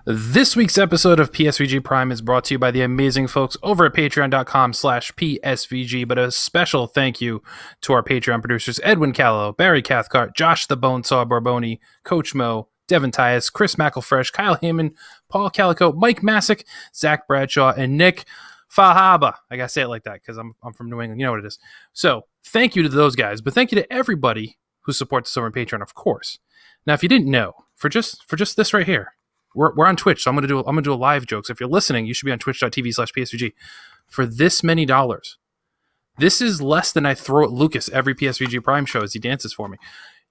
This week's episode of PSVG Prime is brought to you by the amazing folks over at patreon.com/PSVG, but a special thank you to our Patreon producers, Edwin Callow, Barry Cathcart, Josh the Bonesaw Barboni, Coach Mo, Devin Tyus, Chris McElfresh, Kyle Heyman, Paul Calico, Mike Masick, Zach Bradshaw, and Nick Fahaba. I gotta say it like that because I'm from New England. You know what it is. So thank you to those guys, but thank you to everybody who supports us over on Patreon, of course. Now, if you didn't know, for just this right here, we're on Twitch, so I'm gonna do a live joke. So if you're listening, you should be on twitch.tv/PSVG. For this many dollars, this is less than I throw at Lucas every PSVG Prime show as he dances for me.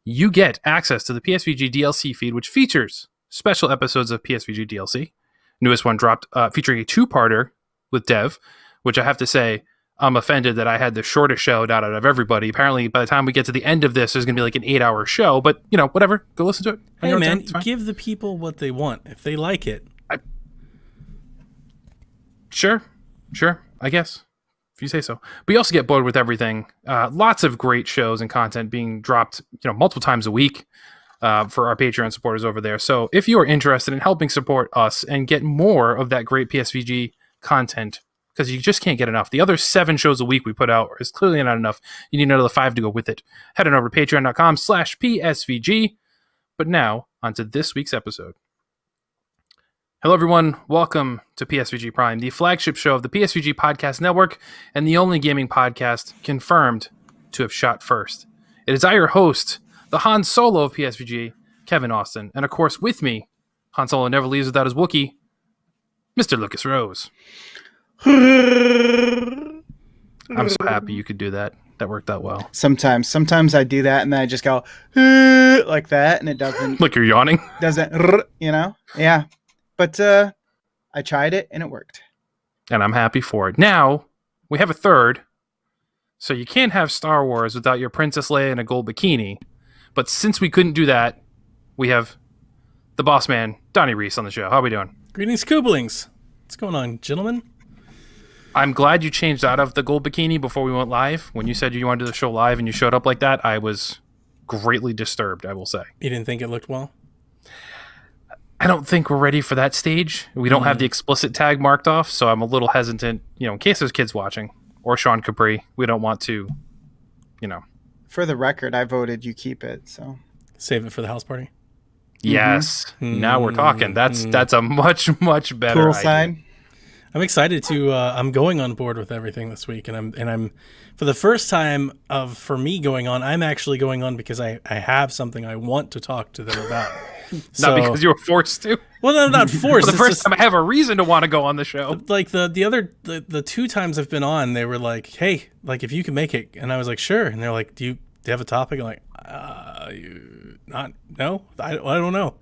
You get access to the PSVG DLC feed, which features special episodes of PSVG DLC. Newest one dropped featuring a two-parter with Dev, which I have to say, I'm offended that I had the shortest show out of everybody. Apparently, by the time we get to the end of this, there's going to be like an 8-hour show. But, you know, whatever. Go listen to it. Hey, man, give the people what they want. If they like it. Sure, I guess. If you say so. But you also get bored with everything. Lots of great shows and content being dropped, multiple times a week for our Patreon supporters over there. So if you are interested in helping support us and get more of that great PSVG content, because you just can't get enough. The other 7 shows a week we put out is clearly not enough. You need another 5 to go with it. Head on over to patreon.com/PSVG. But now, on to this week's episode. Hello, everyone. Welcome to PSVG Prime, the flagship show of the PSVG Podcast Network and the only gaming podcast confirmed to have shot first. It is I, your host, the Han Solo of PSVG, Kevin Austin. And of course, with me, Han Solo never leaves without his Wookiee, Mr. Lucas Rose. I'm so happy you could do that. That worked out well. Sometimes I do that and then I just go like that and it doesn't. Like you're yawning? Doesn't, Yeah. But I tried it and it worked. And I'm happy for it. Now, we have a third. So you can't have Star Wars without your Princess Leia in a gold bikini. But since we couldn't do that, we have the boss man, Donnie Reese, on the show. How are we doing? Greetings, Kooblings. What's going on, gentlemen? I'm glad you changed out of the gold bikini before we went live. When you said you wanted to do the show live and you showed up like that, I was greatly disturbed, I will say. You didn't think it looked well? I don't think we're ready for that stage. We don't have the explicit tag marked off, so I'm a little hesitant, in case there's kids watching. Or Sean Capri. We don't want to, For the record, I voted you keep it, so. Save it for the house party? Yes. Now we're talking. That's a much, much better cool idea. sign. I'm excited to. I'm going on board with everything this week, and I'm for the first time for me going on. I'm actually going on because I have something I want to talk to them about. Not because you were forced to. Well, no, not forced. For the first time, I have a reason to want to go on the show. Like the 2 times I've been on, they were like, "Hey, like if you can make it," and I was like, "Sure," and they're like, "Do you have a topic?" I'm like, no, I don't know,"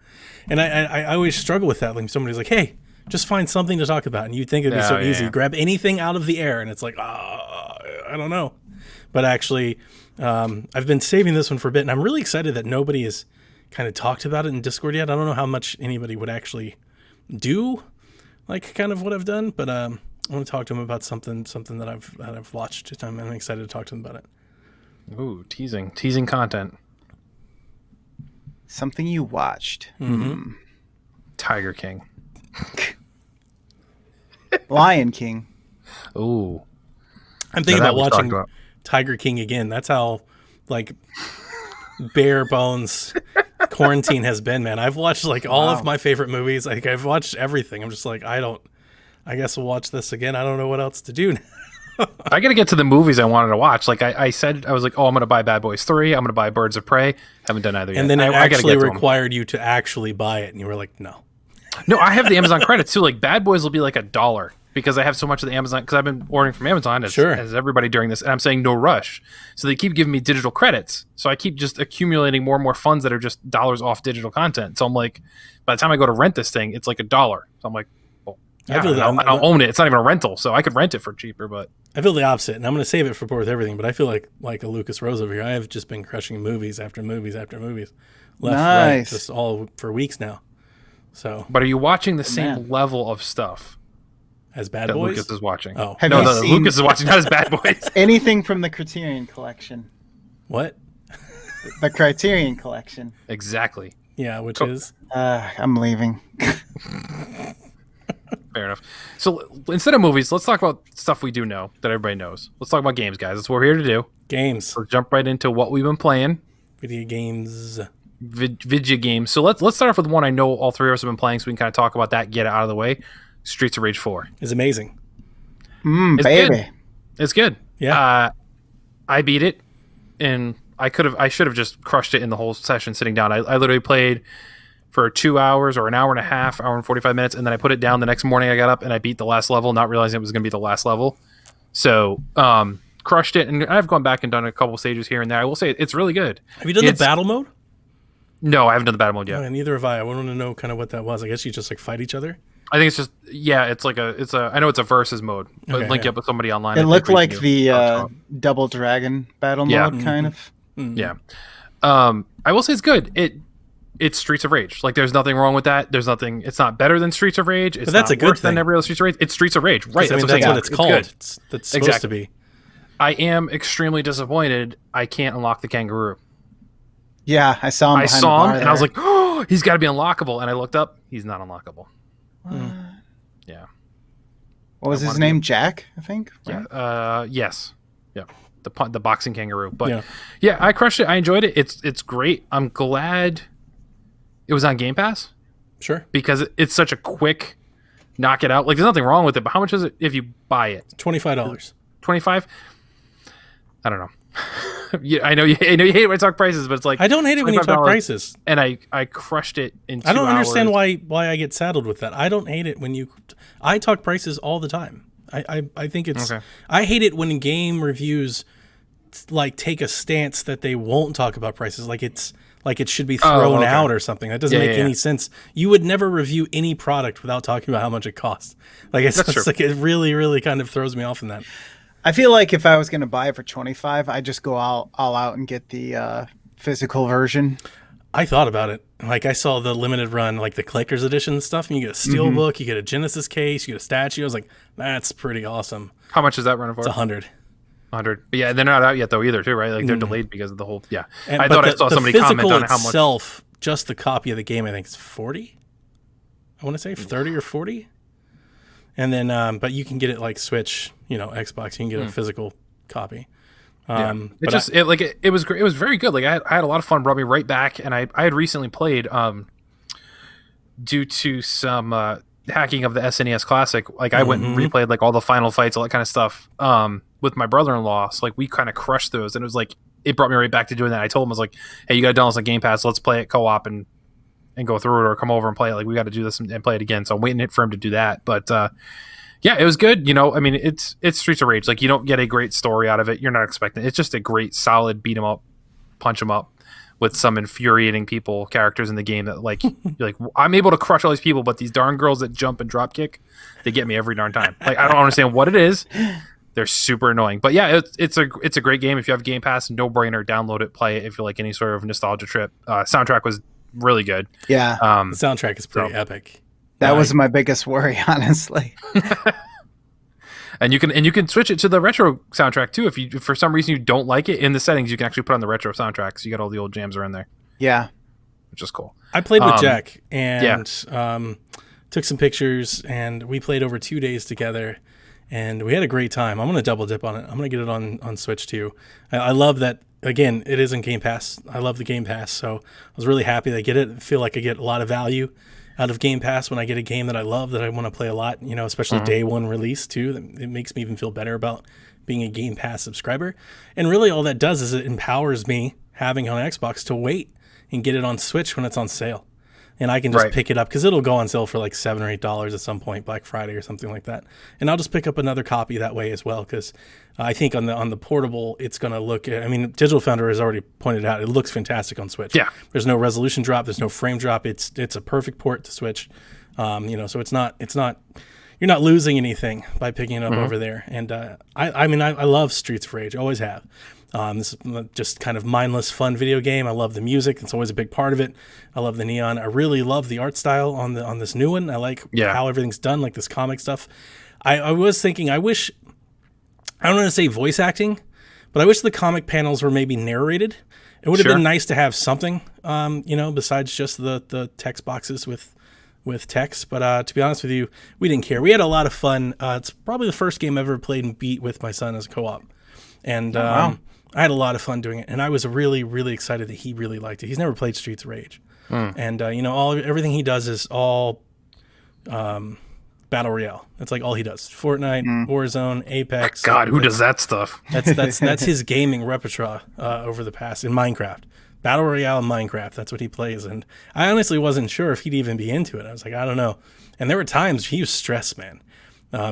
and I always struggle with that. Like somebody's like, "Hey, just find something to talk about," and you'd think it'd be so easy. Yeah. Grab anything out of the air, and it's like, I don't know. But actually, I've been saving this one for a bit, and I'm really excited that nobody has kind of talked about it in Discord yet. I don't know how much anybody would actually do, like kind of what I've done, but I want to talk to them about something that I've watched. I'm excited to talk to them about it. Ooh, teasing content. Something you watched. Mm-hmm. Tiger King. Lion King. Ooh. I'm thinking about watching Tiger King again. That's how, like, bare bones quarantine has been, man. I've watched, like, all of my favorite movies. Like, I've watched everything. I'm just like, I guess we'll watch this again. I don't know what else to do now. I got to get to the movies I wanted to watch. Like I said, I was like, I'm going to buy Bad Boys 3. I'm going to buy Birds of Prey. Haven't done either yet. And then it actually required you to actually buy it. And you were like, no. No, I have the Amazon credits too. Like Bad Boys will be like $1 because I have so much of the Amazon, because I've been ordering from Amazon as everybody during this. And I'm saying no rush. So they keep giving me digital credits. So I keep just accumulating more and more funds that are just dollars off digital content. So I'm like, by the time I go to rent this thing, it's like $1. So I'm like, I don't own it. It's not even a rental, so I could rent it for cheaper. But I feel the opposite, and I'm going to save it for Board with Everything. But I feel like a Lucas Rose over here. I have just been crushing movies after movies after movies, left, right, just all for weeks now. So, but are you watching the same level of stuff as Bad Boys? Lucas is watching. Oh, no, Lucas is watching, not as Bad Boys. Anything from the Criterion Collection? What? The Criterion Collection. Exactly. Yeah, which is? I'm leaving. Fair enough. So instead of movies, let's talk about stuff we do know that everybody knows. Let's talk about games, guys. That's what we're here to do. Games. Let's jump right into what we've been playing. Video games. Video games. So let's start off with one I know all three of us have been playing, so we can kind of talk about that, get it out of the way. Streets of Rage 4. It's amazing. It's baby. Good. It's good. Yeah. I beat it, and I should have just crushed it in the whole session sitting down. I literally played for 2 hours or an hour and a half, hour and 45 minutes, and then I put it down. The next morning I got up and I beat the last level, not realizing it was going to be the last level. So crushed it, and I've gone back and done a couple stages here and there. I will say it's really good. Have you done the battle mode? No, I haven't done the battle mode yet. Oh, neither have I. I want to know kind of what that was. I guess you just like fight each other. I think it's just I know it's a versus mode, but link up with somebody online. It looked like the Double Dragon battle mode kind of. Mm-hmm. Yeah. I will say it's good. It's Streets of Rage. Like, there's nothing wrong with that. There's nothing. It's not better than Streets of Rage. It's but that's not a good worse thing. than every other Streets of Rage. It's Streets of Rage, right? That's what it's called. That's supposed to be. I am extremely disappointed. I can't unlock the kangaroo. Yeah, I saw him. I saw him, and I was like, "Oh, he's got to be unlockable." And I looked up. He's not unlockable. Yeah. What was his name? Jack, I think. Right? Yeah. Yes. Yeah. The boxing kangaroo. But yeah, I crushed it. I enjoyed it. It's great. I'm glad it was on Game Pass. Sure. Because it's such a quick knock it out. Like, there's nothing wrong with it, but how much is it if you buy it? $25. 25? I don't know. I know you hate it when I talk prices, but it's like I don't hate it when you talk prices. And I crushed it in 2 hours. I don't understand why I get saddled with that. I don't hate it when I talk prices all the time. I think it's okay. I hate it when game reviews like take a stance that they won't talk about prices, like it should be thrown out or something. That doesn't make any sense. You would never review any product without talking about how much it costs. Like it's like it really, really kind of throws me off in that. I feel like if I was going to buy it for $25, I'd just go all out and get the physical version. I thought about it. Like, I saw the limited run, like the collector's edition stuff, and you get a steel book, you get a Genesis case, you get a statue. I was like, that's pretty awesome. How much is that running for? It's 100. 100. But yeah, they're not out yet though either, too, right? Like they're delayed because of the whole. Yeah, I saw somebody comment on how much. Itself, just the copy of the game, I think it's 40. I want to say 30 or 40. And then, but you can get it like Switch, Xbox. You can get a physical copy. It was great. It was very good. Like I had a lot of fun. Brought me right back, and I had recently played due to some hacking of the SNES Classic. Like I went and replayed like all the final fights, all that kind of stuff with my brother-in-law. So like we kind of crushed those, and it was like it brought me right back to doing that. I told him, I was like, "Hey, you got to download some Game Pass. Let's play it co-op and go through it, or come over and play it. Like we got to do this and play it again." So I'm waiting for him to do that, but. Yeah, it was good. I mean, it's Streets of Rage. Like, you don't get a great story out of it. You're not expecting it. It's just a great, solid beat 'em up, punch 'em up with some infuriating characters in the game that, like, you're like, I'm able to crush all these people, but these darn girls that jump and drop kick, they get me every darn time. Like, I don't understand what it is. They're super annoying. But yeah, it's a great game. If you have Game Pass, no brainer, download it, play it if you like any sort of nostalgia trip. Soundtrack was really good. Yeah. The soundtrack is pretty epic. That was my biggest worry, honestly. And you can switch it to the retro soundtrack too. If for some reason you don't like it, in the settings you can actually put on the retro soundtrack, so you got all the old jams are in there. Yeah, which is cool. I played with Jack and took some pictures, and we played over 2 days together, and we had a great time. I'm gonna double dip on it. I'm gonna get it on Switch too. I love that. Again, it is in Game Pass. I love the Game Pass, so I was really happy to get it. I feel like I get a lot of value out of Game Pass when I get a game that I love, that I want to play a lot, especially day one release too. It makes me even feel better about being a Game Pass subscriber. And really all that does is it empowers me, having it on Xbox, to wait and get it on Switch when it's on sale. And I can just pick it up, because it'll go on sale for like $7 or $8 at some point, Black Friday or something like that. And I'll just pick up another copy that way as well, because I think on the portable, it's going to look. I mean, Digital Foundry has already pointed out it looks fantastic on Switch. Yeah, there's no resolution drop, there's no frame drop. It's a perfect port to Switch. So it's not. You're not losing anything by picking it up over there. And I love Streets of Rage, always have. This is just kind of mindless, fun video game. I love the music; it's always a big part of it. I love the neon. I really love the art style on this new one. I like how everything's done, like this comic stuff. I was thinking, I wish, I don't want to say voice acting, but I wish the comic panels were maybe narrated. It would have been nice to have something, besides just the text boxes with with Tex, but to be honest with you, we didn't care. We had a lot of fun. It's probably the first game I ever played and beat with my son as a co-op, and I had a lot of fun doing it. And I was really, really excited that he really liked it. He's never played Streets of Rage, and everything he does is all Battle Royale. That's like all he does. Fortnite, Warzone, Apex. God, who does that stuff? That's his gaming repertoire over the past in Minecraft. Battle Royale and Minecraft, that's what he plays. And I honestly wasn't sure if he'd even be into it. I was like, I don't know. And there were times he was stressed, man.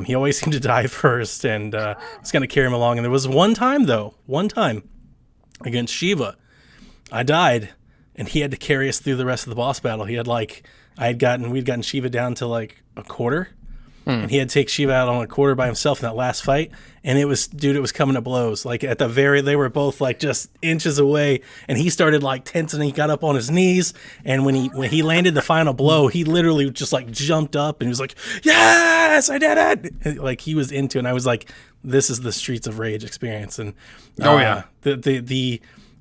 He always seemed to die first, and it's going to carry him along. And there was one time against Shiva, I died, and he had to carry us through the rest of the boss battle. He had we'd gotten Shiva down to like a quarter, and he had to take Shiva out on a quarter by himself in that last fight. And it was coming to blows. Like they were both like just inches away, and he started like tensing. He got up on his knees, and when he landed the final blow, he literally just like jumped up and he was like, "Yes, I did it!" Like he was into it. And I was like, "This is the Streets of Rage experience." And there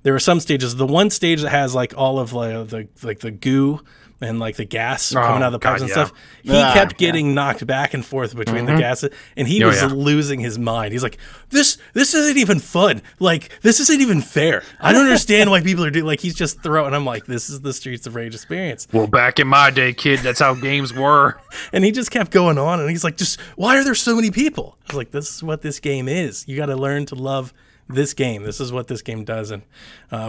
were some stages. The one stage that has like all of the goo and like the gas coming out of the pipes and stuff. He kept getting knocked back and forth between the gas, and he was losing his mind. He's like, this isn't even fun. Like, this isn't even fair. I don't understand why people are doing, like, he's just throwing. I'm like, this is the Streets of Rage experience. Well, back in my day, kid, that's how games were. And he just kept going on, and he's like, just, why are there so many people? I was like, this is what this game is. You got to learn to love this game. This is what this game does. And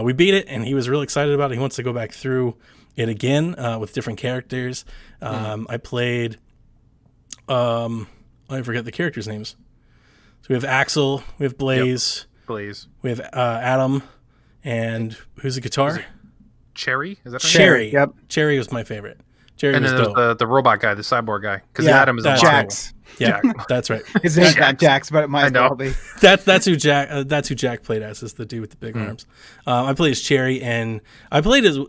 we beat it, and he was really excited about it. He wants to go back through it again with different characters. I played I forget the characters' names. So we have Axel, we have Blaze, we have Adam, and who's the guitar? Cherry? Is that her Cherry? name? Yep. Cherry was my favorite. Cherry and was then dope. there's the robot guy, the cyborg guy, because Adam is a Jax. Yeah, that's right. His name's not Jax, but it might as well be. That's who Jack played as, is the dude with the big arms. I played as Cherry, and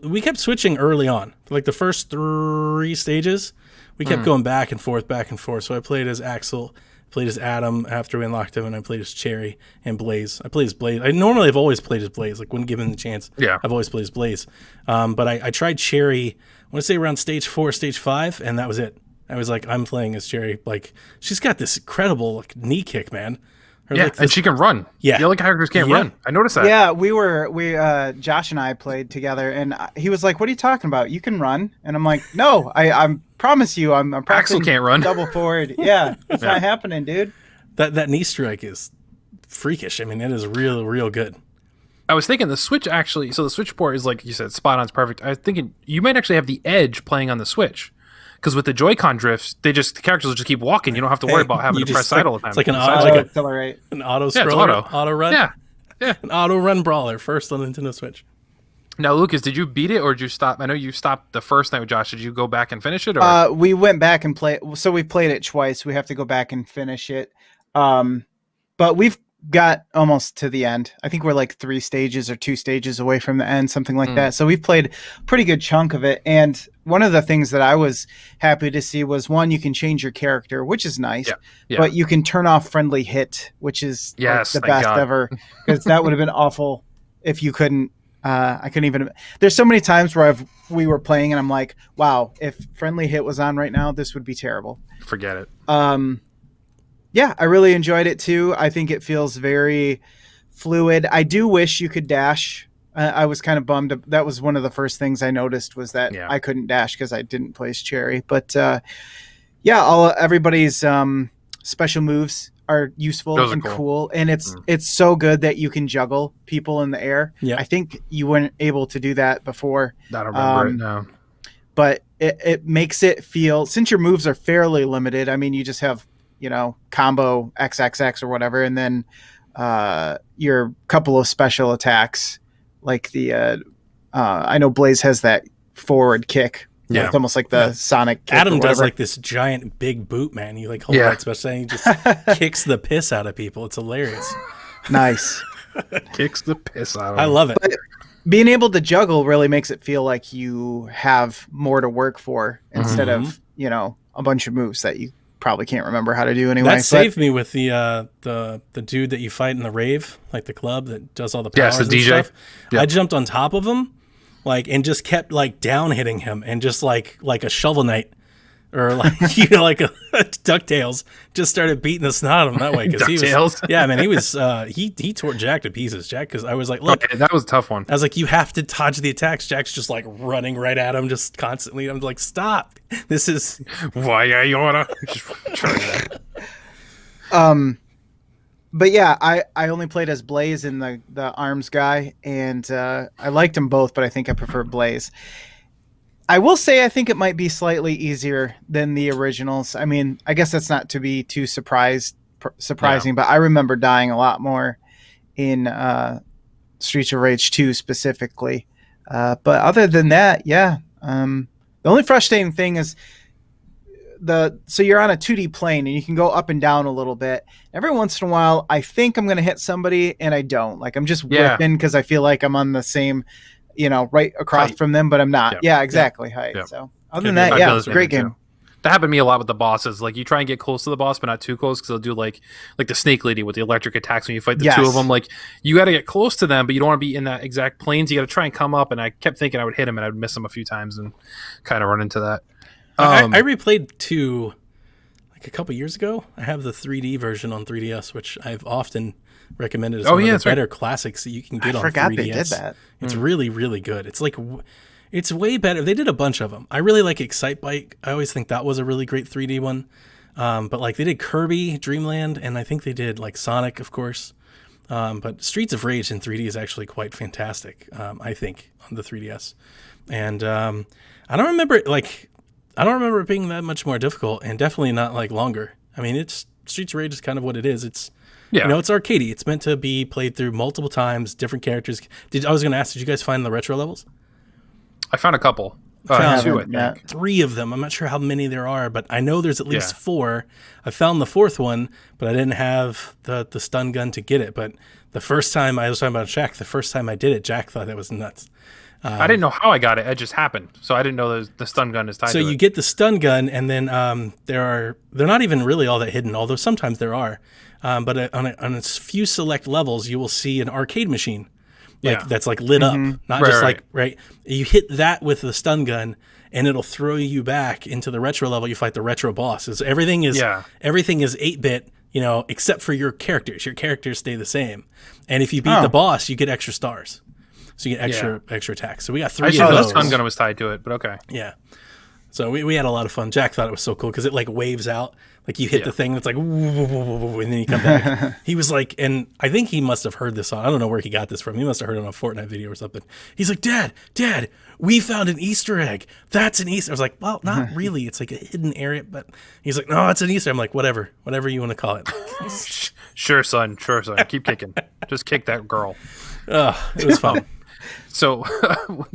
we kept switching early on. Like the first 3 stages, we kept going back and forth. So I played as Axel, played as Adam after we unlocked him, and I played as Cherry and Blaze. I played as Blaze. I normally have always played as Blaze, like when given the chance. Yeah. I've always played as Blaze. But I tried Cherry, I want to say around stage 4, stage 5, and that was it. I was like, I'm playing as Cherry. Like, she's got this incredible like knee kick, man. And she can run. Yeah, the other characters can't run. I noticed that. Yeah, we Josh and I played together, and he was like, "What are you talking about? You can run." And I'm like, "No, I promise you, I'm practicing Axel can't run. Double forward. Yeah, it's not happening, dude." That knee strike is freakish. I mean, it is real good. I was thinking the Switch actually. So the Switch port is like you said, spot on. It's perfect. I was thinking you might actually have the Edge playing on the Switch. Because with the Joy-Con drifts, the characters will just keep walking. You don't have to worry about having to press side all the time. It's like an auto scroller, auto run. Yeah, an auto run brawler. First on Nintendo Switch. Now, Lucas, did you beat it or did you stop? I know you stopped the first night with Josh. Did you go back and finish it? Or? We went back and played. So we played it twice. We have to go back and finish it. But we've got almost to the end. I think we're like 3 stages or 2 stages away from the end, something like that. So we've played a pretty good chunk of it. And one of the things that I was happy to see was, one, you can change your character, which is nice, but you can turn off friendly hit, which is like the best ever, because that would have been awful if you couldn't. I couldn't even. There's so many times where we were playing and I'm like, wow, if friendly hit was on right now, this would be terrible. Forget it. Yeah, I really enjoyed it too. I think it feels very fluid. I do wish you could dash. I was kind of bummed. That was one of the first things I noticed was that I couldn't dash because I didn't play as Cherry. But everybody's special moves are useful. Those and cool. And it's so good that you can juggle people in the air. Yeah. I think you weren't able to do that before. I don't remember it, no. But it makes it feel, since your moves are fairly limited, I mean, you just have, combo XXX or whatever, and then your couple of special attacks, like the I know Blaze has that forward kick. Yeah, it's almost like the Sonic kick. Adam does like this giant big boot, man. He like holds that special, and he just kicks the piss out of people. It's hilarious. Nice. Kicks the piss out of them. I love it. But being able to juggle really makes it feel like you have more to work for instead of a bunch of moves that you probably can't remember how to do anyway. That saved me with the dude that you fight in the rave, like the club that does all the powers the DJ. And stuff. Yep. I jumped on top of him, and just kept down hitting him, and just like a Shovel Knight, or like like a DuckTales, just started beating the snot out of him that way because he was he tore Jack to pieces. Jack, because I was like, look, okay, that was a tough one. I was like, you have to dodge the attacks. Jack's just like running right at him, just constantly. I'm like, stop. This is why I wanna just try that. But yeah, I only played as Blaze and the arms guy, and I liked them both, but I think I prefer Blaze. I will say I think it might be slightly easier than the originals. I mean, I guess that's not to be too surprising, but I remember dying a lot more in Streets of Rage 2 specifically. But other than that, yeah. The only frustrating thing is so you're on a 2D plane and you can go up and down a little bit. Every once in a while, I think I'm going to hit somebody and I don't. Like I'm just whipping because I feel like I'm on the same, right across height from them, but I'm not. Yeah, exactly. Height. So other than that, it's a great game. That happened to me a lot with the bosses. Like you try and get close to the boss, but not too close because they'll do like the snake lady with the electric attacks when you fight the two of them. Like you got to get close to them, but you don't want to be in that exact planes. You got to try and come up. And I kept thinking I would hit him and I'd miss him a few times and kind of run into that. I replayed 2 like a couple years ago. I have the 3D version on 3DS, which I've often recommended as one of the better classics that you can get on 3DS. I forgot they did that. It's really, really good. It's like, it's way better. They did a bunch of them. I really like Excite Bike. I always think that was a really great 3D one. But like they did Kirby, Dreamland, and I think they did like Sonic, of course. But Streets of Rage in 3D is actually quite fantastic, I think, on the 3DS. And I don't remember it being that much more difficult, and definitely not like longer. I mean, Streets of Rage is kind of what it is. It's it's arcadey. It's meant to be played through multiple times, different characters. I was going to ask, did you guys find the retro levels? I found a couple. 2, I think. 3 of them. I'm not sure how many there are, but I know there's at least 4. I found the 4th one, but I didn't have the stun gun to get it. But the first time I was talking about Jack, the first time I did it, Jack thought that was nuts. I didn't know how I got it. It just happened. So I didn't know the stun gun is tied to it. So you get the stun gun, and then they're not even really all that hidden, although sometimes there are. But on a few select levels, you will see an arcade machine that's like lit up. Not you hit that with the stun gun, and it'll throw you back into the retro level. You fight the retro bosses. Everything is 8-bit, except for your characters. Your characters stay the same. And if you beat the boss, you get extra stars. So you get extra attacks. So we got 3 of those. The stun gun was tied to it, but okay. Yeah. So we had a lot of fun. Jack thought it was so cool because it like waves out. Like you hit the thing, it's like, and then you come back. He was like, and I think he must have heard this on, I don't know where he got this from. He must have heard it on a Fortnite video or something. He's like, Dad, we found an Easter egg. That's an Easter. I was like, well, not really. It's like a hidden area, but he's like, no, it's an Easter. I'm like, whatever you want to call it. Sure, son. Keep kicking. Just kick that girl. It was fun. So,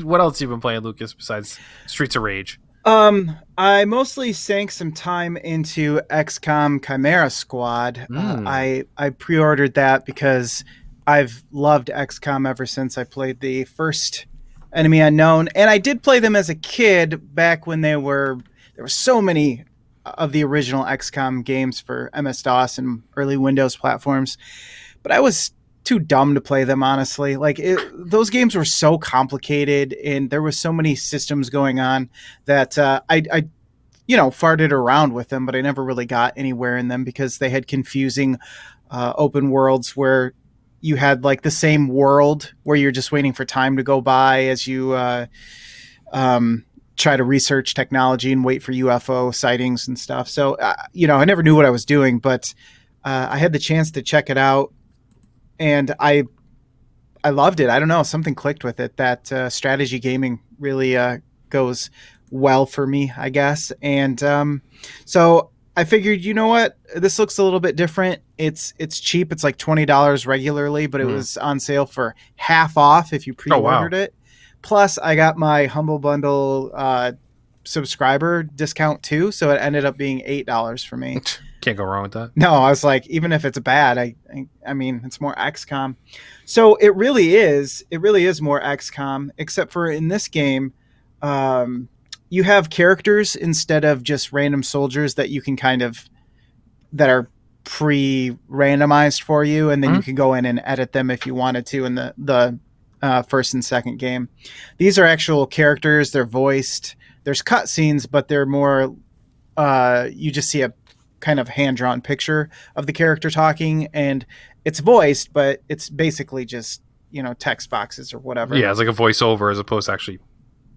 what else have you been playing, Lucas, besides Streets of Rage? I mostly sank some time into XCOM Chimera Squad. I pre-ordered that because I've loved XCOM ever since I played the first Enemy Unknown, and I did play them as a kid back when there were so many of the original XCOM games for MS-DOS and early Windows platforms, but I was too dumb to play them, honestly. Like those games were so complicated and there was so many systems going on that I farted around with them, but I never really got anywhere in them because they had confusing open worlds where you had like the same world where you're just waiting for time to go by as you try to research technology and wait for UFO sightings and stuff. So, I never knew what I was doing, but I had the chance to check it out. And I loved it. I don't know, something clicked with it. That strategy gaming really goes well for me, I guess. And so I figured, you know what? This looks a little bit different. It's cheap. It's like $20 regularly, but it was on sale for half off if you pre-ordered it. Plus, I got my Humble Bundle subscriber discount too, so it ended up being $8 for me. Can't go wrong with that. No, I was like, even if it's bad, I mean, it's more XCOM. So it really is more XCOM, except for in this game, you have characters instead of just random soldiers that you can that are pre-randomized for you, and then you can go in and edit them if you wanted to in the first and second game. These are actual characters. They're voiced. There's cutscenes, but they're more you just see a kind of hand-drawn picture of the character talking, and it's voiced, but it's basically just, text boxes or whatever. Yeah, it's like a voiceover as opposed to actually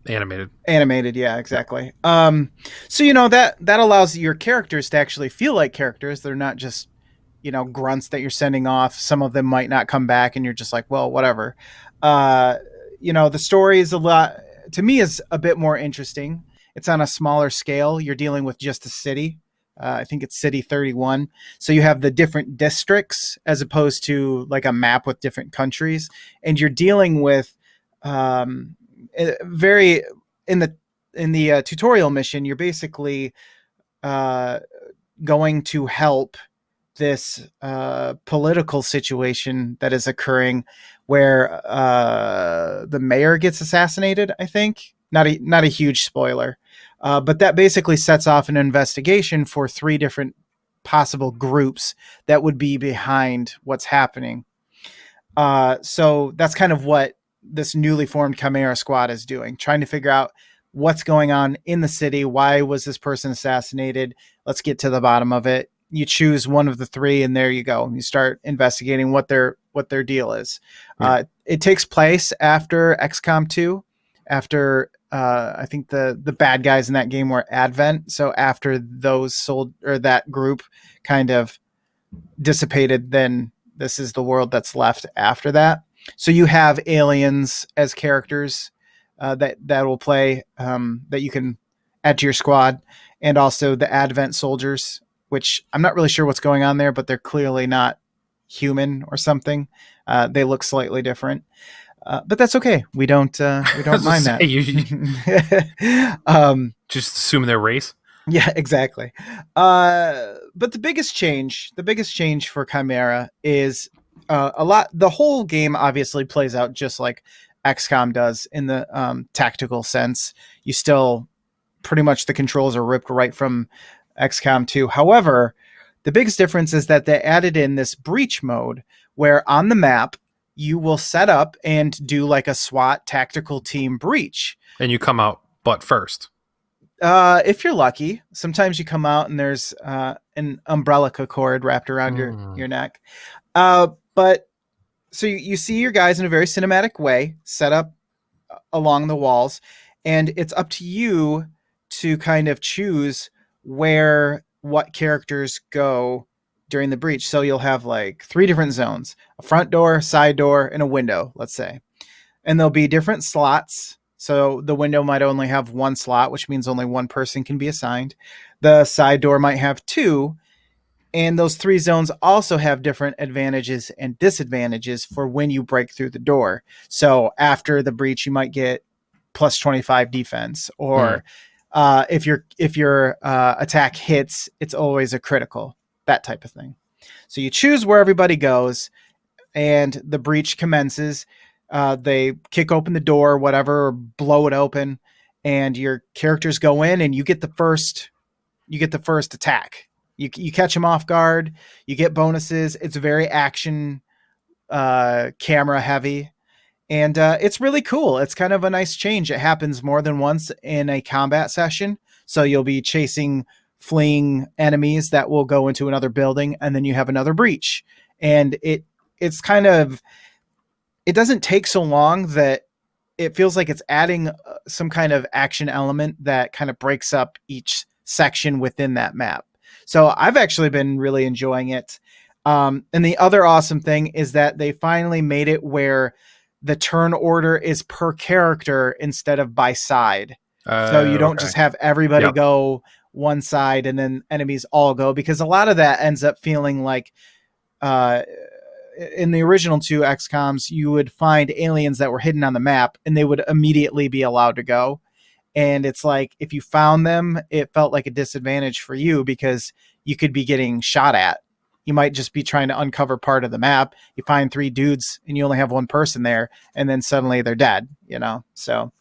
animated. Yeah, exactly. So that allows your characters to actually feel like characters. They're not just grunts that you're sending off. Some of them might not come back, and you're just like, well, whatever. The story is to me is a bit more interesting. It's on a smaller scale. You're dealing with just a city. I think it's City 31. So you have the different districts as opposed to like a map with different countries, and you're dealing with very in the tutorial mission. You're basically going to help this political situation that is occurring where the mayor gets assassinated. I think not a huge spoiler, but that basically sets off an investigation for 3 different possible groups that would be behind what's happening. So that's kind of what this newly formed Chimera Squad is doing, trying to figure out what's going on in the city. Why was this person assassinated? Let's get to the bottom of it. You choose one of the 3, and there you go. You start investigating what their deal is. Yeah. It takes place after XCOM 2, after I think the bad guys in that game were Advent. So after that group kind of dissipated, then this is the world that's left after that. So you have aliens as characters that will play, that you can add to your squad, and also the Advent soldiers, which I'm not really sure what's going on there, but they're clearly not human or something. They look slightly different, but that's okay. We don't mind that. Just assume their race. Yeah, exactly. But the biggest change for Chimera is the whole game obviously plays out just like XCOM does in the tactical sense. You still pretty much the controls are ripped right from XCOM 2. However, the biggest difference is that they added in this breach mode where on the map you will set up and do like a SWAT tactical team breach. And you come out butt first. If you're lucky. Sometimes you come out and there's an umbrella cord wrapped around your neck. But so you see your guys in a very cinematic way set up along the walls, and it's up to you to kind of choose what characters go during the breach. So you'll have like 3 different zones: a front door, side door, and a window, let's say. And there'll be different slots. So the window might only have 1 slot, which means only 1 person can be assigned. The side door might have 2. And those 3 zones also have different advantages and disadvantages for when you break through the door. So after the breach, you might get plus 25 defense, or if your attack hits, it's always a critical, that type of thing. So you choose where everybody goes, and the breach commences. They kick open the door, whatever, or blow it open, and your characters go in, and you get the first attack. You catch them off guard. You get bonuses. It's very action, camera heavy. And it's really cool. It's kind of a nice change. It happens more than once in a combat session. So you'll be chasing fleeing enemies that will go into another building, and then you have another breach. And it doesn't take so long that it feels like it's adding some kind of action element that kind of breaks up each section within that map. So I've actually been really enjoying it. And the other awesome thing is that they finally made it where the turn order is per character instead of by side. So you don't just have everybody go one side and then enemies all go, because a lot of that ends up feeling like in the original 2 XCOMs, you would find aliens that were hidden on the map and they would immediately be allowed to go. And it's like, if you found them, it felt like a disadvantage for you because you could be getting shot at. You might just be trying to uncover part of the map. You find 3 dudes and you only have 1 person there, and then suddenly they're dead, So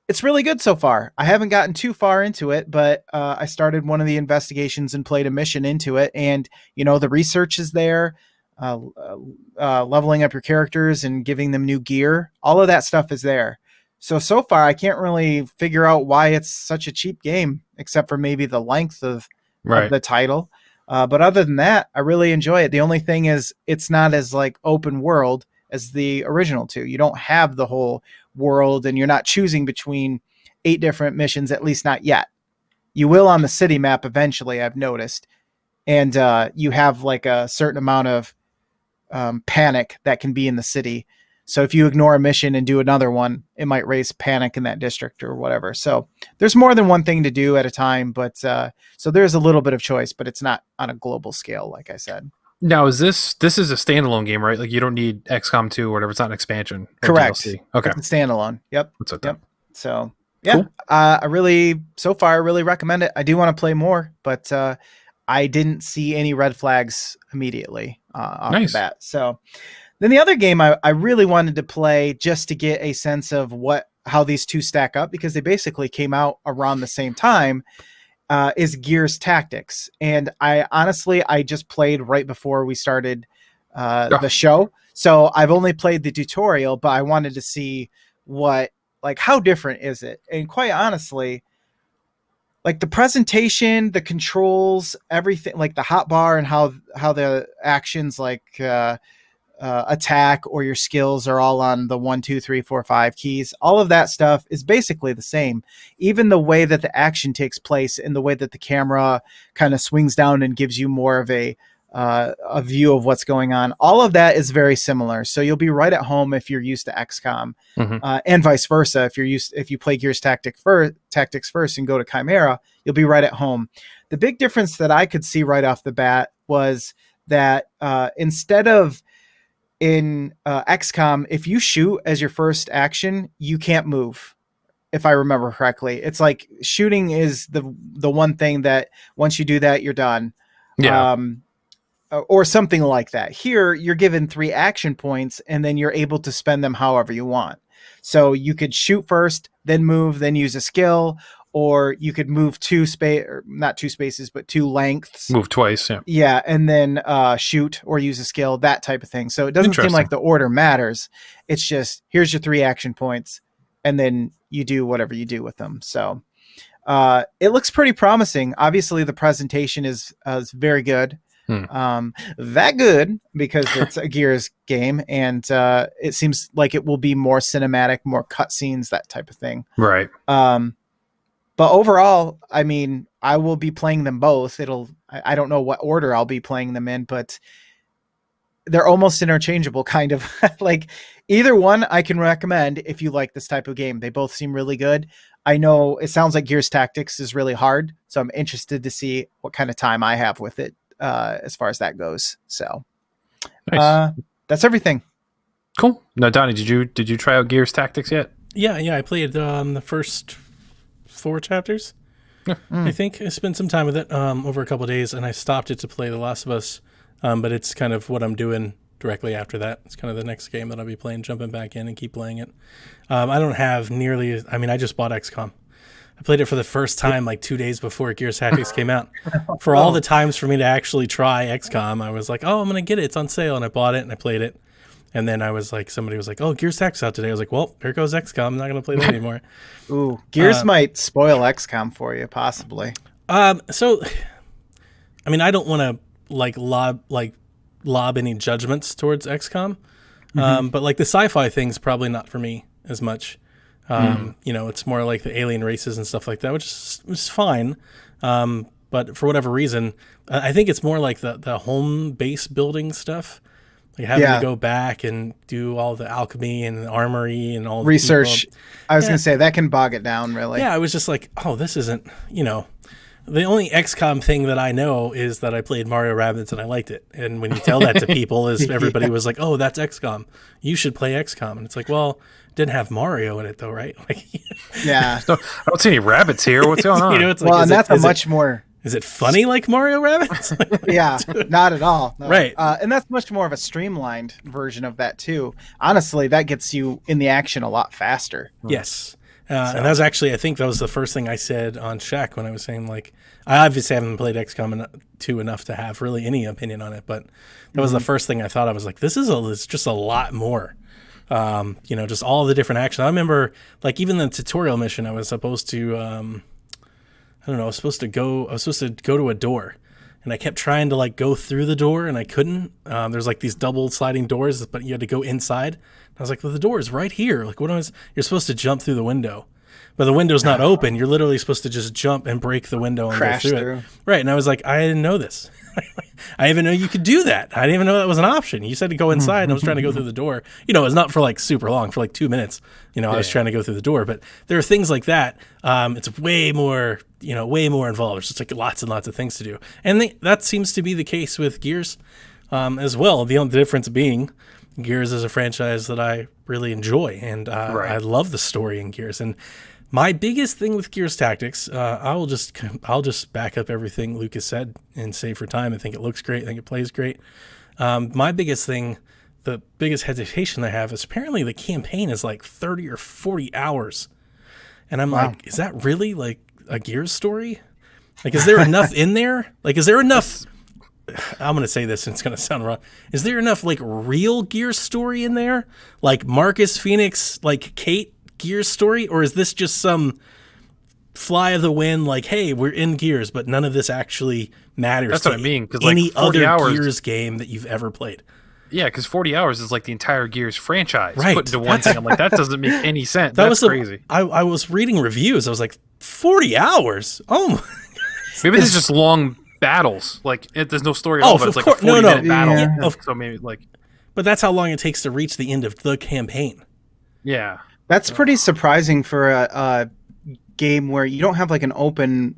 it's really good so far. I haven't gotten too far into it, but I started one of the investigations and played a mission into it. And, the research is there, leveling up your characters and giving them new gear. All of that stuff is there. So far, I can't really figure out why it's such a cheap game, except for maybe the length of the title. But other than that, I really enjoy it. The only thing is it's not as like open world as the original two. You don't have the whole world, and you're not choosing between 8 different missions, at least not yet. You will on the city map eventually, I've noticed. And you have like a certain amount of panic that can be in the city. So if you ignore a mission and do another one, it might raise panic in that district or whatever. So there's more than one thing to do at a time, but so there's a little bit of choice, but it's not on a global scale, like I said. Now, this is a standalone game, right? Like you don't need XCOM 2 or whatever. It's not an expansion. Correct. DLC. Okay. It's a standalone. Yep. That's okay. Yep. So yeah, cool. So far, I really recommend it. I do want to play more, but I didn't see any red flags immediately off the bat. So then the other game I really wanted to play just to get a sense of how these two stack up, because they basically came out around the same time, is Gears Tactics. And I just played right before we started the show. So I've only played the tutorial, but I wanted to see how different is it? And quite honestly, like the presentation, the controls, everything, like the hotbar and how the actions attack or your skills are all on the 1, 2, 3, 4, 5 keys. All of that stuff is basically the same. Even the way that the action takes place and the way that the camera kind of swings down and gives you more of a view of what's going on. All of that is very similar. So you'll be right at home if you're used to XCOM, and vice versa. If you play Gears Tactics first and go to Chimera, you'll be right at home. The big difference that I could see right off the bat was that instead of in XCOM, if you shoot as your first action, you can't move. If I remember correctly, it's like shooting is the one thing that once you do that, you're done. Yeah. Or something like that. Here, you're given 3 action points, and then you're able to spend them however you want. So you could shoot first, then move, then use a skill, or you could move 2 spaces, but 2 lengths. Move twice, yeah. Yeah, and then shoot or use a skill, that type of thing. So it doesn't seem like the order matters. It's just, here's your 3 action points, and then you do whatever you do with them. So it looks pretty promising. Obviously, the presentation is very good. That good, because it's a Gears game, and it seems like it will be more cinematic, more cutscenes, that type of thing. Right. But overall, I mean, I will be playing them both. I don't know what order I'll be playing them in, but they're almost interchangeable, kind of. Like either one I can recommend if you like this type of game. They both seem really good. I know it sounds like Gears Tactics is really hard, so I'm interested to see what kind of time I have with it as far as that goes. So nice. That's everything. Cool. Now, Donnie, did you try out Gears Tactics yet? Yeah. I played the first 4 chapters. Yeah. I think I spent some time with it over a couple of days, and I stopped it to play The Last of Us. But it's kind of what I'm doing directly after that. It's kind of the next game that I'll be playing, jumping back in and keep playing it. I don't have nearly... I mean, I just bought XCOM. I played it for the first time like 2 days before Gears Tactics came out. For all the times for me to actually try XCOM, I was like, oh, I'm going to get it. It's on sale. And I bought it and I played it. And then I was like, somebody was like, oh, Gears Tactics out today. I was like, well, here goes XCOM. I'm not going to play that anymore. Ooh, Gears might spoil XCOM for you, possibly. So, I mean, I don't want to lob any judgments towards XCOM, but like the sci-fi thing's probably not for me as much. You know, it's more like the alien races and stuff like that, which is fine. But for whatever reason, I think it's more like the home base building stuff. Like having to go back and do all the alchemy and the armory and all the research. I was going to say that can bog it down, really. Yeah, I was just like, oh, this isn't, you know, the only XCOM thing that I know is that I played Mario Rabbids and I liked it. And when you tell that to people, everybody was like, oh, that's XCOM. You should play XCOM. And it's like, well, it didn't have Mario in it though, right? Like, yeah. I don't see any rabbits here. What's going on? You know, it's well, and that's a much more... Is it funny like Mario Rabbids? Yeah, not at all. No. Right. And that's much more of a streamlined version of that too. Honestly, that gets you in the action a lot faster. Yes. And that was actually, I think that was the first thing I said on Shaq when I was saying, like, I obviously haven't played XCOM 2 enough to have really any opinion on it, but that was the first thing I thought. I was like, this is just a lot more Just all the different action. I remember like even the tutorial mission, I was supposed to, I was supposed to go to a door, and I kept trying to like go through the door, and I couldn't. There's like these double sliding doors, but you had to go inside. And I was like, well, the door is right here. Like, you're supposed to jump through the window, but the window's not open. You're literally supposed to just jump and break the window and crash go through it. Right. And I was like, I didn't know this. I didn't even know you could do that. I didn't even know that was an option. You said to go inside, and I was trying to go through the door. It was not for like super long, for like 2 minutes. I was trying to go through the door, but there are things like that. It's way more involved. There's just like lots and lots of things to do. And that seems to be the case with Gears as well. The only difference being Gears is a franchise that I really enjoy, and I love the story in Gears. And my biggest thing with Gears Tactics, I'll just back up everything Lucas said and save for time. I think it looks great. I think it plays great. My biggest thing, the biggest hesitation I have is apparently the campaign is like 30 or 40 hours. And I'm like, is that really like a Gears story? Like, is there enough in there? Like, is there enough... I'm going to say this and it's going to sound wrong. Is there enough like real Gears story in there? Like Marcus, Phoenix, like Kate Gears story? Or is this just some fly of the wind, like, hey, we're in Gears, but none of this actually matters? That's what I mean. Because any like 40 other hours, Gears game that you've ever played. Yeah, because 40 hours is like the entire Gears franchise right. put into one thing. I'm like, that doesn't make any sense. That's crazy. I was reading reviews. I was like, 40 hours? Oh my God. Maybe it's just long battles. Like, there's no story at all, but it's like a 40-minute battle. Yeah. So maybe like... But that's how long it takes to reach the end of the campaign. Yeah. That's pretty surprising for a game where you don't have like an open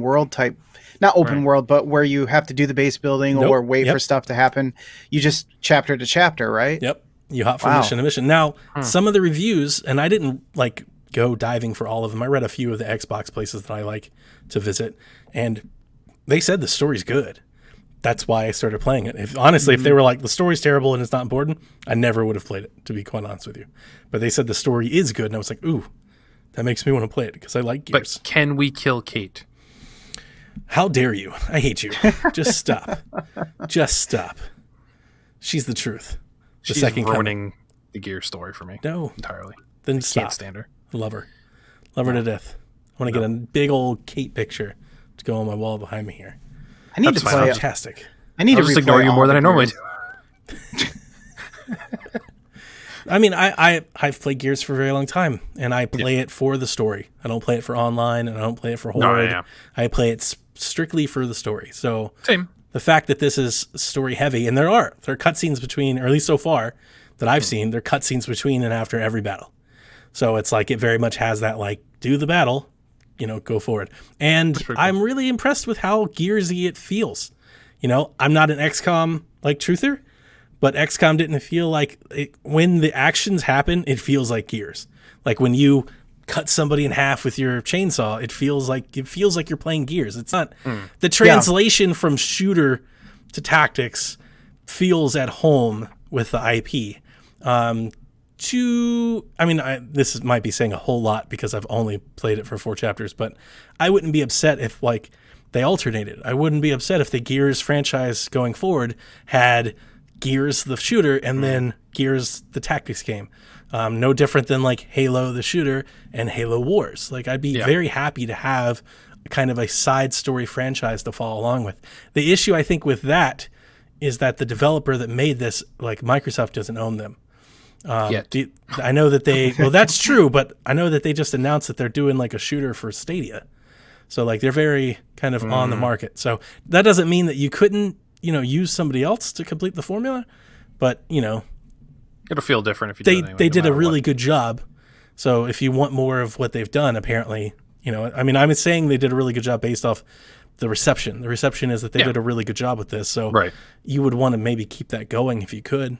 world type, not open world, but where you have to do the base building or wait for stuff to happen. You just chapter to chapter, right? Yep. You hop from mission to mission. Now, some of the reviews, and I didn't like go diving for all of them. I read a few of the Xbox places that I like to visit, and they said the story's good. That's why I started playing it. If they were like, the story's terrible and it's not important, I never would have played it, to be quite honest with you. But they said the story is good, and I was like, ooh, that makes me want to play it because I like Gears. But can we kill Kate? How dare you? I hate you. Just stop. Just stop. She's the truth. She's ruining the Gears story for me. No. Entirely. Then stop. Can't stand her. Love her. Love her to death. I want to get a big old Kate picture to go on my wall behind me here. I need to play it. Fantastic. I need to just ignore you more than I normally do. I mean, I've played Gears for a very long time, and I play it for the story. I don't play it for online, and I don't play it for Horde. I play it strictly for the story. So same. The fact that this is story heavy, and there are cutscenes between, or at least so far that I've seen, there are cutscenes between and after every battle. So it's like it very much has that like do the battle, go forward. And cool. I'm really impressed with how Gearsy it feels. I'm not an XCOM like truther, but XCOM didn't feel like it, when the actions happen, it feels like Gears. Like when you cut somebody in half with your chainsaw, it feels like you're playing Gears. It's not the translation from shooter to tactics feels at home with the IP. This might be saying a whole lot because I've only played it for 4 chapters, but I wouldn't be upset if like they alternated. I wouldn't be upset if the Gears franchise going forward had Gears the shooter and then Gears the tactics game. No different than like Halo the shooter and Halo Wars. Like I'd be very happy to have kind of a side story franchise to follow along with. The issue I think with that is that the developer that made this, like Microsoft, doesn't own them. I know that they, well, that's true, but I know that they just announced that they're doing like a shooter for Stadia. So like they're very kind of on the market. So that doesn't mean that you couldn't, use somebody else to complete the formula, but it'll feel different if you do it anyway, they did a really good job. So if you want more of what they've done, apparently, I'm saying they did a really good job based off the reception. The reception is that they did a really good job with this. So you would want to maybe keep that going if you could.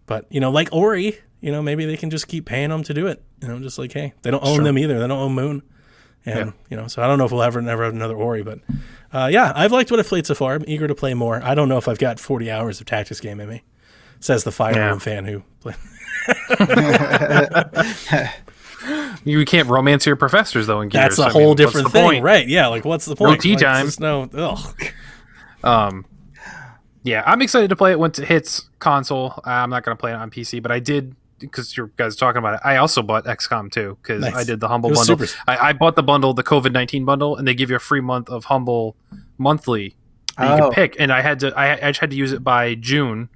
But, like Ori, maybe they can just keep paying them to do it. Just like, hey, they don't own them either. They don't own Moon. And, so I don't know if we'll ever have another Ori. But, I've liked what I've played so far. I'm eager to play more. I don't know if I've got 40 hours of tactics game in me, says the Fire Emblem fan who played. You can't romance your professors, though, in Gears. That's a whole different thing. Point? Right, yeah. Like, what's the point? No tea time. Yeah, I'm excited to play it once it hits console. I'm not going to play it on PC, but I did because you guys are talking about it, I also bought XCOM 2 because Nice. I did the Humble bundle. I bought the bundle, the COVID-19 bundle, and they give you a free month of Humble monthly that you can pick. And I just had to use it by June.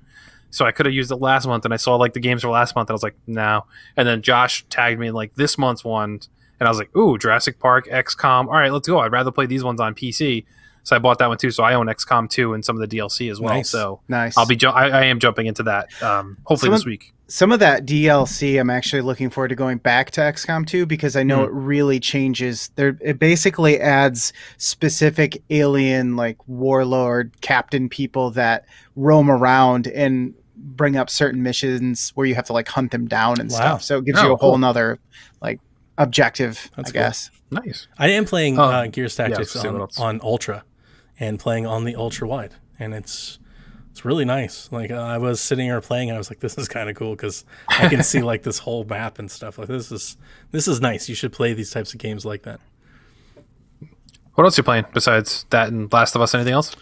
So I could have used it last month, and I saw like the games for last month, and I was like, no. And then Josh tagged me in like this month's one, and I was like, ooh, Jurassic Park, XCOM. All right, let's go. I'd rather play these ones on PC. So I bought that one too. So I own XCOM 2 and some of the DLC as well. Nice. So nice. I am jumping into that hopefully this week. Some of that DLC, I'm actually looking forward to going back to XCOM 2 because I know it really changes. It basically adds specific alien like warlord captain people that roam around and bring up certain missions where you have to like hunt them down and stuff. So it gives you a whole nother like objective, I guess. Nice. I am playing Gears Tactics on Ultra and playing on the Ultra Wide, and it's really nice. Like I was sitting here playing, and I was like, "This is kind of cool" because I can see like this whole map and stuff. Like this is nice. You should play these types of games like that. What else are you playing besides that and Last of Us? Anything else?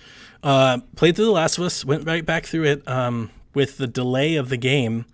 Played through The Last of Us. Went right back through it. With the delay of the game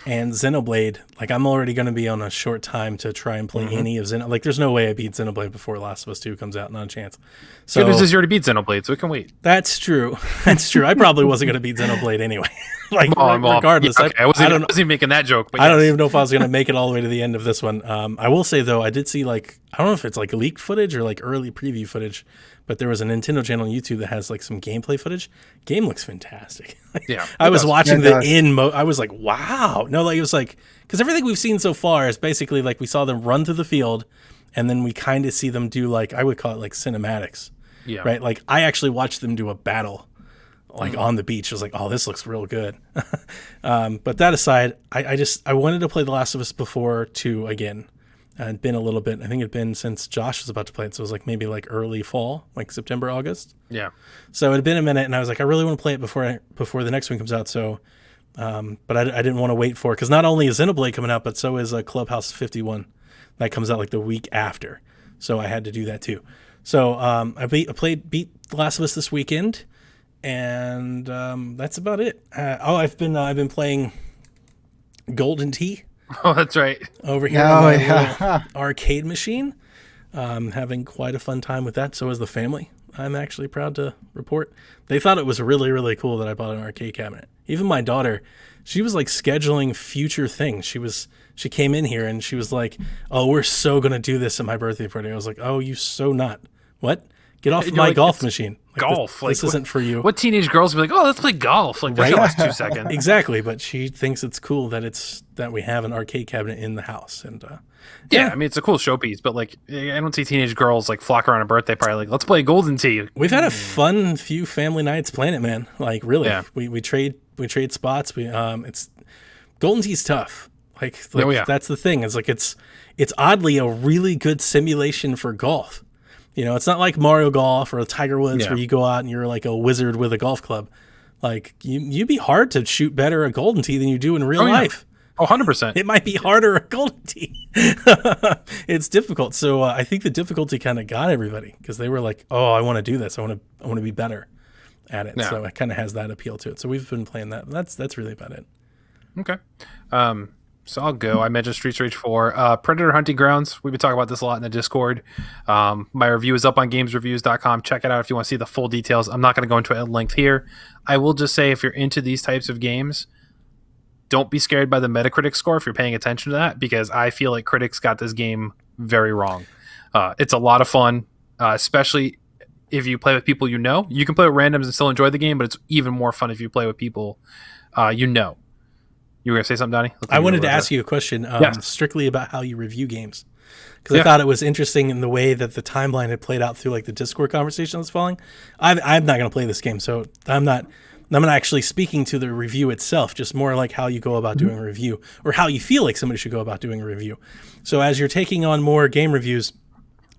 and Xenoblade, like I'm already going to be on a short time to try and play any of Xenoblade. Like there's no way I beat Xenoblade before Last of Us 2 comes out. Not a chance. So good news is you already beat Xenoblade, so we can wait. That's true. That's true. I probably wasn't going to beat Xenoblade anyway. Regardless. Yeah, okay. I wasn't even making that joke. But I don't even know if I was going to make it all the way to the end of this one. I will say though, I did see like, I don't know if it's like leaked footage or like early preview footage, but there was a Nintendo channel on YouTube that has like some gameplay footage. Game looks fantastic. Yeah. I was watching I was like, wow. No, like it was like, because everything we've seen so far is basically like we saw them run through the field and then we kind of see them do like, I would call it like cinematics. Yeah. Right. Like I actually watched them do a battle like on the beach. I was like, oh, this looks real good. But that aside, I wanted to play The Last of Us before 2 again. It'd been a little bit. I think it'd been since Josh was about to play it. So it was like maybe like early fall, like September, August. Yeah. So it had been a minute, and I was like, I really want to play it before the next one comes out. So, but I didn't want to wait for it because not only is Xenoblade coming out, but so is Clubhouse 51 that comes out like the week after. So I had to do that too. So I beat The Last of Us this weekend, and that's about it. I've been playing Golden Tee. Oh, that's right. Over here on my arcade machine. Having quite a fun time with that. So is the family. I'm actually proud to report. They thought it was really, really cool that I bought an arcade cabinet. Even my daughter, she was like scheduling future things. She came in here and she was like, oh, we're so going to do this at my birthday party. I was like, oh, you so not. What? Get off my golf machine. Like, golf. This isn't for you. What teenage girls will be like, oh, let's play golf. Like, that lasts 2 seconds. Exactly. But she thinks it's cool that we have an arcade cabinet in the house. And yeah, I mean, it's a cool showpiece, but like, I don't see teenage girls like flock around a birthday party like, let's play Golden Tee. We've had a fun few family nights playing it, man. Like, really. Yeah. We trade spots. It's Golden Tee's tough. Like that's the thing. It's like it's oddly a really good simulation for golf. You know, it's not like Mario Golf or Tiger Woods where you go out and you're like a wizard with a golf club. Like you'd be hard to shoot better at Golden Tee than you do in real life. Oh, 100%. It might be harder at Golden Tee. It's difficult. So I think the difficulty kind of got everybody because they were like, "Oh, I want to do this. I want to be better at it." Yeah. So it kind of has that appeal to it. So we've been playing that. That's really about it. Okay. So I'll go. I mentioned Streets Rage 4. Predator Hunting Grounds. We've been talking about this a lot in the Discord. My review is up on gamesreviews.com. Check it out if you want to see the full details. I'm not going to go into it at length here. I will just say if you're into these types of games, don't be scared by the Metacritic score if you're paying attention to that, because I feel like critics got this game very wrong. It's a lot of fun, especially if you play with people you know. You can play with randoms and still enjoy the game, but it's even more fun if you play with people you know. You were going to say something, Donnie? I wanted to ask you a question strictly about how you review games. Because I thought it was interesting in the way that the timeline had played out through like the Discord conversation I was following. I'm not going to play this game, so I'm not actually speaking to the review itself, just more like how you go about doing a review or how you feel like somebody should go about doing a review. So as you're taking on more game reviews,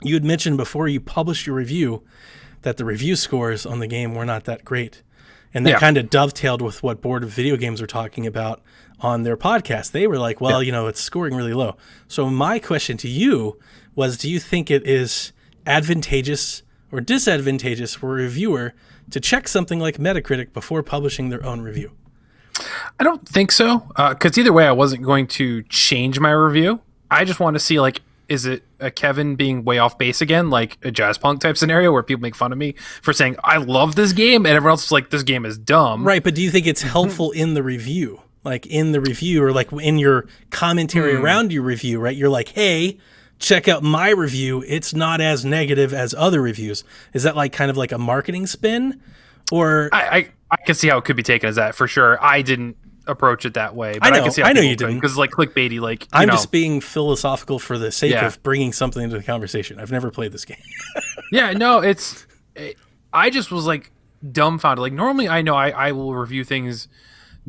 you had mentioned before you published your review that the review scores on the game were not that great. And that kind of dovetailed with what Board of Video Games were talking about on their podcast. They were like, well, it's scoring really low. So my question to you was, do you think it is advantageous or disadvantageous for a reviewer to check something like Metacritic before publishing their own review? I don't think so, because either way, I wasn't going to change my review. I just want to see, like, is it a Kevin being way off base again, like a Jazz Punk type scenario where people make fun of me for saying I love this game and everyone else is like, this game is dumb. Right, but do you think it's helpful in the review? Like in the review or like in your commentary around your review, right? You're like, hey, check out my review. It's not as negative as other reviews. Is that like kind of like a marketing spin? Or I can see how it could be taken as that for sure. I didn't approach it that way, but I can see how I know you didn't, because like clickbaity, like I'm just being philosophical for the sake of bringing something into the conversation. I've never played this game. Yeah, no, I just was like dumbfounded. Like normally, I know I will review things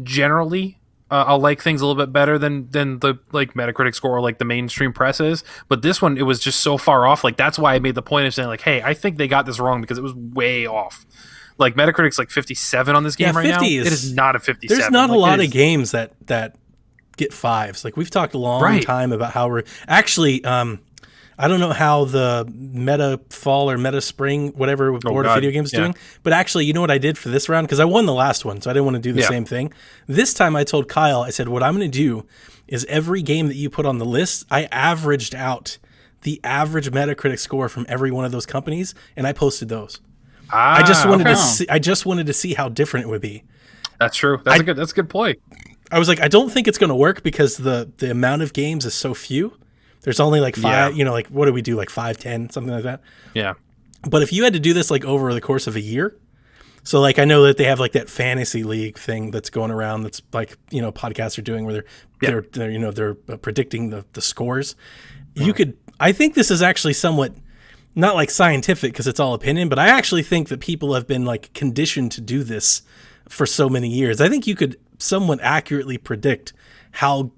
generally. I'll like things a little bit better than the like Metacritic score or like the mainstream press is, but this one it was just so far off. Like that's why I made the point of saying like, hey, I think they got this wrong because it was way off. Like Metacritic's like 57 on this game right now. It is not a 57. There's not a lot of games that get 5s. Like we've talked a long time about how we're actually. I don't know how the meta fall or meta spring, whatever Board of Video Games is doing, but actually, you know what I did for this round? Because I won the last one, so I didn't want to do the same thing. This time I told Kyle, I said, what I'm going to do is every game that you put on the list, I averaged out the average Metacritic score from every one of those companies, and I posted those. I just wanted to see how different it would be. That's true. That's a good play. I was like, I don't think it's going to work because the amount of games is so few. There's only like 5, like what do we do? Like 5, 10, something like that. Yeah. But if you had to do this like over the course of a year, so like I know that they have like that fantasy league thing that's going around. That's like, podcasts are doing where they're predicting the scores. You could, I think this is actually somewhat not like scientific because it's all opinion, but I actually think that people have been like conditioned to do this for so many years. I think you could somewhat accurately predict how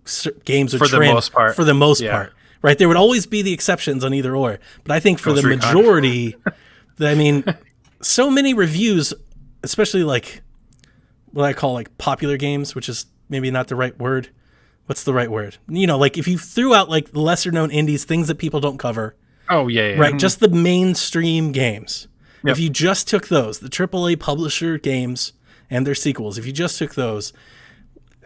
games would trend for the most part. Right, there would always be the exceptions on either or, but I think for the majority, I mean, so many reviews, especially like what I call like popular games, which is maybe not the right word. What's the right word? Like if you threw out like lesser known indies, things that people don't cover. Oh yeah. Right, just the mainstream games. Yep. If you just took those, the AAA publisher games and their sequels, if you just took those.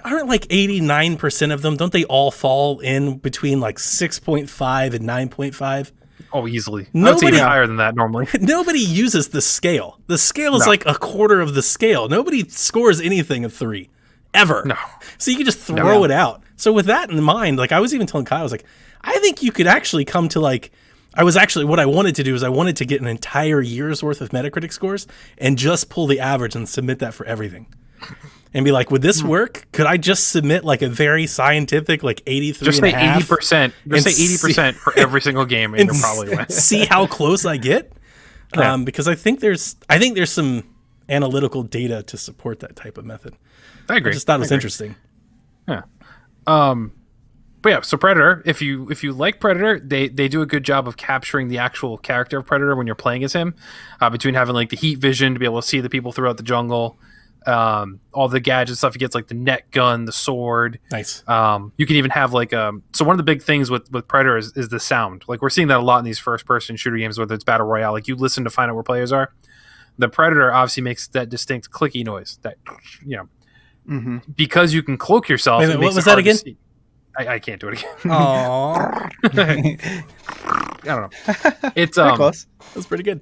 Aren't like 89% of them, don't they all fall in between like 6.5 and 9.5? Oh, easily. It's even higher than that normally. Nobody uses the scale. The scale is like a quarter of the scale. Nobody scores anything a 3, ever. No. So you can just throw it out. So with that in mind, like I was even telling Kyle, I was like, I think you could actually come to like, what I wanted to do is I wanted to get an entire year's worth of Metacritic scores and just pull the average and submit that for everything. And be like, would this work? Could I just submit like a very scientific, like 83 just and say a half? 80%. Just say 80% for every single game, and you'll probably win. See how close I get, because I think there's some analytical data to support that type of method. I agree. I just thought it was interesting. Yeah. But yeah, so Predator. If you like Predator, they do a good job of capturing the actual character of Predator when you're playing as him. Between having like the heat vision to be able to see the people throughout the jungle. All the gadget stuff he gets, like the net gun, the sword. Nice. You can even have like so one of the big things with Predator is the sound. Like we're seeing that a lot in these first person shooter games, whether it's battle royale. Like you listen to find out where players are. The Predator obviously makes that distinct clicky noise. That because you can cloak yourself. Wait, what was that again? I can't do it again. Aww. I don't know. It's close. That's pretty good.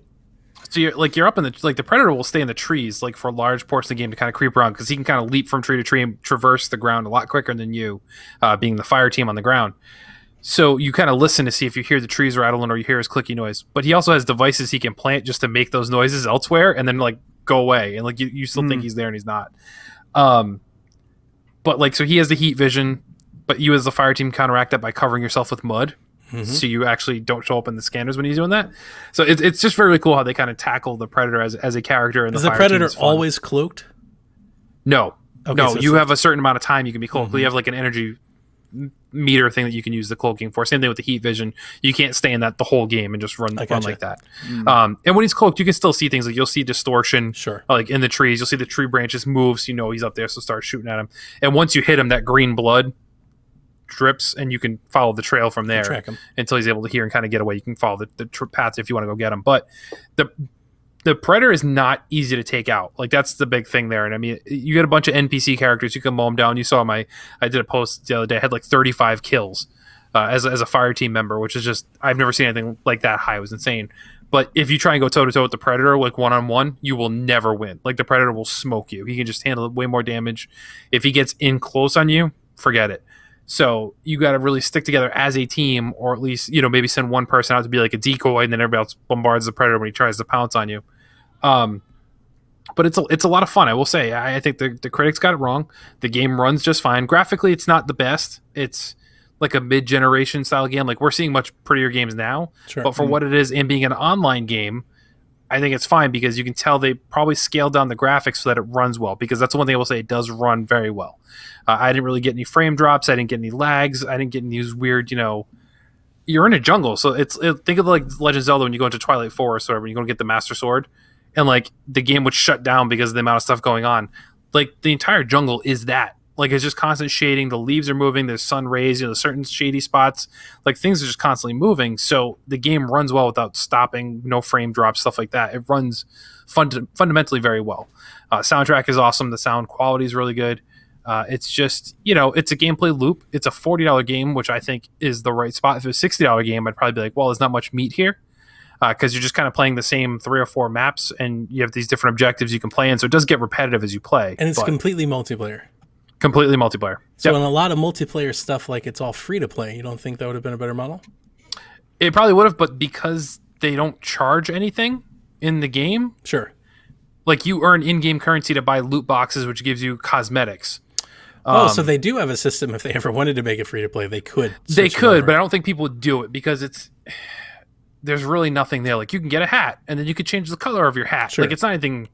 So you're up in the Predator will stay in the trees like for a large portion of the game to kind of creep around because he can kind of leap from tree to tree and traverse the ground a lot quicker than you, being the fire team on the ground. So you kind of listen to see if you hear the trees rattling or you hear his clicky noise. But he also has devices he can plant just to make those noises elsewhere and then like go away and like you still think he's there and he's not. But like so he has the heat vision, but you as the fire team counteract that by covering yourself with mud. Mm-hmm. So you actually don't show up in the scanners when he's doing that. So it's just very cool how they kind of tackle the Predator as a character. And is the Predator always cloaked? No. Okay, no, so you have a certain amount of time you can be cloaked. You have like an energy meter thing that you can use the cloaking for. Same thing with the heat vision. You can't stay in that the whole game and just run like that. And when he's cloaked, you can still see things like you'll see distortion. Sure. Like in the trees, you'll see the tree branches move, so you know he's up there, so start shooting at him. And once you hit him, that green blood drips and you can follow the trail from there track him until he's able to hear and kind of get away. You can follow the paths if you want to go get him. But the Predator is not easy to take out. Like, that's the big thing there. And I mean, you get a bunch of NPC characters, you can mow them down. You saw I did a post the other day, I had like 35 kills as a fire team member, which is just, I've never seen anything like that high. It was insane. But if you try and go toe to toe with the Predator, like one-on-one, you will never win. Like, the Predator will smoke you. He can just handle way more damage. If he gets in close on you, forget it. So you got to really stick together as a team, or at least, maybe send one person out to be like a decoy, and then everybody else bombards the Predator when he tries to pounce on you. But it's a lot of fun. I will say, I think the critics got it wrong. The game runs just fine. Graphically, it's not the best. It's like a mid-generation style game. Like, we're seeing much prettier games now, sure. But for what it is and being an online game, I think it's fine, because you can tell they probably scaled down the graphics so that it runs well, because that's the one thing I will say, it does run very well. I didn't really get any frame drops. I didn't get any lags. I didn't get any weird, you're in a jungle. So think of like Legend of Zelda when you go into Twilight Forest or whatever, you go to get the Master Sword, and like the game would shut down because of the amount of stuff going on. Like, the entire jungle is that. Like, it's just constant shading. The leaves are moving. There's sun rays, certain shady spots. Like, things are just constantly moving. So the game runs well without stopping, no frame drops, stuff like that. It runs fundamentally very well. Soundtrack is awesome. The sound quality is really good. It's just, it's a gameplay loop. It's a $40 game, which I think is the right spot. If it was a $60 game, I'd probably be like, well, there's not much meat here. Because you're just kind of playing the same 3 or 4 maps, and you have these different objectives you can play in. So it does get repetitive as you play. And it's completely multiplayer. Completely multiplayer. So in a lot of multiplayer stuff, like, it's all free to play. You don't think that would have been a better model? It probably would have, but because they don't charge anything in the game. Sure. Like, you earn in-game currency to buy loot boxes, which gives you cosmetics. So they do have a system. If they ever wanted to make it free to play, they could. They could, but I don't think people would do it, because there's really nothing there. Like, you can get a hat, and then you could change the color of your hat. Sure. Like, it's not anything.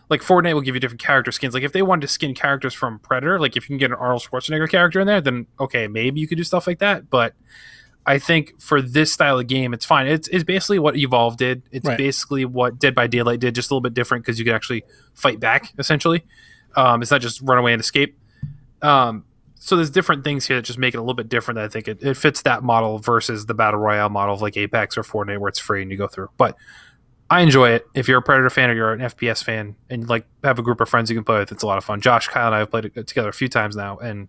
Like, Fortnite will give you different character skins. Like, if they wanted to skin characters from Predator, like, if you can get an Arnold Schwarzenegger character in there, then okay, maybe you could do stuff like that. But I think for this style of game, it's fine. It's basically what Evolve did. It's basically what Dead by Daylight did, just a little bit different, because you can actually fight back, essentially. It's not just run away and escape. So there's different things here that just make it a little bit different. I think it fits that model versus the Battle Royale model of like Apex or Fortnite, where it's free and you go through. But I enjoy it. If you're a Predator fan or you're an FPS fan and like have a group of friends you can play with, it's a lot of fun. Josh, Kyle, and I have played it together a few times now, and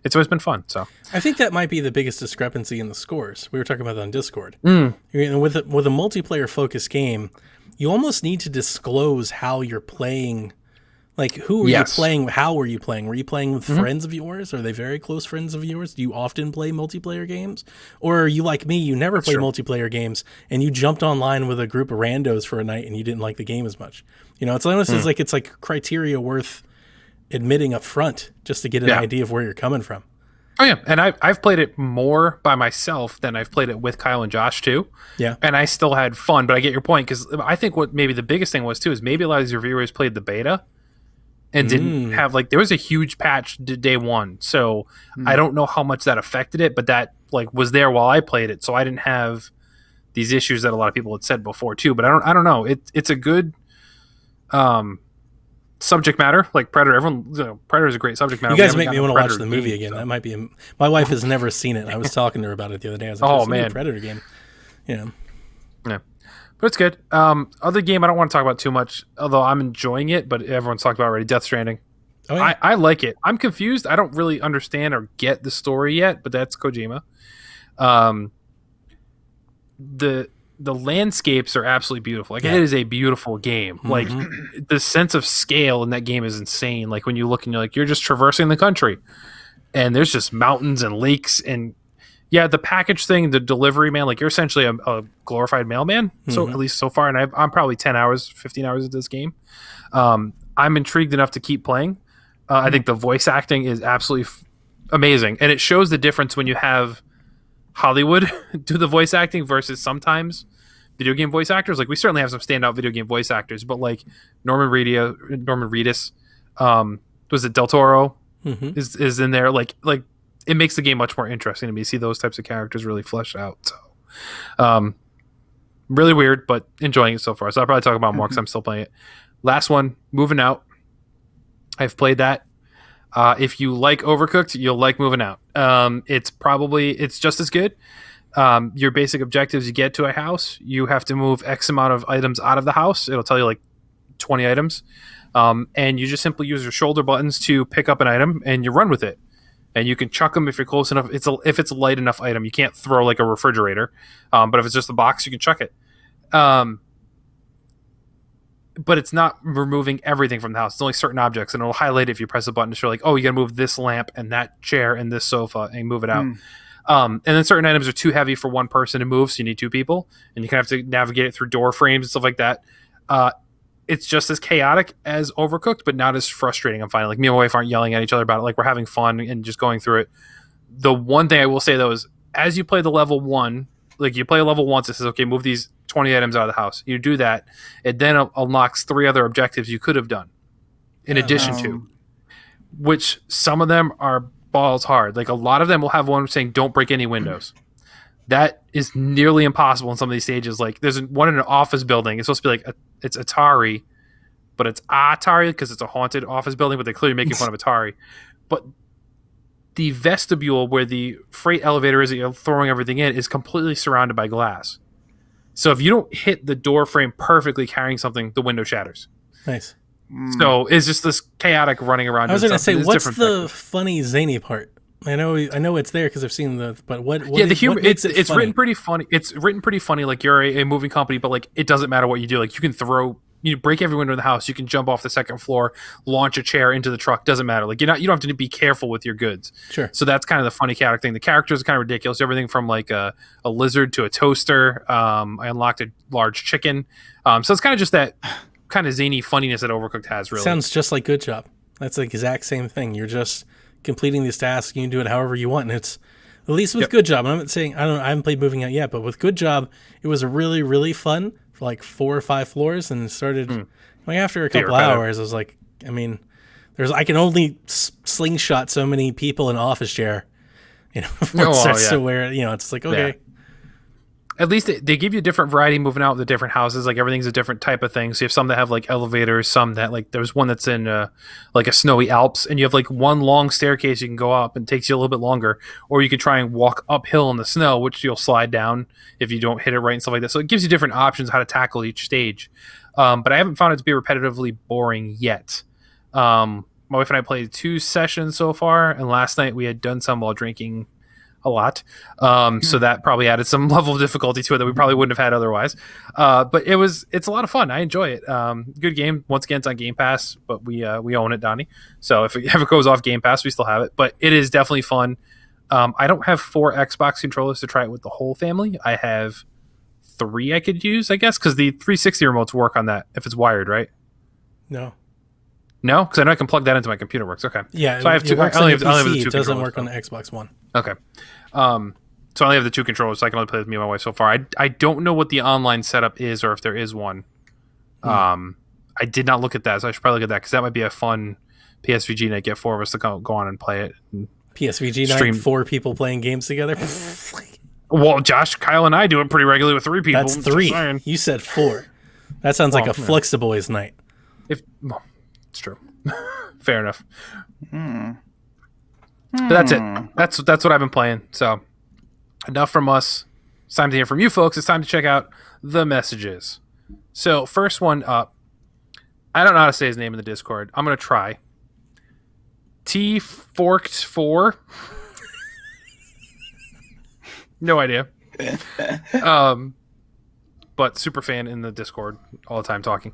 it's always been fun. So I think that might be the biggest discrepancy in the scores. We were talking about that on Discord. With a multiplayer focused game, you almost need to disclose how you're playing. Like, who are you playing? How were you playing? Were you playing with friends of yours? Are they very close friends of yours? Do you often play multiplayer games? Or are you like me, you never play multiplayer games, and you jumped online with a group of randos for a night and you didn't like the game as much? It's almost it's like criteria worth admitting up front just to get an idea of where you're coming from. Oh, yeah. And I've played it more by myself than I've played it with Kyle and Josh, too. Yeah. And I still had fun, but I get your point, because I think what maybe the biggest thing was, too, is maybe a lot of these reviewers played the beta and didn't have, like, there was a huge patch day one. So I don't know how much that affected it, but that, like, was there while I played it. So I didn't have these issues that a lot of people had said before, too. But I don't know. It's a good subject matter. Like, Predator, Predator is a great subject matter. You guys make me want to watch the movie again. So. That might be my wife has never seen it. I was talking to her about it the other day. I was like, oh, man. Predator game. Yeah. But it's good. Other game I don't want to talk about too much, although I'm enjoying it, but everyone's talked about already, Death Stranding. Oh, yeah. I like it. I'm confused. I don't really understand or get the story yet, but that's Kojima. The landscapes are absolutely beautiful. Like, it is a beautiful game. Like, the sense of scale in that game is insane. Like, when you look and you're like, you're just traversing the country, and there's just mountains and lakes, and the package thing, the delivery man, like, you're essentially a glorified mailman. So at least so far, and I'm probably 10 hours, 15 hours into this game. I'm intrigued enough to keep playing. I think the voice acting is absolutely amazing, and it shows the difference when you have Hollywood do the voice acting versus sometimes video game voice actors. Like, we certainly have some standout video game voice actors, but like Norman Reedus, was it Del Toro is in there. Like it makes the game much more interesting to me to see those types of characters really fleshed out. So, really weird, but enjoying it so far. So I'll probably talk about more because I'm still playing it. Last one, Moving Out. I've played that. If you like Overcooked, you'll like Moving Out. It's just as good. Your basic objectives: you get to a house, you have to move X amount of items out of the house. It'll tell you like 20 items, and you just simply use your shoulder buttons to pick up an item and you run with it. And you can chuck them if you're close enough. If it's a light enough item, you can't throw like a refrigerator, but if it's just a box, you can chuck it. But it's not removing everything from the house. It's only certain objects, and it'll highlight it if you press a button to show like, oh, you got to move this lamp and that chair and this sofa and move it out. And then certain items are too heavy for one person to move, so you need two people, and you kind of have to navigate it through door frames and stuff like that. It's just as chaotic as Overcooked, but not as frustrating. I'm finding like me and my wife aren't yelling at each other about it. Like we're having fun and just going through it. The one thing I will say though is as you play the level one, like you play a level once, it says, okay, move these 20 items out of the house. You do that. It then unlocks 3 other objectives you could have done in addition to, which some of them are balls hard. Like a lot of them will have one saying, don't break any windows. That is nearly impossible in some of these stages. Like there's one in an office building. It's supposed to be like it's Atari, but it's Atari because it's a haunted office building, but they're clearly making fun of Atari. But the vestibule where the freight elevator is that you're throwing everything in is completely surrounded by glass. So if you don't hit the door frame perfectly carrying something, the window shatters. Nice. So it's just this chaotic running around. I was going to say, what's the funny zany part? I know it's there because I've seen but what the humor, it's written pretty funny. It's written pretty funny. Like you're a moving company, but like it doesn't matter what you do. Like you break every window in the house. You can jump off the second floor, launch a chair into the truck. Doesn't matter. Like you don't have to be careful with your goods. Sure. So that's kind of the funny chaotic thing. The characters are kind of ridiculous. Everything from like a lizard to a toaster. I unlocked a large chicken. So it's kind of just that kind of zany funniness that Overcooked has. Really sounds just like Good Job. That's the exact same thing. You're just completing these tasks. You can do it however you want, and it's at least with Good Job. I'm not saying I haven't played Moving Out yet, but with Good Job, it was really really fun for like 4 or 5 floors, and started like after a couple hours. I was like, I mean, I can only slingshot so many people in an office chair, before it starts to wear. It's like okay. Yeah. At least they give you a different variety moving out of the different houses. Like everything's a different type of thing. So you have some that have like elevators, some that like there's one that's in like a snowy Alps, and you have like one long staircase you can go up and it takes you a little bit longer, or you can try and walk uphill in the snow, which you'll slide down if you don't hit it right and stuff like that. So it gives you different options how to tackle each stage. But I haven't found it to be repetitively boring yet. My wife and I played 2 sessions so far, and last night we had done some while drinking a lot. So that probably added some level of difficulty to it that we probably wouldn't have had otherwise. But it's a lot of fun. I enjoy it. Good game. Once again, it's on Game Pass, but we own it, Donnie. So if it ever goes off Game Pass, we still have it. But it is definitely fun. I don't have 4 Xbox controllers to try it with the whole family. I have 3 I could use, I guess, because the 360 remotes work on that if it's wired, right? No, because I know I can plug that into my computer. Works. Okay. Yeah, so I have 2. I only have the 2 it doesn't work on the Xbox One. Okay. So I only have the 2 controllers, so I can only play with me and my wife so far. I don't know what the online setup is or if there is one. I did not look at that, so I should probably look at that because that might be a fun PSVG night. Get 4 of us to go on and play it. And PSVG night, 4 people playing games together. Well, Josh, Kyle, and I do it pretty regularly with 3 people. That's 3. You said 4. That sounds like a Flex the Boys night. It's true. Fair enough. But that's it. That's what I've been playing. So enough from us. It's time to hear from you folks. It's time to check out the messages. So first one up. I don't know how to say his name in the Discord. I'm going to try. T-Forked4. No idea. But super fan in the Discord all the time talking.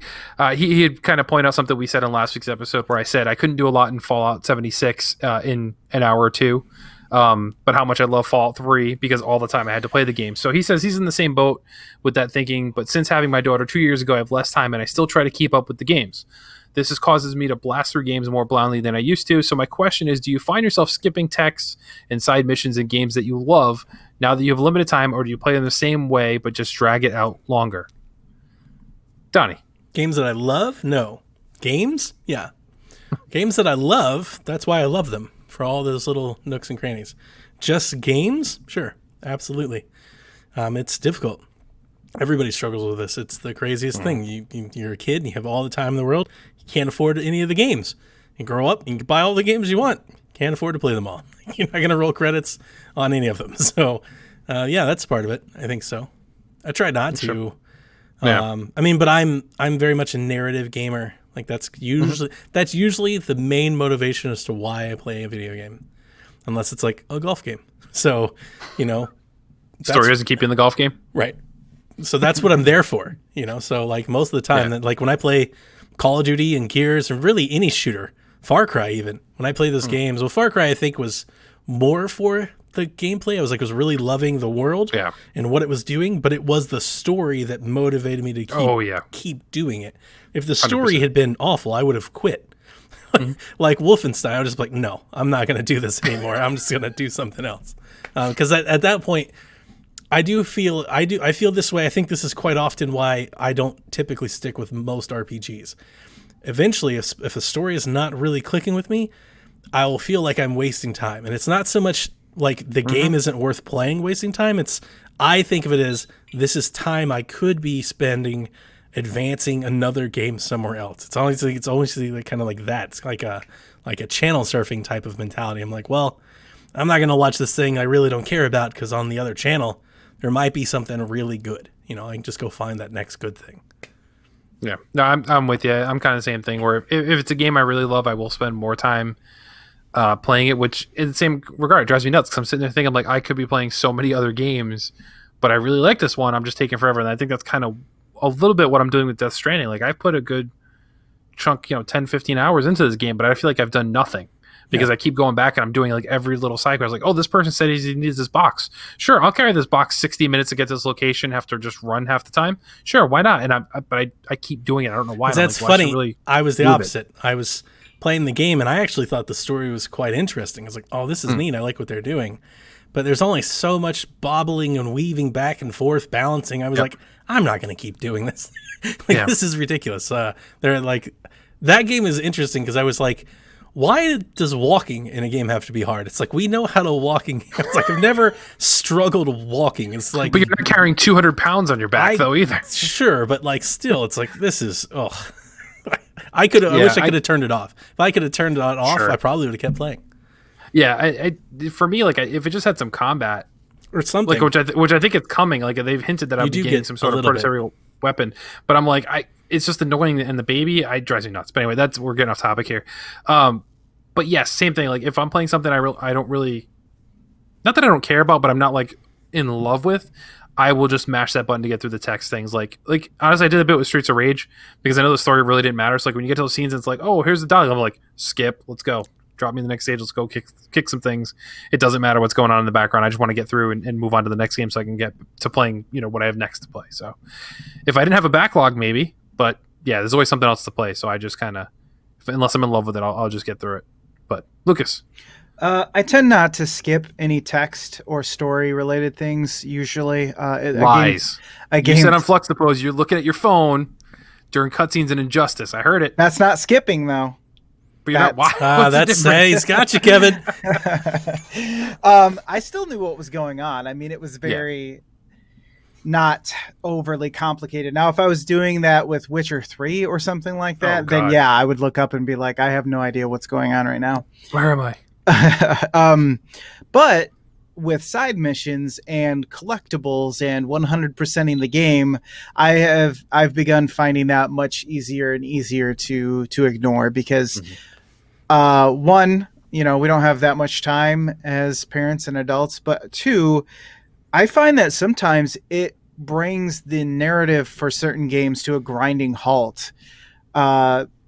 He had kind of pointed out something we said in last week's episode where I said I couldn't do a lot in Fallout 76 in an hour or 2, but how much I love Fallout 3 because all the time I had to play the game. So he says he's in the same boat with that thinking, but since having my daughter 2 years ago, I have less time and I still try to keep up with the games. This causes me to blast through games more blindly than I used to. So my question is, do you find yourself skipping texts and side missions in games that you love now that you have limited time, or do you play them the same way but just drag it out longer? Donnie. Games that I love? No. Games? Yeah. Games that I love, that's why I love them, for all those little nooks and crannies. Just games? Sure. Absolutely. It's difficult. Everybody struggles with this. It's the craziest thing. You're a kid and you have all the time in the world. You can't afford any of the games. You grow up, you can buy all the games you want. Can't afford to play them all. You're not going to roll credits on any of them. So Yeah, that's part of it. I think so. I try not to. Sure. Yeah. I mean, but I'm very much a narrative gamer. Like that's usually the main motivation as to why I play a video game, unless it's like a golf game. So, Story doesn't keep you in the golf game, right? So that's what I'm there for. So like most of the time, that like when I play Call of Duty and Gears, or really any shooter, Far Cry even, when I play those games, well, Far Cry I think was more for the gameplay. I was really loving the world and what it was doing, but it was the story that motivated me to keep doing it. If the story 100%. had been awful, I would have quit. Like Wolfenstein, I was just like, no, I'm not going to do this anymore. I'm just going to do something else. Because at that point, I feel this way. I think this is quite often why I don't typically stick with most RPGs. Eventually, if a story is not really clicking with me, I will feel like I'm wasting time. And it's not so much like the game isn't worth playing, wasting time. I think of it as this is time I could be spending advancing another game somewhere else. It's always like kind of like that. It's like a channel surfing type of mentality. I'm like, well, I'm not going to watch this thing I really don't care about because on the other channel there might be something really good. I can just go find that next good thing. Yeah, no, I'm with you. I'm kind of the same thing. Where if it's a game I really love, I will spend more time playing it. Which, in the same regard, it drives me nuts because I'm sitting there thinking, I'm like, I could be playing so many other games, but I really like this one. I'm just taking forever, and I think that's kind of a little bit what I'm doing with Death Stranding. Like I've put a good chunk, 10, 15 hours into this game, but I feel like I've done nothing because I keep going back and I'm doing like every little cycle. I was like, oh, this person said he needs this box. Sure, I'll carry this box 60 minutes to get to this location, have to just run half the time. Sure, why not? And I keep doing it. I don't know why. That's like, funny. Really I was the opposite. I was playing the game and I actually thought the story was quite interesting. I was like, oh, this is neat. I like what they're doing. But there's only so much bobbling and weaving back and forth, balancing. I was like, I'm not going to keep doing this. This is ridiculous. They're like, that game is interesting because I was like, why does walking in a game have to be hard? It's like, we know how to walking. It's like, I've never struggled walking. It's like, but you're not carrying 200 pounds on your back though either. Sure, but like, still, it's like, this is, I wish I could have turned it off. If I could have turned it off, I probably would have kept playing. Yeah, for me, like if it just had some combat or something, like which I think it's coming. Like they've hinted that I'll be getting some sort of prototypical weapon, but I'm like, it's just annoying, and the baby drives me nuts. But anyway, we're getting off topic here. But yes, same thing. Like if I'm playing something I don't really, not that I don't care about, but I'm not like in love with, I will just mash that button to get through the text things. Like honestly, I did a bit with Streets of Rage because I know the story really didn't matter. So like when you get to those scenes, it's like, oh, here's the dialogue. I'm like, skip, let's go. Drop me in the next stage. Let's go kick some things. It doesn't matter what's going on in the background. I just want to get through and move on to the next game so I can get to playing, what I have next to play. So if I didn't have a backlog, maybe, but yeah, there's always something else to play. So I just kind of, unless I'm in love with it, I'll just get through it. But Lucas. I tend not to skip any text or story related things usually. Lies. You said on Flux Depose, you're looking at your phone during cutscenes and Injustice. I heard it. That's not skipping though. But you're not. That's he's got you, Kevin. I still knew what was going on. I mean, it was very not overly complicated. Now, if I was doing that with Witcher 3 or something like that, then I would look up and be like, I have no idea what's going on right now. Where am I? But with side missions and collectibles and 100%ing the game, I've begun finding that much easier and easier to ignore because one, we don't have that much time as parents and adults, but two, I find that sometimes it brings the narrative for certain games to a grinding halt.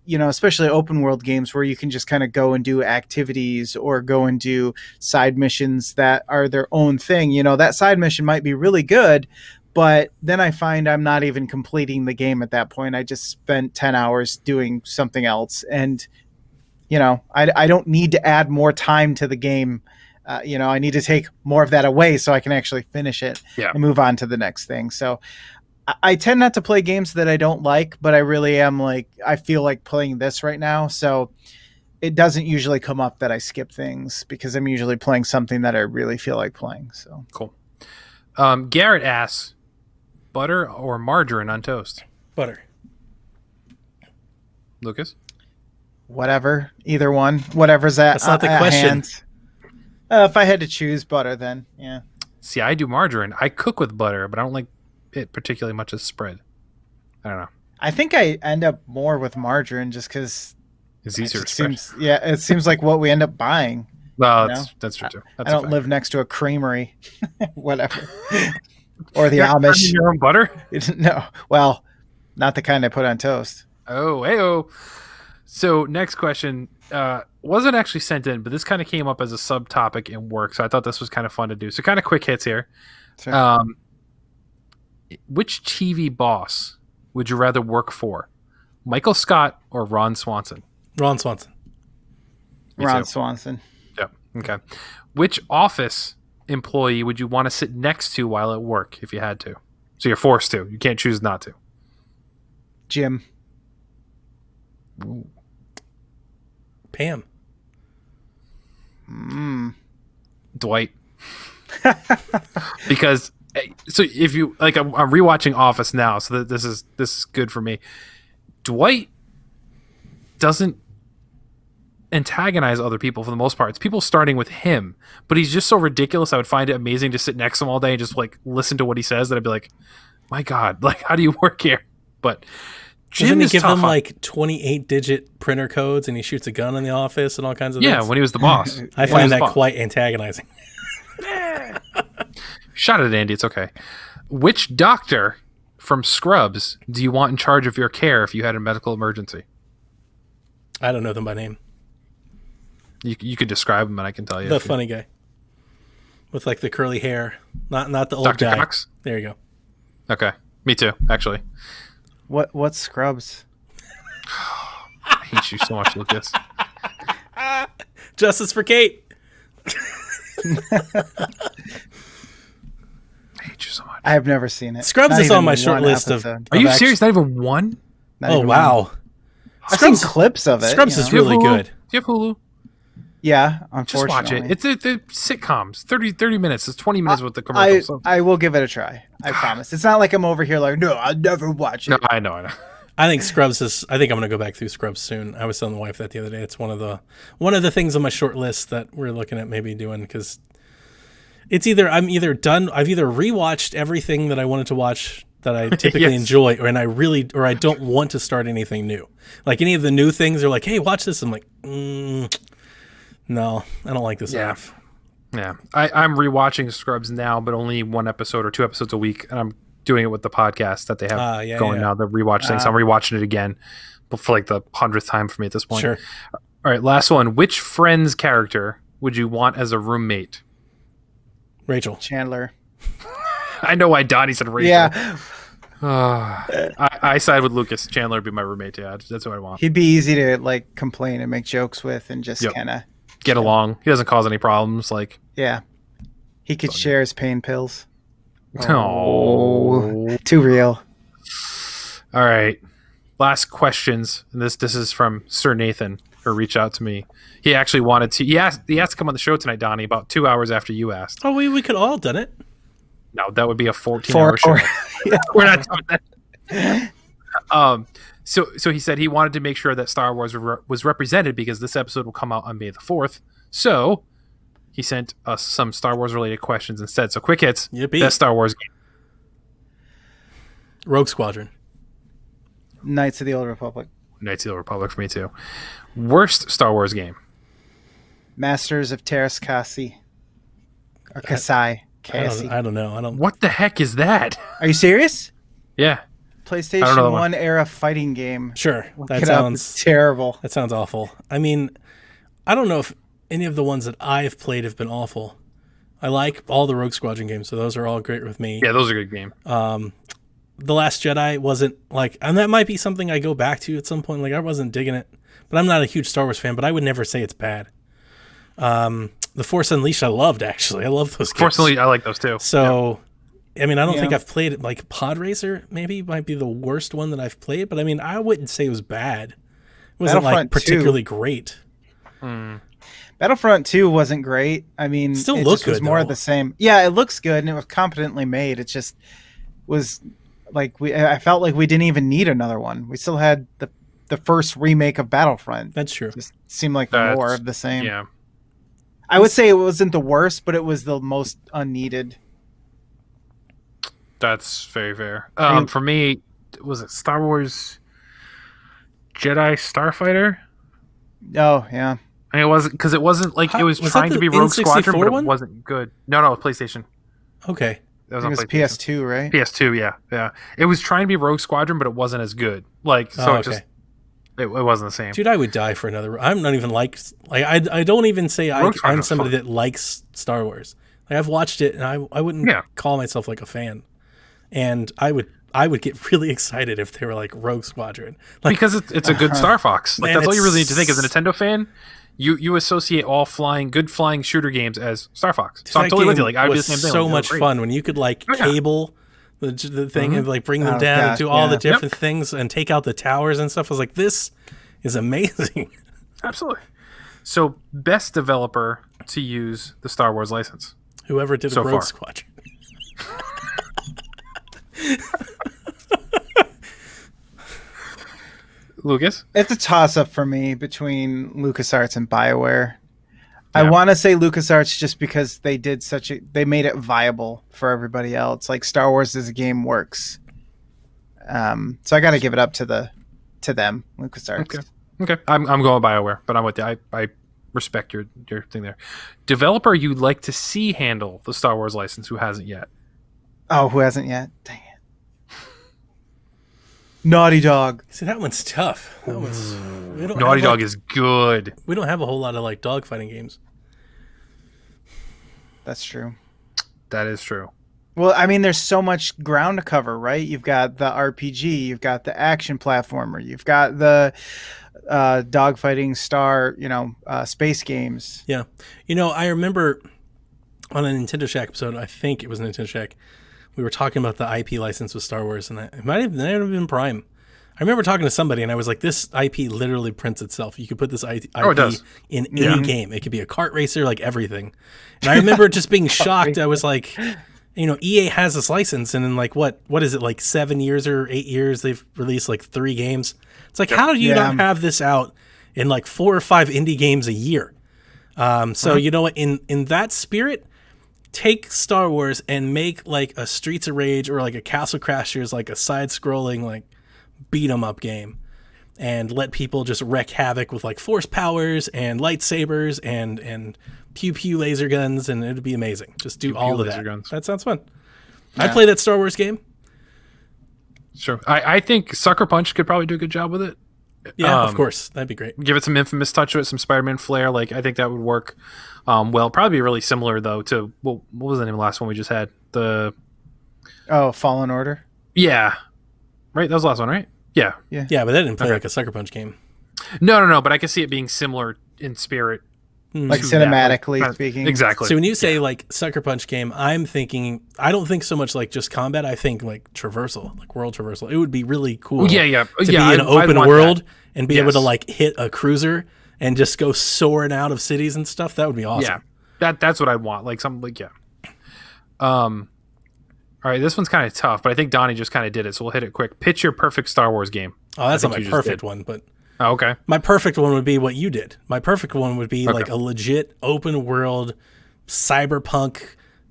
Especially open world games where you can just kind of go and do activities or go and do side missions that are their own thing. That side mission might be really good, but then I find I'm not even completing the game at that point. I just spent 10 hours doing something else. And, I don't need to add more time to the game. I need to take more of that away so I can actually finish it and move on to the next thing. So I tend not to play games that I don't like, but I really am I feel like playing this right now. So it doesn't usually come up that I skip things because I'm usually playing something that I really feel like playing. So cool. Garrett asks, butter or margarine on toast? Butter. Lucas? Whatever. Either one. Whatever's at. That's not the question. If I had to choose butter, then yeah. See, I do margarine. I cook with butter, but I don't like it particularly much as spread. I don't know. I think I end up more with margarine just because It's easier to it spread. it seems like what we end up buying. Well, you know? that's true too. That's I don't live next to a creamery, whatever, or the Amish. Your own butter? No, well, not the kind I put on toast. Oh, heyo. So next question wasn't actually sent in, but this kind of came up as a subtopic in work, so I thought this was kind of fun to do. So kind of quick hits here. Sure. Which TV boss would you rather work for, Michael Scott or Ron Swanson? Ron Swanson. Ron Swanson. Yep. Okay. Which office employee would you want to sit next to while at work if you had to? So you're forced to. You can't choose not to. Jim. Ooh. Pam. Dwight. Because so if you like, I'm rewatching Office now, so this is good for me. Dwight doesn't antagonize other people for the most part. It's people starting with him, but he's just so ridiculous. I would find it amazing to sit next to him all day and just like listen to what he says. That I'd be like, my God, like how do you work here? But Doesn't he give them like 28-digit printer codes and he shoots a gun in the office and all kinds of things? Yeah, when he was the boss. I find that quite antagonizing. Shot at Andy, it's okay. Which doctor from Scrubs do you want in charge of your care if you had a medical emergency? I don't know them by name. You could describe him and I can tell you. The funny guy. With like the curly hair. Not the old Dr. guy. Cox? There you go. Okay. Me too, actually. What's Scrubs? I hate you so much, Lucas. Justice for Kate. I hate you so much. I have never seen it. Scrubs Not is on even my short one list episode. Are you serious? Not even one? Not Oh, even wow. one. I've seen clips of it. Scrubs you is know? really good. Do you have Hulu? Yeah, Just watch unfortunately. it. It's the sitcoms. 30 minutes. It's 20 minutes with the commercials. So. I will give it a try. I promise. It's not like I'm over here like, no, I'll never watch it. No, I know. I think Scrubs is. I think I'm going to go back through Scrubs soon. I was telling the wife that the other day. It's one of the things on my short list that we're looking at maybe doing because it's either I've either rewatched everything that I wanted to watch that I typically enjoy, or I don't want to start anything new. Like any of the new things are like, hey, watch this. I'm like, no, I don't like this enough. Yeah, I'm rewatching Scrubs now, but only one episode or two episodes a week, and I'm doing it with the podcast that they have going now. The rewatch thing, so I'm rewatching it again, but for like the 100th time for me at this point. Sure. All right, last one. Which Friends character would you want as a roommate? Rachel. Chandler. I know why Donnie said Rachel. Yeah. I side with Lucas. Chandler would be my roommate. Yeah, that's what I want. He'd be easy to like complain and make jokes with and just kind of get along. He doesn't cause any problems. Like, yeah, he could share his pain pills. Oh, too real. All right, last questions. And this is from Sir Nathan, who reached out to me. He actually wanted to. He asked to come on the show tonight, Donnie. About 2 hours after you asked. Oh, we could all done it. No, that would be a 14-hour show. We're not doing that. So he said he wanted to make sure that Star Wars was represented because this episode will come out on May the 4th. So he sent us some Star Wars related questions instead. So quick hits. Yippee. Best Star Wars game. Rogue Squadron. Knights of the Old Republic. Knights of the Republic for me too. Worst Star Wars game. Masters of Terras Kasi. Or Kasai. I don't know. What the heck is that? Are you serious? Yeah. PlayStation 1 era fighting game. Sure. That sounds terrible. That sounds awful. I mean, I don't know if any of the ones that I've played have been awful. I like all the Rogue Squadron games, so those are all great with me. Yeah, those are good games. The Last Jedi wasn't like, and that might be something I go back to at some point. Like, I wasn't digging it, but I'm not a huge Star Wars fan, but I would never say it's bad. The Force Unleashed, I loved, actually. I love those games. Force Unleashed, I like those too. So, I mean, I don't think I've played it. Like, Pod Racer, maybe, might be the worst one that I've played, but I mean, I wouldn't say it was bad. It wasn't, like, particularly great. Battlefront 2 wasn't great. I mean, still it looked just was good, more though. of the same. Yeah, it looks good, and it was competently made. It just was like I felt like we didn't even need another one. We still had the first remake of Battlefront. That's true. It just seemed like more of the same. Yeah. I would say it wasn't the worst, but it was the most unneeded. That's very fair. For me, was it Star Wars Jedi Starfighter? Oh yeah. And it wasn't because it wasn't like it was trying to be Rogue Squadron, but it wasn't good. No, PlayStation. Okay. That was it on was PlayStation. PS2, right? PS2, yeah. It was trying to be Rogue Squadron, but it wasn't as good. Like, so it wasn't the same. Dude, I would die for another. I'm not even like I don't even say I'm somebody that likes Star Wars. Like I've watched it, and I wouldn't call myself like a fan. And I would get really excited if they were like Rogue Squadron, like, because it's a good Star Fox. Like, that's all you really need to think as a Nintendo fan. You associate all good flying shooter games as Star Fox. So I'm totally with you. Like I would do the same thing. So much fun when you could like cable the thing and like bring them down and do all the different things and take out the towers and stuff. I was like, this is amazing. Absolutely. So best developer to use the Star Wars license. Whoever did a Rogue Squadron. Lucas? It's a toss-up for me between LucasArts and BioWare. Yeah. I want to say LucasArts just because they did they made it viable for everybody else. Like Star Wars as a game works. So I got to give it up to them, LucasArts. Okay. I'm going BioWare, but I'm with you. I respect your thing there. Developer you'd like to see handle the Star Wars license who hasn't yet? Oh, who hasn't yet? Dang it. Naughty Dog. See, that one's tough. Naughty Dog is good. We don't have a whole lot of like dogfighting games. That's true. That is true. Well, I mean, there's so much ground to cover, right? You've got the RPG, you've got the action platformer, you've got the dogfighting space games. Yeah. I remember on a Nintendo Shack episode, I think it was Nintendo Shack, we were talking about the IP license with Star Wars, and it might have been Prime. I remember talking to somebody, and I was like, this IP literally prints itself. You could put this IP in any game. It could be a kart racer, like everything. And I remember just being shocked. I was like, EA has this license, and in like, what is it, like 7 years or 8 years, they've released like 3 games. It's like, how do you not have this out in like 4 or 5 indie games a year? So you know what, in that spirit, take Star Wars and make like a Streets of Rage or like a Castle Crashers, like a side-scrolling like beat 'em up game, and let people just wreak havoc with like force powers and lightsabers and pew pew laser guns, and it'd be amazing. Just do all of that. Guns. That sounds fun. Yeah. I'd play that Star Wars game. Sure. I think Sucker Punch could probably do a good job with it. Yeah, of course. That'd be great. Give it some Infamous touch to it, some Spider-Man flair. Like, I think that would work well. Probably really similar, though, to... what was the name of the last one we just had? Fallen Order? Yeah. Right? That was the last one, right? Yeah. Yeah, but that didn't play like a Sucker Punch game. No, but I can see it being similar in spirit. Like cinematically speaking. Exactly. So when you say like Sucker Punch game, I'm thinking, I don't think so much like just combat. I think like traversal, like world traversal. It would be really cool to be in an open world and be able to like hit a cruiser and just go soaring out of cities and stuff. That would be awesome. Yeah, that's what I want. Like something like, all right, this one's kind of tough, but I think Donnie just kind of did it, so we'll hit it quick. Pitch your perfect Star Wars game. Oh, that's not my perfect one, but... Oh, okay. My perfect one would be what you did. My perfect one would be like a legit open world, cyberpunk,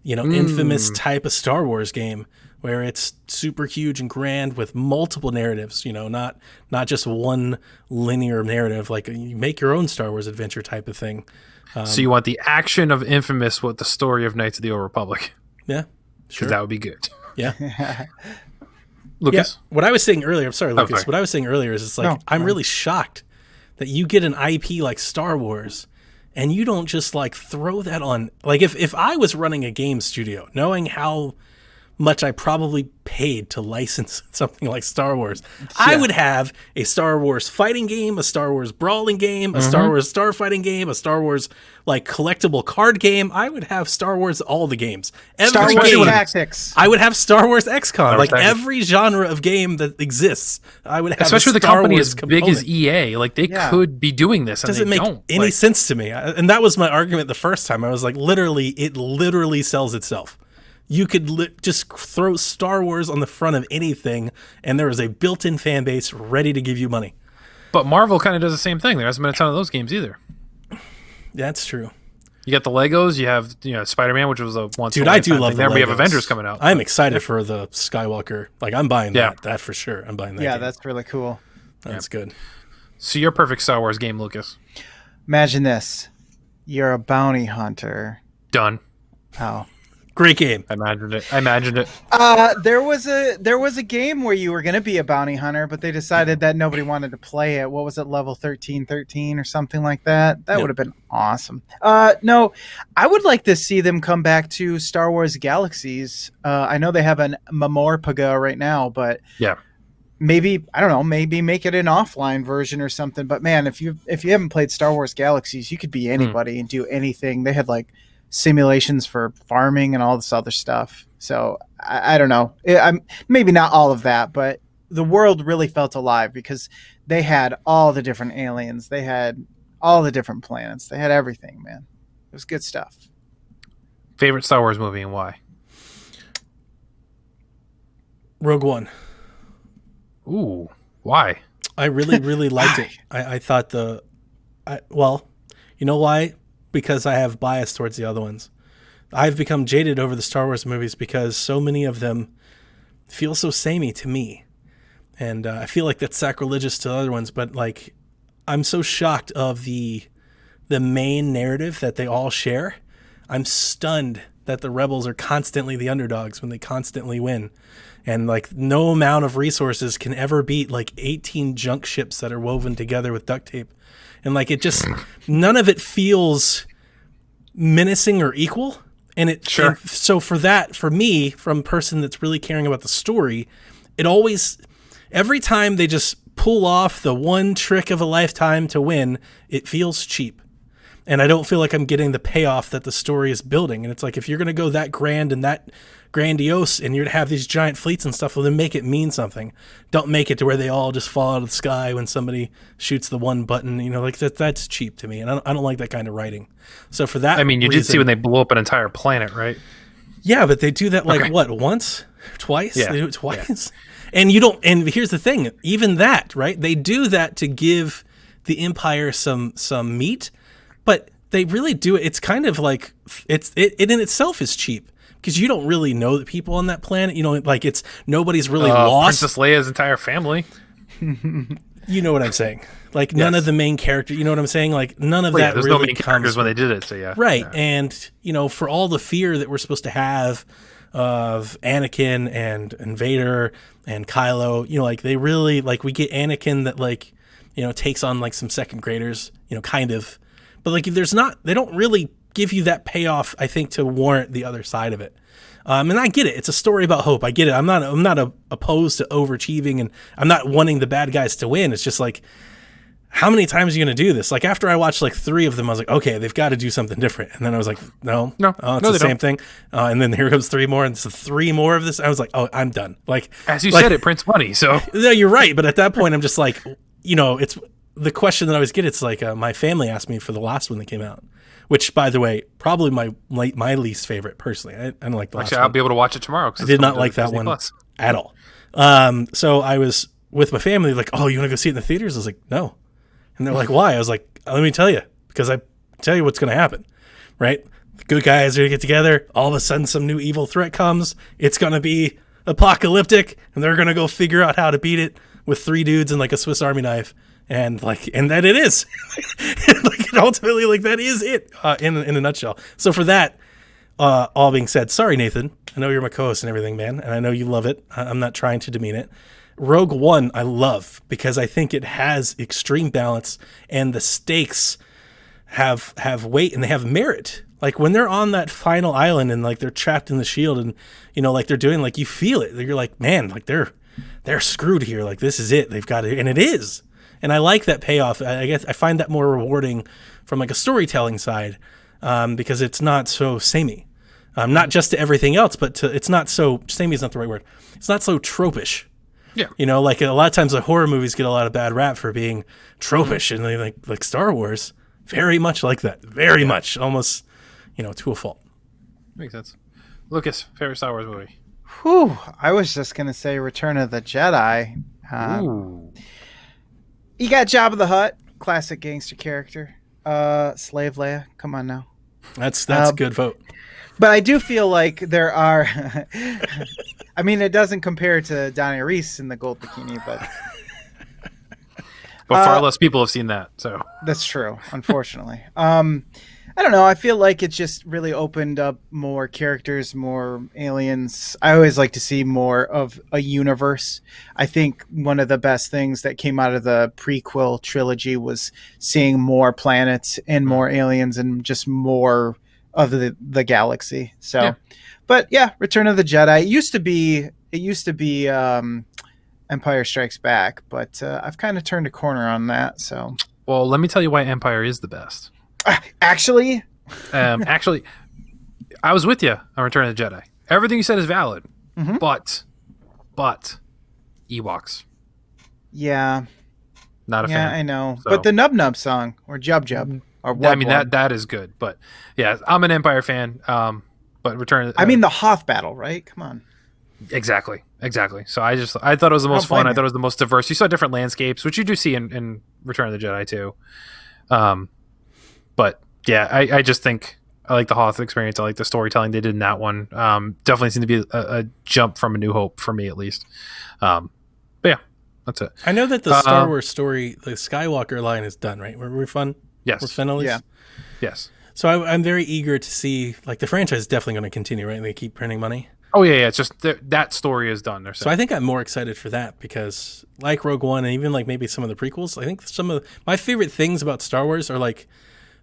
infamous type of Star Wars game where it's super huge and grand with multiple narratives, not just one linear narrative. Like you make your own Star Wars adventure type of thing. So you want the action of Infamous with the story of Knights of the Old Republic. Yeah. Sure. That would be good. Yeah. Lucas? Yeah, what I was saying earlier, I'm sorry, Lucas. What I was saying earlier is I'm really shocked that you get an IP like Star Wars and you don't just like throw that on. Like if I was running a game studio, knowing how much I probably paid to license something like Star Wars, I would have a Star Wars fighting game, a Star Wars brawling game, a Star Wars starfighting game, a Star Wars like collectible card game. I would have Star Wars all the games. Star Wars Tactics. I would have Star Wars XCOM. Like every genre of game that exists, I would have. Especially with a company as big as EA, like they could be doing this. Doesn't make any sense to me. And that was my argument the first time. I was like, it literally sells itself. You could just throw Star Wars on the front of anything, and there is a built-in fan base ready to give you money. But Marvel kind of does the same thing. There hasn't been a ton of those games either. That's true. You got the Legos. You have Spider-Man, which was a once. Dude, I do love the Legos. We have Legos. Avengers coming out. I'm excited for the Skywalker. Like, I'm buying that for sure. I'm buying that. Yeah, game. that's really cool. That's good. So your perfect Star Wars game, Lucas. Imagine this: you're a bounty hunter. Done. Oh. Great game. I imagined it. There was a game where you were going to be a bounty hunter, but they decided that nobody wanted to play it. What was it, level 1313 or something like that? That would have been awesome. No, I would like to see them come back to Star Wars Galaxies. I know they have an Mamorpaga right now, but yeah, maybe, I don't know, maybe make it an offline version or something. But man, if you haven't played Star Wars Galaxies, you could be anybody and do anything. They had like simulations for farming and all this other stuff. So I don't know. I'm maybe not all of that, but the world really felt alive because they had all the different aliens. They had all the different planets. They had everything, man. It was good stuff. Favorite Star Wars movie and why? Rogue One. Ooh, why? I really, really liked it. I thought well, you know why? Because I have bias towards the other ones. I've become jaded over the Star Wars movies because so many of them feel so samey to me. And I feel like that's sacrilegious to the other ones, but like I'm so shocked of the main narrative that they all share. I'm stunned that the rebels are constantly the underdogs when they constantly win. And like no amount of resources can ever beat like 18 junk ships that are woven together with duct tape. And like it just, none of it feels menacing or equal. And and so for me, from a person that's really caring about the story, it always, every time they just pull off the one trick of a lifetime to win, it feels cheap. And I don't feel like I'm getting the payoff that the story is building. And it's like, if you're going to go that grand and that grandiose and you're to have these giant fleets and stuff, well, then make it mean something. Don't make it to where they all just fall out of the sky when somebody shoots the one button. Like that's cheap to me. And I don't like that kind of writing. So for that, I mean, you did see when they blew up an entire planet, right? Yeah, but they do that once, twice? Yeah. They do it twice. Yeah. And here's the thing, even that, right? They do that to give the Empire some meat. But they really do it. It's kind of like it in itself is cheap because you don't really know the people on that planet. Like it's nobody's really lost. Princess Leia's entire family. You know what I'm saying? Like none of the main character. You know what I'm saying? Like none of that. There's really no main characters when they did it. So yeah, right. Yeah. And for all the fear that we're supposed to have of Anakin and Vader and Kylo, like they really like we get Anakin that takes on like some second graders. Kind of. But like they don't really give you that payoff, I think, to warrant the other side of it. And I get it. It's a story about hope. I get it. I'm not opposed to overachieving, and I'm not wanting the bad guys to win. It's just like, how many times are you going to do this? Like after I watched like 3 of them, I was like, okay, they've got to do something different. And then I was like, no, it's the same thing. And then here comes 3 more, and it's 3 more of this. I was like, oh, I'm done. Like as you said, it prints money. So no, you're right. But at that point, I'm just like, it's. The question that I always get, it's like my family asked me for the last one that came out, which, by the way, probably my least favorite personally. I don't like the last one. I'll be able to watch it tomorrow. I did not like that one at all. So I was with my family, like, oh, you want to go see it in the theaters? I was like, no. And they're like, why? I was like, let me tell you, because I tell you what's going to happen, right? The good guys are going to get together. All of a sudden, some new evil threat comes. It's going to be apocalyptic, and they're going to go figure out how to beat it with 3 dudes and like a Swiss Army knife. And that it is, ultimately, like that is it in a nutshell. So for that, all being said, sorry, Nathan, I know you're my co-host and everything, man, and I know you love it. I'm not trying to demean it. Rogue One, I love because I think it has extreme balance and the stakes have weight and they have merit. Like when they're on that final island and like they're trapped in the shield and like they're doing like you feel it. You're like, man, like they're screwed here. Like this is it. They've got it, and it is. And I like that payoff. I guess I find that more rewarding from like a storytelling side because it's not so samey. Not just to everything else, but it's not so, samey is not the right word. It's not so tropish. Yeah. Like a lot of times the horror movies get a lot of bad rap for being tropish and they like Star Wars, very much like that. Very much, almost, to a fault. Makes sense. Lucas, favorite Star Wars movie? Whew. I was just going to say Return of the Jedi. Ooh. You got Jabba the Hutt, classic gangster character. Slave Leia, come on now. That's a good vote. But I do feel like there are. I mean, it doesn't compare to Donnie Reese in the gold bikini, but far less people have seen that. So that's true, unfortunately. I don't know. I feel like it just really opened up more characters, more aliens. I always like to see more of a universe. I think one of the best things that came out of the prequel trilogy was seeing more planets and more aliens and just more of the galaxy. So, yeah. But yeah, Return of the Jedi. It used to be Empire Strikes Back, but I've kind of turned a corner on that. So, well, let me tell you why Empire is the best. Actually, I was with you on Return of the Jedi. Everything you said is valid, but Ewoks. Yeah, not a fan. Yeah, I know. So. But the Nub Nub song or Jub Jub or I mean that is good. But yeah, I'm an Empire fan. But Return. I mean the Hoth battle, right? Come on. Exactly. So I thought it was the most fun. I thought it was the most diverse. You saw different landscapes, which you do see in Return of the Jedi too. But yeah, I just think I like the Hoth experience. I like the storytelling they did in that one. Definitely seemed to be a jump from A New Hope for me, at least. But yeah, that's it. I know that the Star Wars story, the Skywalker line, is done, right? We're fun. Yes. We're finalists. Yeah. Yes. So I'm very eager to see. Like the franchise is definitely going to continue, right? They keep printing money. Oh yeah. It's just that story is done. So I think I'm more excited for that because, like Rogue One, and even like maybe some of the prequels, I think some of my favorite things about Star Wars are like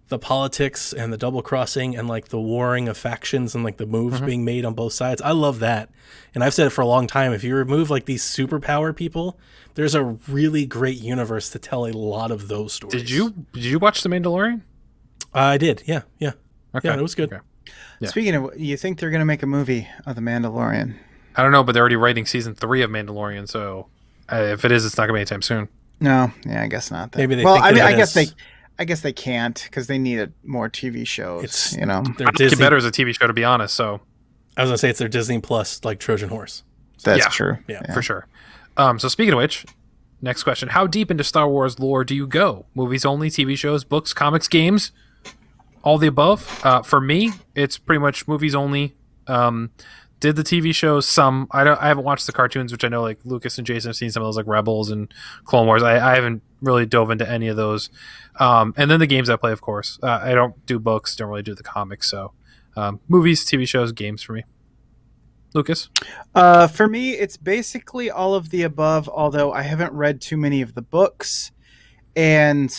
the politics and the double crossing and like the warring of factions and like the moves being made on both sides. I love that. And I've said it for a long time. If you remove like these superpower people, there's a really great universe to tell a lot of those stories. Did you watch The Mandalorian? I did. Yeah. Okay. Yeah, it was good. Okay. Yeah. Speaking of, you think they're going to make a movie of The Mandalorian? I don't know, but they're already writing season 3 of Mandalorian. So if it is, it's not going to be anytime soon. No. Yeah, I guess not. Maybe they. Well, I mean, I guess they can't because they need more TV shows. I like it better as a TV show, to be honest. So I was gonna say it's their Disney Plus like Trojan horse. That's true. Yeah, for sure. So speaking of which, next question: how deep into Star Wars lore do you go? Movies only, TV shows, books, comics, games, all the above. For me, it's pretty much movies only. Did the TV shows some? I haven't watched the cartoons, which I know like Lucas and Jason have seen some of those like Rebels and Clone Wars. I haven't really dove into any of those. And then the games I play, of course. I don't do books, don't really do the comics. So movies, TV shows, games for me. Lucas? For me, it's basically all of the above, although I haven't read too many of the books. And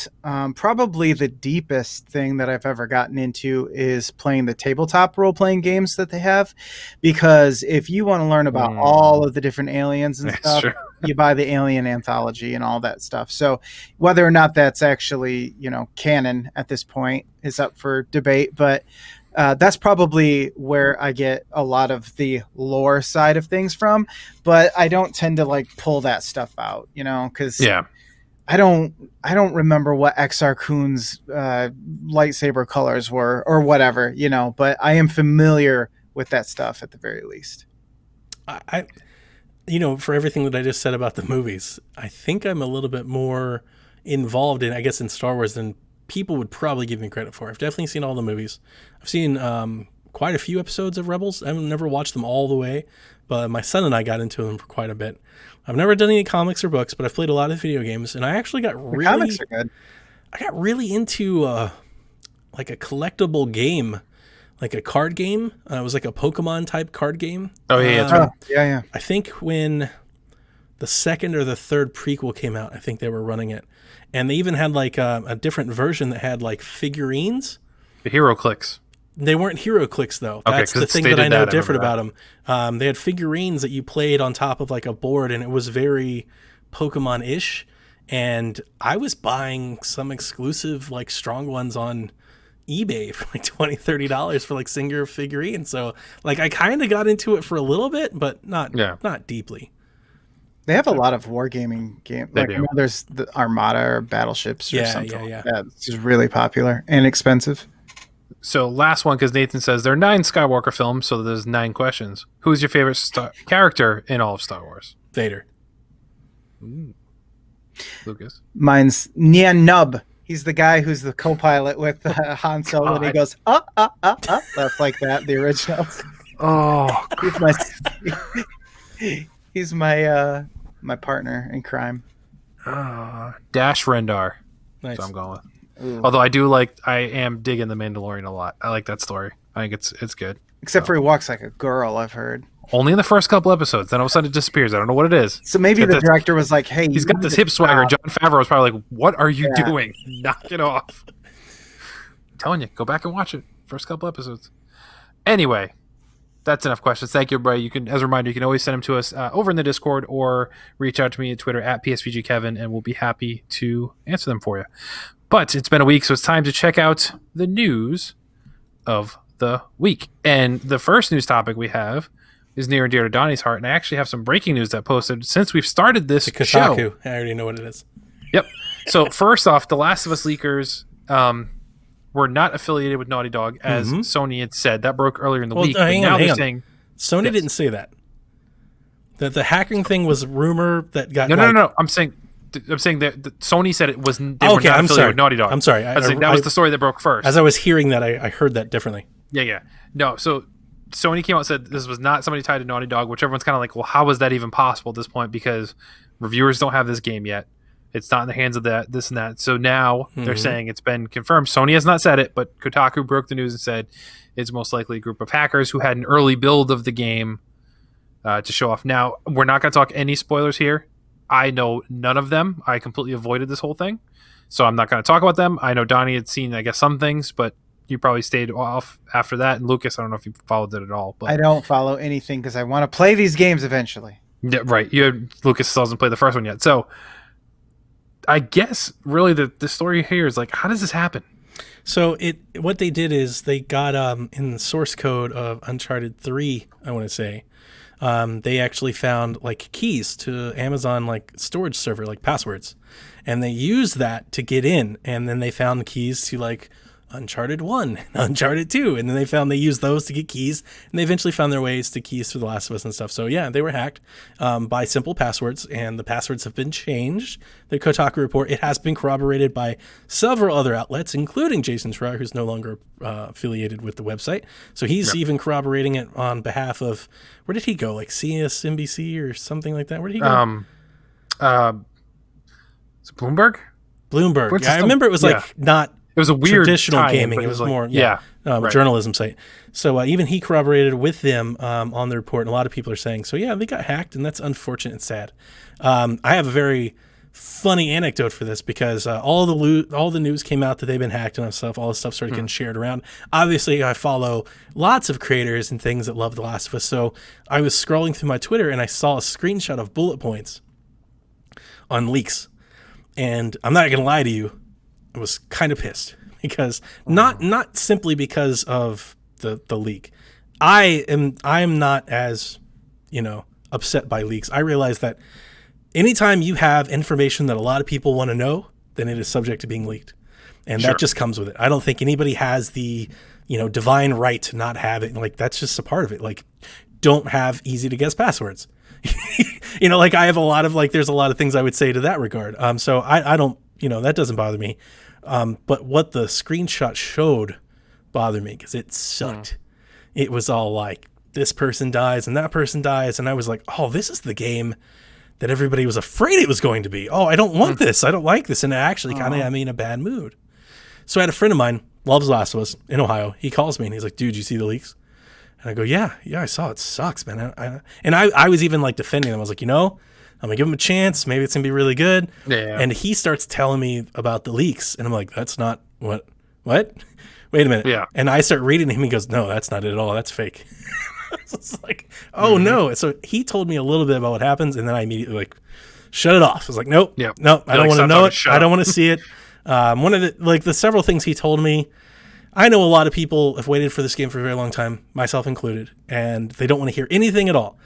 probably the deepest thing that I've ever gotten into is playing the tabletop role-playing games that they have. Because if you want to learn about all of the different aliens and stuff, you buy the Alien Anthology and all that stuff. So whether or not that's actually, canon at this point is up for debate. But that's probably where I get a lot of the lore side of things from. But I don't tend to like pull that stuff out, because I don't remember what Exar Kun's lightsaber colors were or whatever, but I am familiar with that stuff at the very least. I for everything that I just said about the movies, I think I'm a little bit more involved in Star Wars than people would probably give me credit for. I've definitely seen all the movies. I've seen quite a few episodes of Rebels. I've never watched them all the way, but my son and I got into them for quite a bit. I've never done any comics or books, but I've played a lot of video games, and I actually got really... The comics are good. I got really into like a collectible game, like a card game. It was like a Pokemon type card game. Oh, yeah. Yeah. I think when the second or the third prequel came out, I think they were running it. And they even had like a different version that had like figurines. The Hero Clicks. They weren't Hero Clicks, though. That's the thing that I know different about them. They had figurines that you played on top of like a board, and it was very Pokemon-ish. And I was buying some exclusive like strong ones on eBay for like $20, $30 for like singular figurine. So like I kind of got into it for a little bit, but not deeply. They have a lot of wargaming games. Like, there's the Armada or Battleships or something. Yeah. It's just really popular and expensive. So last one, because Nathan says there are 9 Skywalker films, so there's 9 questions. Who is your favorite character in all of Star Wars? Vader. Lucas? Mine's Nien Nub. He's the guy who's the co-pilot with Han Solo, and he goes, That's like that, the original. Oh, he's my my partner in crime. Dash Rendar. Nice. So I'm going with. Ooh. Although I am digging the Mandalorian a lot. I like that story. I think it's good. Except for he walks like a girl, I've heard. Only in the first couple episodes. Then all of a sudden it disappears. I don't know what it is. So maybe the director was like, hey. He's got this hip swagger. John Favreau was probably like, what are you doing? Knock it off. I'm telling you, go back and watch it. First couple episodes. Anyway, that's enough questions. Thank you, everybody. You can, as a reminder, you can always send them to us over in the Discord or reach out to me at Twitter at PSVGKevin, and we'll be happy to answer them for you. But it's been a week, so it's time to check out the news of the week. And the first news topic we have is near and dear to Donnie's heart, and I actually have some breaking news that posted since we've started this show. Kotaku. I already know what it is. Yep. So first off, The Last of Us leakers were not affiliated with Naughty Dog, as Sony had said. That broke earlier in the week. Hang on. Saying Sony didn't say that. That the hacking thing was a rumor that got No. I'm saying that Sony said it was. They were not affiliated with Naughty Dog. I'm sorry. That was the story that broke first. As I was hearing that, I heard that differently. Yeah. No, so Sony came out and said this was not somebody tied to Naughty Dog, which everyone's kind of like, well, how is that even possible at this point? Because reviewers don't have this game yet. It's not in the hands of this and that. So now they're saying it's been confirmed. Sony has not said it, but Kotaku broke the news and said it's most likely a group of hackers who had an early build of the game to show off. Now, we're not going to talk any spoilers here. I know none of them. I completely avoided this whole thing. So I'm not going to talk about them. I know Donnie had seen, I guess, some things, but you probably stayed off after that. And Lucas, I don't know if you followed it at all. But I don't follow anything because I want to play these games eventually. Yeah, right. Lucas still hasn't played the first one yet. So I guess really the story here is like, how does this happen? So what they did is they got in the source code of Uncharted 3, I want to say, they actually found like keys to Amazon like storage server, like passwords, and they used that to get in. And then they found the keys to like Uncharted 1 and Uncharted 2, and then they used those to get keys, and they eventually found their ways to keys to The Last of Us and stuff. So yeah, they were hacked by simple passwords, and the passwords have been changed. The Kotaku report, it has been corroborated by several other outlets, including Jason Schreier, who's no longer affiliated with the website. So he's even corroborating it on behalf of, where did he go? Like CNBC or something like that? Where did he go? Is it Bloomberg? Bloomberg. Yeah, I remember it was like not it was a weird traditional gaming. It was like, more journalism site. So even he corroborated with them on the report, and a lot of people are saying, so yeah, they got hacked, and that's unfortunate and sad. I have a very funny anecdote for this because all the news came out that they've been hacked and stuff. All this stuff started getting shared around. Obviously, I follow lots of creators and things that love The Last of Us, so I was scrolling through my Twitter, and I saw a screenshot of bullet points on leaks. And I'm not going to lie to you, I was kind of pissed because not simply because of the leak. I am not as, upset by leaks. I realize that anytime you have information that a lot of people want to know, then it is subject to being leaked. And that just comes with it. I don't think anybody has the, divine right to not have it. Like, that's just a part of it. Like, don't have easy to guess passwords. Like I have a lot of there's a lot of things I would say to that regard. So I don't, that doesn't bother me. But what the screenshot showed bothered me because it sucked. It was all like this person dies and that person dies. And I was like, oh, this is the game that everybody was afraid it was going to be. Oh, I don't want this. I don't like this. And it actually kind of had me in a bad mood. So I had a friend of mine, loves Last of Us in Ohio. He calls me and he's like, dude, you see the leaks? And I go, yeah, I saw it. Sucks, man. I was even like defending them. I was like, I'm gonna give him a chance. Maybe it's gonna be really good. Yeah. And he starts telling me about the leaks, and I'm like, that's not what? Wait a minute. Yeah. And I start reading him. He goes, no, that's not it at all. That's fake. It's like, oh no. So he told me a little bit about what happens, and then I immediately shut it off. I was like, nope, I don't want to know it. I don't want to see it. One of the several things he told me. I know a lot of people have waited for this game for a very long time, myself included, and they don't want to hear anything at all.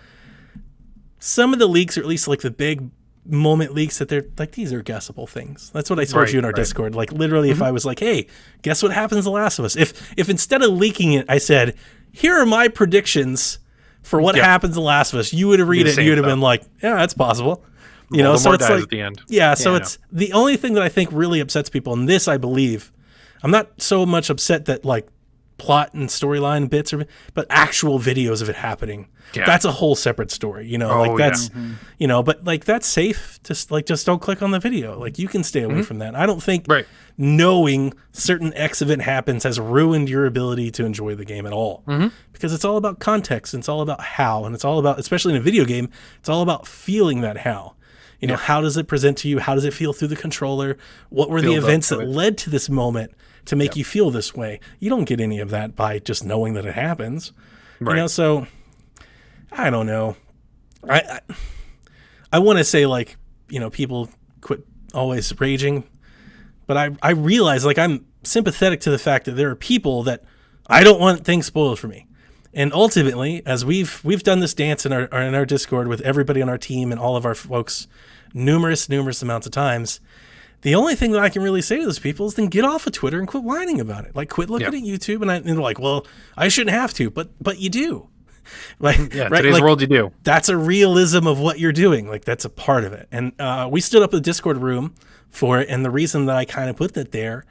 Some of the leaks, or at least like the big moment leaks, that they're like, these are guessable things. That's what I told you in our Discord. Like literally, if I was like, hey, guess what happens to The Last of Us? If instead of leaking it, I said, here are my predictions for what happens to The Last of Us, you would have read it and you would have been like, yeah, that's possible. You know, so it's dies like at the end. So it's the only thing that I think really upsets people, and this I believe, I'm not so much upset that like plot and storyline bits but actual videos of it happening. Yeah. That's a whole separate story, you know, that's you know, but like that's safe. Just don't click on the video. Like you can stay away from that. I don't think knowing certain X event happens has ruined your ability to enjoy the game at all. Because it's all about context, and it's all about how, and it's all about, especially in a video game, it's all about feeling that how. You know, how does it present to you? How does it feel through the controller? What were the events that led to this moment to make you feel this way? You don't get any of that by just knowing that it happens. You know, so I don't know. I want to say, like, you know, people quit always raging, but I realize, like, I'm sympathetic to the fact that there are people that I don't want things spoiled for me. And ultimately, as we've done this dance in our Discord with everybody on our team and all of our folks numerous amounts of times, the only thing that I can really say to those people is then get off of Twitter and quit whining about it. Like, quit looking at YouTube. And they're like, well, I shouldn't have to, but you do. Like, today's world, you do. That's a realism of what you're doing. Like, that's a part of it. And we stood up in the Discord room for it. And the reason that I kind of put that there,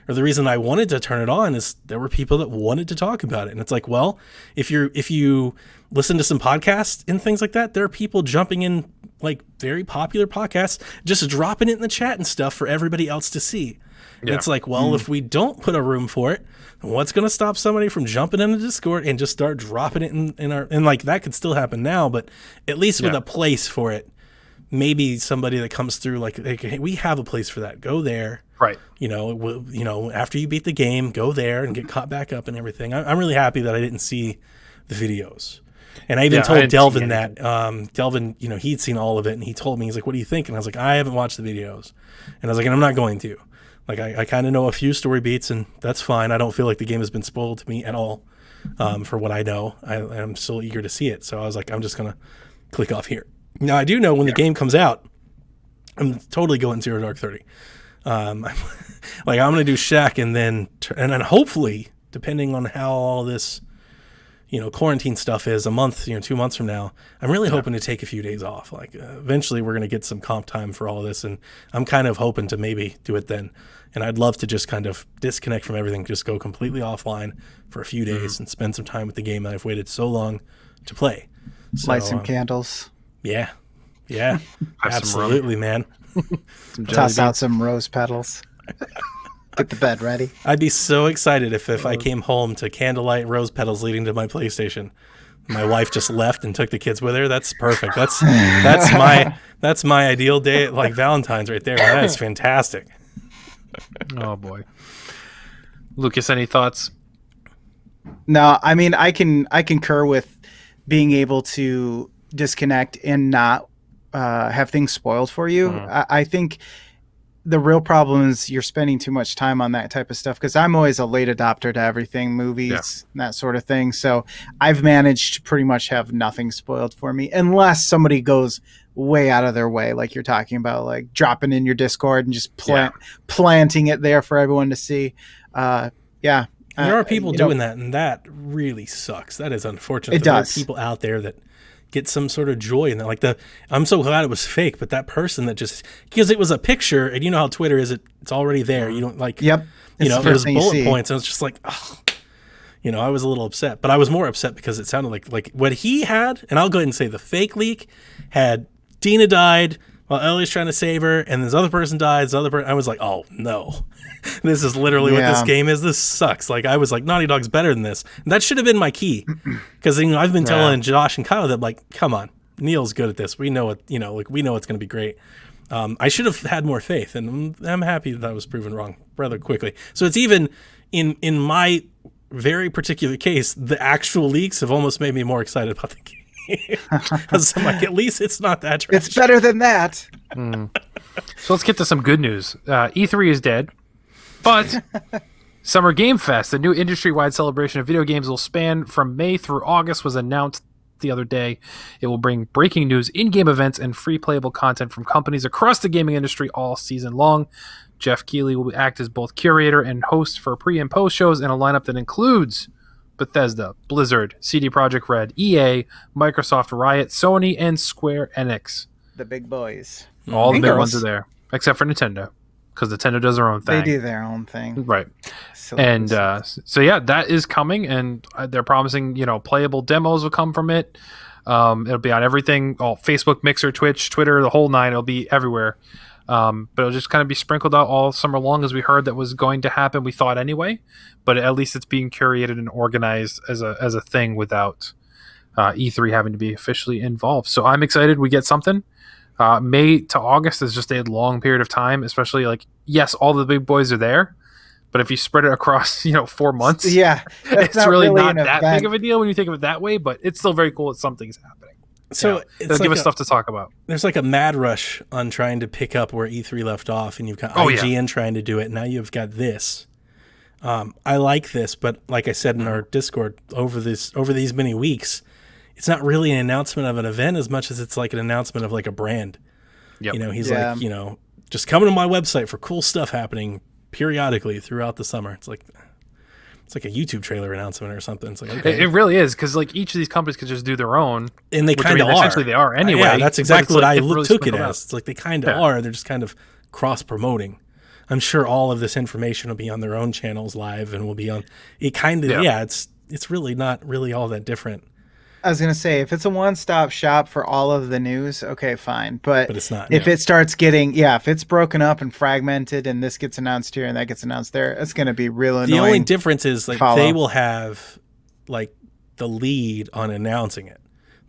or the reason I wanted to turn it on, is there were people that wanted to talk about it. And it's like, well, if you listen to some podcasts and things like that, there are people jumping in, like, very popular podcasts, just dropping it in the chat and stuff for everybody else to see. And it's like, well, if we don't put a room for it, what's going to stop somebody from jumping in the Discord and just start dropping it in our, and like that could still happen now, but at least with a place for it. Maybe somebody that comes through, like, hey, we have a place for that. Go there. Right. You know, after you beat the game, go there and get caught back up and everything. I'm really happy that I didn't see the videos. And I even told Delvin that. Delvin, you know, he'd seen all of it, and he told me, he's like, what do you think? And I was like, I haven't watched the videos. And I was like, and I'm not going to. Like, I kind of know a few story beats, and that's fine. I don't feel like the game has been spoiled to me at all for what I know. I'm still eager to see it. So I was like, I'm just going to click off here. Now, I do know when the game comes out, I'm totally going Zero Dark 30. I'm going to do Shaq, and then hopefully, depending on how all this, you know, quarantine stuff is, a month, 2 months from now, I'm really hoping to take a few days off. Like, eventually we're going to get some comp time for all this, and I'm kind of hoping to maybe do it then. And I'd love to just kind of disconnect from everything, just go completely offline for a few days and spend some time with the game that I've waited so long to play. So, light some candles. Yeah, absolutely, man. Toss out some rose petals. Get the bed ready. I'd be so excited if I came home to candlelight rose petals leading to my PlayStation. My wife just left and took the kids with her. That's perfect. That's my ideal day, like Valentine's right there. That is fantastic. Oh boy. Lucas, any thoughts? No, I mean, I concur with being able to disconnect and not have things spoiled for you. I think the real problem is you're spending too much time on that type of stuff, because I'm always a late adopter to everything, movies, and that sort of thing. So I've managed to pretty much have nothing spoiled for me, unless somebody goes way out of their way, like you're talking about, like dropping in your Discord and just planting it there for everyone to see. There are people doing that, and that really sucks. That is unfortunate. It does. There are people out there that get some sort of joy in that. Like, I'm so glad it was fake, but that person that just, because it was a picture, and you know how Twitter is, it's already there. You don't like, it was bullet points. And I was just like, I was a little upset, but I was more upset because it sounded like what he had, and I'll go ahead and say the fake leak had Dina died while Ellie's trying to save her, and this other person died. I was like, oh no, this is literally what this game is. This sucks. Like, I was like, Naughty Dog's better than this. And that should have been my key, because I've been telling Josh and Kyle that, like, come on, Neil's good at this. We know it. We know it's going to be great. I should have had more faith, and I'm happy that I was proven wrong rather quickly. So it's even in my very particular case, the actual leaks have almost made me more excited about the game. Because I'm like, at least it's not that trash. It's better than that. So let's get to some good news. E3 is dead, but Summer Game Fest, the new industry-wide celebration of video games, will span from May through August, was announced the other day. It will bring breaking news, in-game events, and free playable content from companies across the gaming industry all season long. Jeff Keighley will act as both curator and host for pre- and post shows in a lineup that includes Bethesda, Blizzard, CD Projekt Red, EA, Microsoft, Riot, Sony, and Square Enix. the big boys. All the And big girls. ones are there, except for Nintendo, because Nintendo does their own thing. They do their own thing. Right. Silly And goose. so yeah, that is coming, and they're promising, playable demos will come from it. It'll be on everything, all Facebook, Mixer, Twitch, Twitter, the whole nine. It'll be everywhere. But it'll just kind of be sprinkled out all summer long, as we heard that was going to happen. We thought anyway, but at least it's being curated and organized as a thing without E3 having to be officially involved. So I'm excited we get something. May to August is just a long period of time, especially yes, all the big boys are there, but if you spread it across 4 months, Yeah, it's really not an that event. big of a deal when you think of it that way. But it's still very cool that something's happening. So They'll give us stuff to talk about. There's like a mad rush on trying to pick up where E3 left off, and you've got Oh, yeah. IGN trying to do it. Now you've got this. I like this, but like I said in our Discord, over these many weeks, it's not really an announcement of an event as much as it's like an announcement of like a brand. Yep. He's Yeah. like, just come to my website for cool stuff happening periodically throughout the summer. It's like a YouTube trailer announcement or something. It's like, okay. It really is, because each of these companies could just do their own, And they which, kind of are. essentially they are anyway. Yeah, that's but exactly it's what I really took it sprinkled out. as. It's like they kind of Yeah. are. They're just kind of cross-promoting. I'm sure all of this information will be on their own channels live, and will be on. It kind of It's really not really all that different. I was gonna say, if it's a one-stop shop for all of the news, okay, fine. But it's not. If it starts getting, if it's broken up and fragmented, and this gets announced here and that gets announced there, it's gonna be real annoying. The only difference is follow. they will have like the lead on announcing it.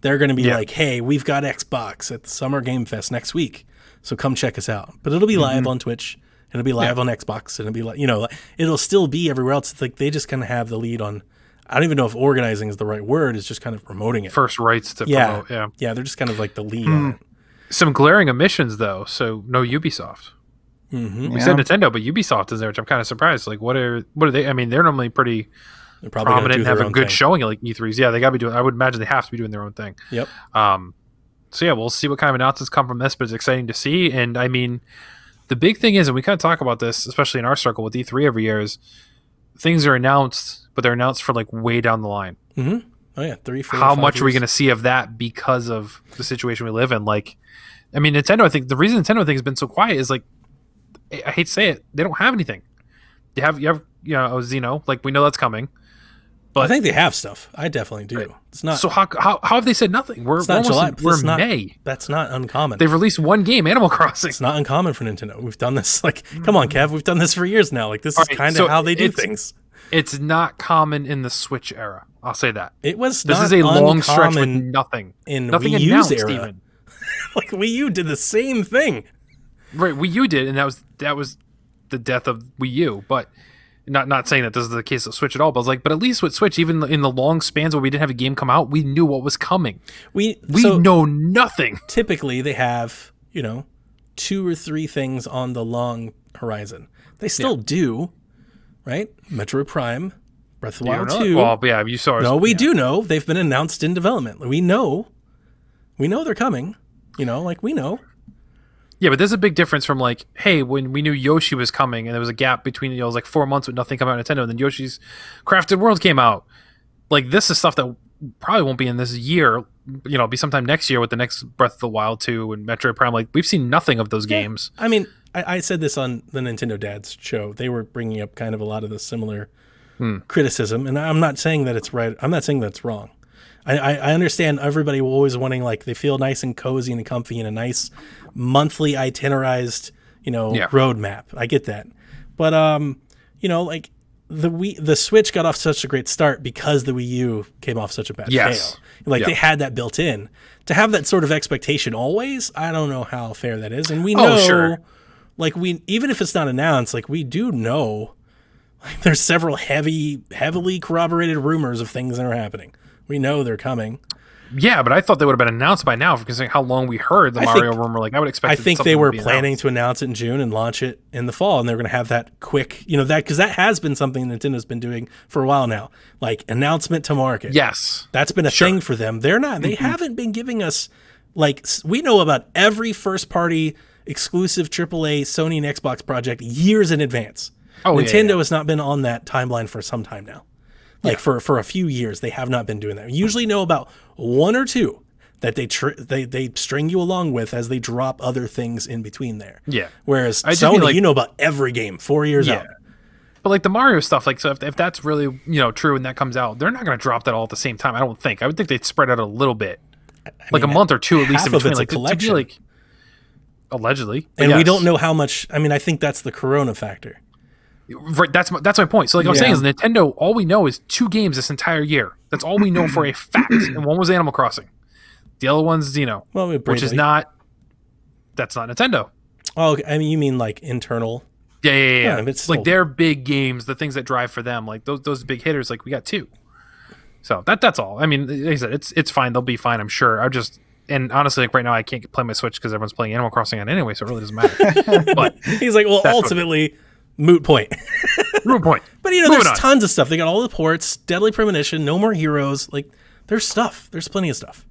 They're going to be like, "Hey, we've got Xbox at the Summer Game Fest next week, so come check us out." But it'll be live on Twitch. It'll be live on Xbox. It'll be it'll still be everywhere else. It's like they just kind of have the lead on. I don't even know if organizing is the right word. It's just kind of promoting it. First rights to promote. Yeah. Yeah, they're just kind of like the lead on it. Some glaring omissions though. So no Ubisoft. Mm-hmm. We said Nintendo, but Ubisoft is there, which I'm kind of surprised. Like, what are they? I mean, they're normally pretty They're probably going to prominent do and their have a own good thing. showing at like E3s. Yeah, they got to be doing. I would imagine they have to be doing their own thing. Yep. So yeah, we'll see what kind of announcements come from this, but it's exciting to see. And I mean, the big thing is, and we kind of talk about this, especially in our circle with E3 every year, is things are announced, but they're announced for like way down the line. Mm-hmm. Oh yeah, 3, 4, How 5 much are we years. going to see of that because of the situation we live in? Like, I mean, Nintendo. I think the reason Nintendo thing has been so quiet is like, I hate to say it, they don't have anything. You have Xeno, like we know that's coming. I think they have stuff. I definitely do. Right. It's not. So how have they said nothing? We're It's not July. We're It's not- May. That's not uncommon. They've released one game, Animal Crossing. It's not uncommon for Nintendo. We've done this. Like, come on, Kev. We've done this for years now. Like, this All is right, kind so of how they do it's- things. It's not common in the Switch era. I'll say that. It was. This not is a long stretch with uncommon nothing. in Nothing Wii U's announced era. even. Like Wii U did the same thing. Right, Wii U did, and that was the death of Wii U. But not saying that this is the case of Switch at all. But I was like, but at least with Switch, even in the long spans where we didn't have a game come out, we knew what was coming. We So know nothing. typically they have 2 or 3 things on the long horizon. They still do, right? Metroid Prime, Breath of the Wild 2. Well, yeah, you saw. No, we do know they've been announced in development. We know they're coming. We know. Yeah, but there's a big difference from like, hey, when we knew Yoshi was coming, and there was a gap between it was like 4 months with nothing coming out of Nintendo, and then Yoshi's Crafted World came out. Like, this is stuff that probably won't be in this year. It'll be sometime next year with the next Breath of the Wild 2 and Metroid Prime. Like, we've seen nothing of those games. I mean, I said this on the Nintendo Dads show. They were bringing up kind of a lot of the similar criticism, and I'm not saying that it's right. I'm not saying that's wrong. I understand everybody will always wanting, like, they feel nice and cozy and comfy in a nice monthly itinerized, roadmap. I get that. But, like the Switch got off such a great start because the Wii U came off such a bad fail. Like, they had that built in. To have that sort of expectation always, I don't know how fair that is. And we know, like, even if it's not announced, like, we do know, like, there's several heavily corroborated rumors of things that are happening. We know they're coming. Yeah, but I thought they would have been announced by now, considering how long we heard the Mario rumor. Like, I would expect. I think they were planning to announce it in June and launch it in the fall, and they're going to have that quick, because that has been something Nintendo's been doing for a while now, like announcement to market. Yes, that's been a thing for them. They're not. They haven't been giving us, like, we know about every first party exclusive AAA Sony and Xbox project years in advance. Nintendo has not been on that timeline for some time now. Like, for a few years, they have not been doing that. We usually know about 1 or 2 that they string you along with as they drop other things in between there. Yeah. Whereas Sony, you know about every game 4 years out. But like the Mario stuff, like, so if that's really, true and that comes out, they're not going to drop that all at the same time. I don't think. I would think they'd spread out a little bit, a month or two at least in between. Like, to be like, allegedly, and we don't know how much. I mean, I think that's the Corona factor. Right, that's my point. So like I was saying, is Nintendo, all we know is 2 games this entire year. That's all we know for a fact. And one was Animal Crossing. The other one's, which is not. That's not Nintendo. Oh, I mean, you mean like internal? Yeah. It's like their big games, the things that drive for them, like those big hitters. Like we got 2. So that's all. I mean, like I said, it's fine. They'll be fine, I'm sure. And honestly, like right now, I can't play my Switch because everyone's playing Animal Crossing on anyway, so it really doesn't matter. But he's like, well, ultimately, moot point. Moot point. But there's tons of stuff. They got all the ports, Deadly Premonition, No More Heroes. Like, there's stuff. There's plenty of stuff.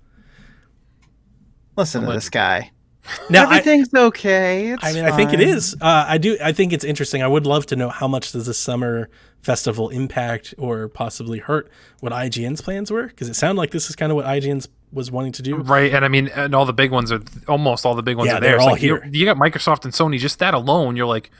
Listen to this guy. Now, everything's okay. It's fine. I think it is. I think it's interesting. I would love to know how much does the summer festival impact or possibly hurt what IGN's plans were, because it sounded like this is kind of what IGN's was wanting to do. Right, and I mean, and all the big ones are almost all the big ones are there. They're all here. You got Microsoft and Sony. Just that alone, you're like,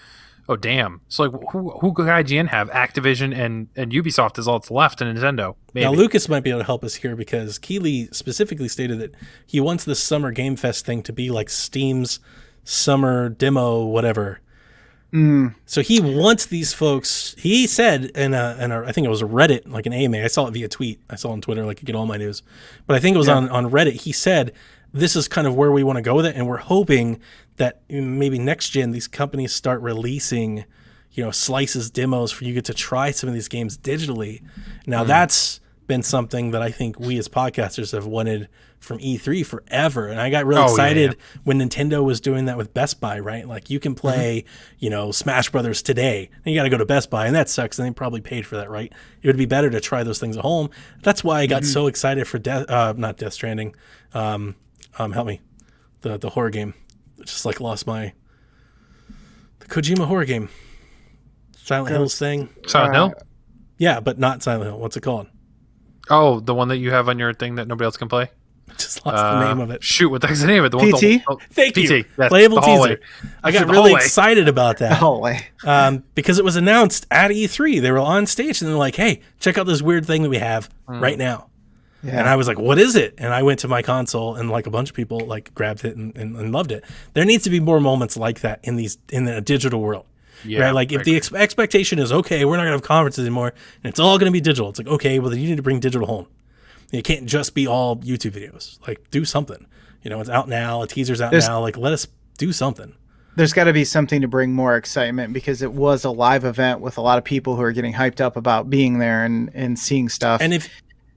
oh damn. So like, who could IGN have? Activision and Ubisoft is all that's left, and Nintendo. Maybe. Now Lucas might be able to help us here because Keeley specifically stated that he wants this Summer Game Fest thing to be like Steam's summer demo, whatever. So he wants these folks. He said in I think it was a Reddit, like an AMA. I saw it via tweet. I saw it on Twitter, like you get all my news. But I think it was on Reddit. He said this is kind of where we want to go with it, and we're hoping that maybe next gen these companies start releasing, slices, demos for you get to try some of these games digitally. Now that's been something that I think we as podcasters have wanted from E3 forever. And I got really excited when Nintendo was doing that with Best Buy, right? Like you can play, Smash Brothers today, and you got to go to Best Buy, and that sucks. And they probably paid for that, right? It would be better to try those things at home. That's why I got so excited for not Death Stranding. Help me. The horror game. Just like lost the Kojima horror game. Silent Hills thing. Silent Hill? Yeah, but not Silent Hill. What's it called? Oh, the one that you have on your thing that nobody else can play? Just lost the name of it. Shoot, what the heck's the name of it? PT? Thank you. PT. Playable teaser. I got really excited about that. Hallway. Because it was announced at E3. They were on stage and they're like, hey, check out this weird thing that we have right now. Yeah. And I was like, what is it? And I went to my console and like a bunch of people like grabbed it and loved it. There needs to be more moments like that in a digital world. Yeah, right? Like if the expectation is, okay, we're not going to have conferences anymore and it's all going to be digital. It's like, okay, well then you need to bring digital home. It can't just be all YouTube videos. Like do something. It's out now. A teaser's out now. Like let us do something. There's got to be something to bring more excitement because it was a live event with a lot of people who are getting hyped up about being there and seeing stuff. And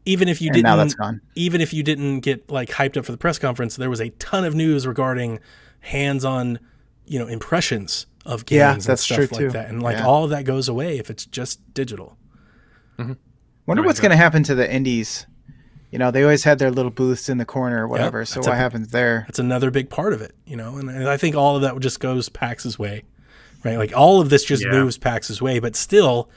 even if you didn't get like hyped up for the press conference, there was a ton of news regarding hands-on, impressions of games and stuff like that. And like all of that goes away if it's just digital. Wonder what's going to happen to the indies. They always had their little booths in the corner or whatever. Yep, so what happens there? That's another big part of it, and I think all of that just goes PAX's way, right? Like all of this just moves PAX's way, but still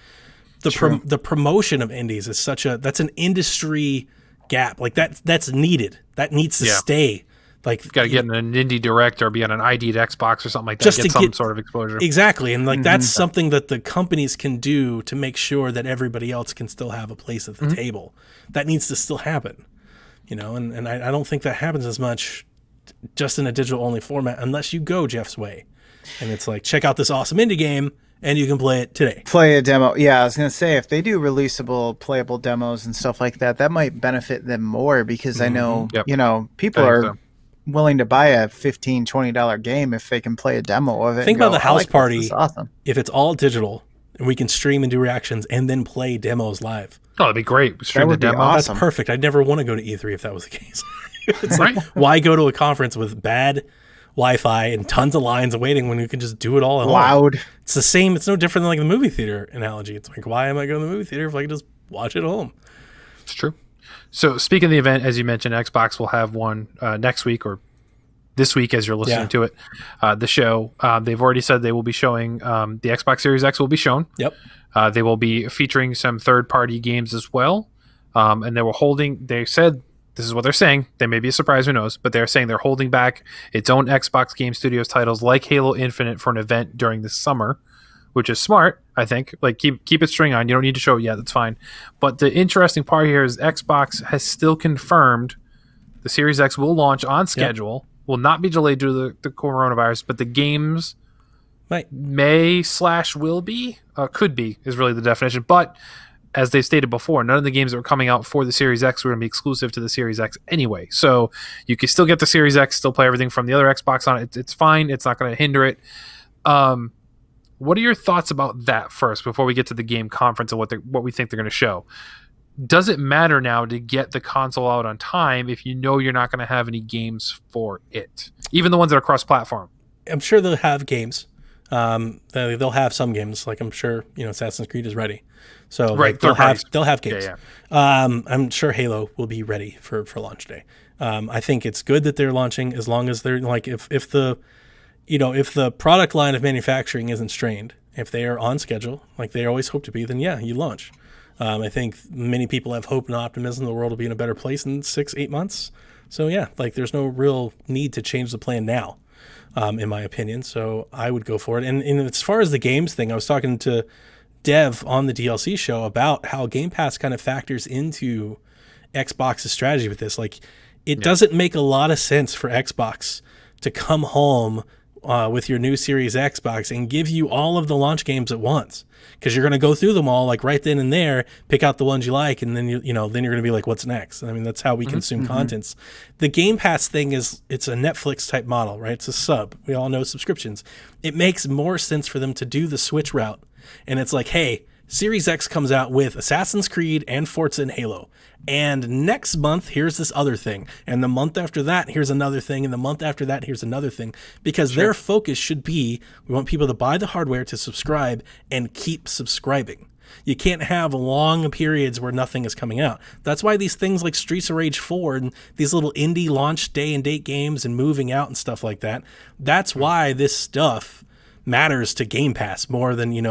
the promotion of indies is that's an industry gap. Like that's needed. That needs to stay. Like got to get an indie direct or be on an ID'd Xbox or something like that. Just to get some sort of exposure. Exactly. And like that's something that the companies can do to make sure that everybody else can still have a place at the table. That needs to still happen. And I don't think that happens as much just in a digital only format unless you go Jeff's way. And it's like, check out this awesome indie game and you can play it today. Play a demo. Yeah, I was going to say, if they do releasable playable demos and stuff like that, that might benefit them more because I know, people are willing to buy a $15, $20 game if they can play a demo of it. Think about the house party. Awesome. If it's all digital and we can stream and do reactions and then play demos live. Oh, that'd be great. Stream the demo. Awesome. That's perfect. I'd never want to go to E3 if that was the case. It's like, why go to a conference with bad Wi-Fi and tons of lines waiting when you can just do it all at home? Loud. It's the same. It's no different than like the movie theater analogy. It's like, why am I going to the movie theater if I can just watch it at home? It's true. So speaking of the event, as you mentioned, Xbox will have one next week or this week as you're listening to it. The show, they've already said they will be showing the Xbox Series X will be shown. Yep. They will be featuring some third-party games as well. And they said this is what they're saying. They may be a surprise, who knows? But they're saying they're holding back its own Xbox Game Studios titles like Halo Infinite for an event during the summer, which is smart, I think. Like, keep it string on. You don't need to show it yet. That's fine. But the interesting part here is Xbox has still confirmed the Series X will launch on schedule, will not be delayed due to the coronavirus, but the games may/will be, could be, is really the definition. But as they stated before, none of the games that were coming out for the Series X were going to be exclusive to the Series X anyway. So you can still get the Series X, still play everything from the other Xbox on it. It's fine. It's not going to hinder it. What are your thoughts about that first, before we get to the game conference and what we think they're going to show? Does it matter now to get the console out on time if you know you're not going to have any games for it, even the ones that are cross-platform? I'm sure they'll have games. They'll have some games. Like, I'm sure Assassin's Creed is ready, so right, they'll have games. Yeah. I'm sure Halo will be ready for launch day. I think it's good that they're launching, as long as they're like, if the product line of manufacturing isn't strained, if they are on schedule like they always hope to be, then you launch. I think many people have hope and optimism the world will be in a better place in 6-8 months. So there's no real need to change the plan now, in my opinion. So I would go for it. And as far as the games thing, I was talking to Dev on the DLC show about how Game Pass kind of factors into Xbox's strategy with this. Like, it doesn't make a lot of sense for Xbox to come home with your new Series Xbox and give you all of the launch games at once, because you're going to go through them all like right then and there, pick out the ones you like, and then then you're going to be like, what's next? I mean, that's how we consume contents. The Game Pass thing it's a Netflix type model, right? It's a sub. We all know subscriptions. It makes more sense for them to do the Switch route, and it's like, hey, Series X comes out with Assassin's Creed and Forza and Halo. And next month, here's this other thing. And the month after that, here's another thing. And the month after that, here's another thing. Because their focus should be, we want people to buy the hardware, to subscribe, and keep subscribing. You can't have long periods where nothing is coming out. That's why these things like Streets of Rage 4 and these little indie launch day and date games and moving out and stuff like that, that's why this stuff matters to Game Pass more than, you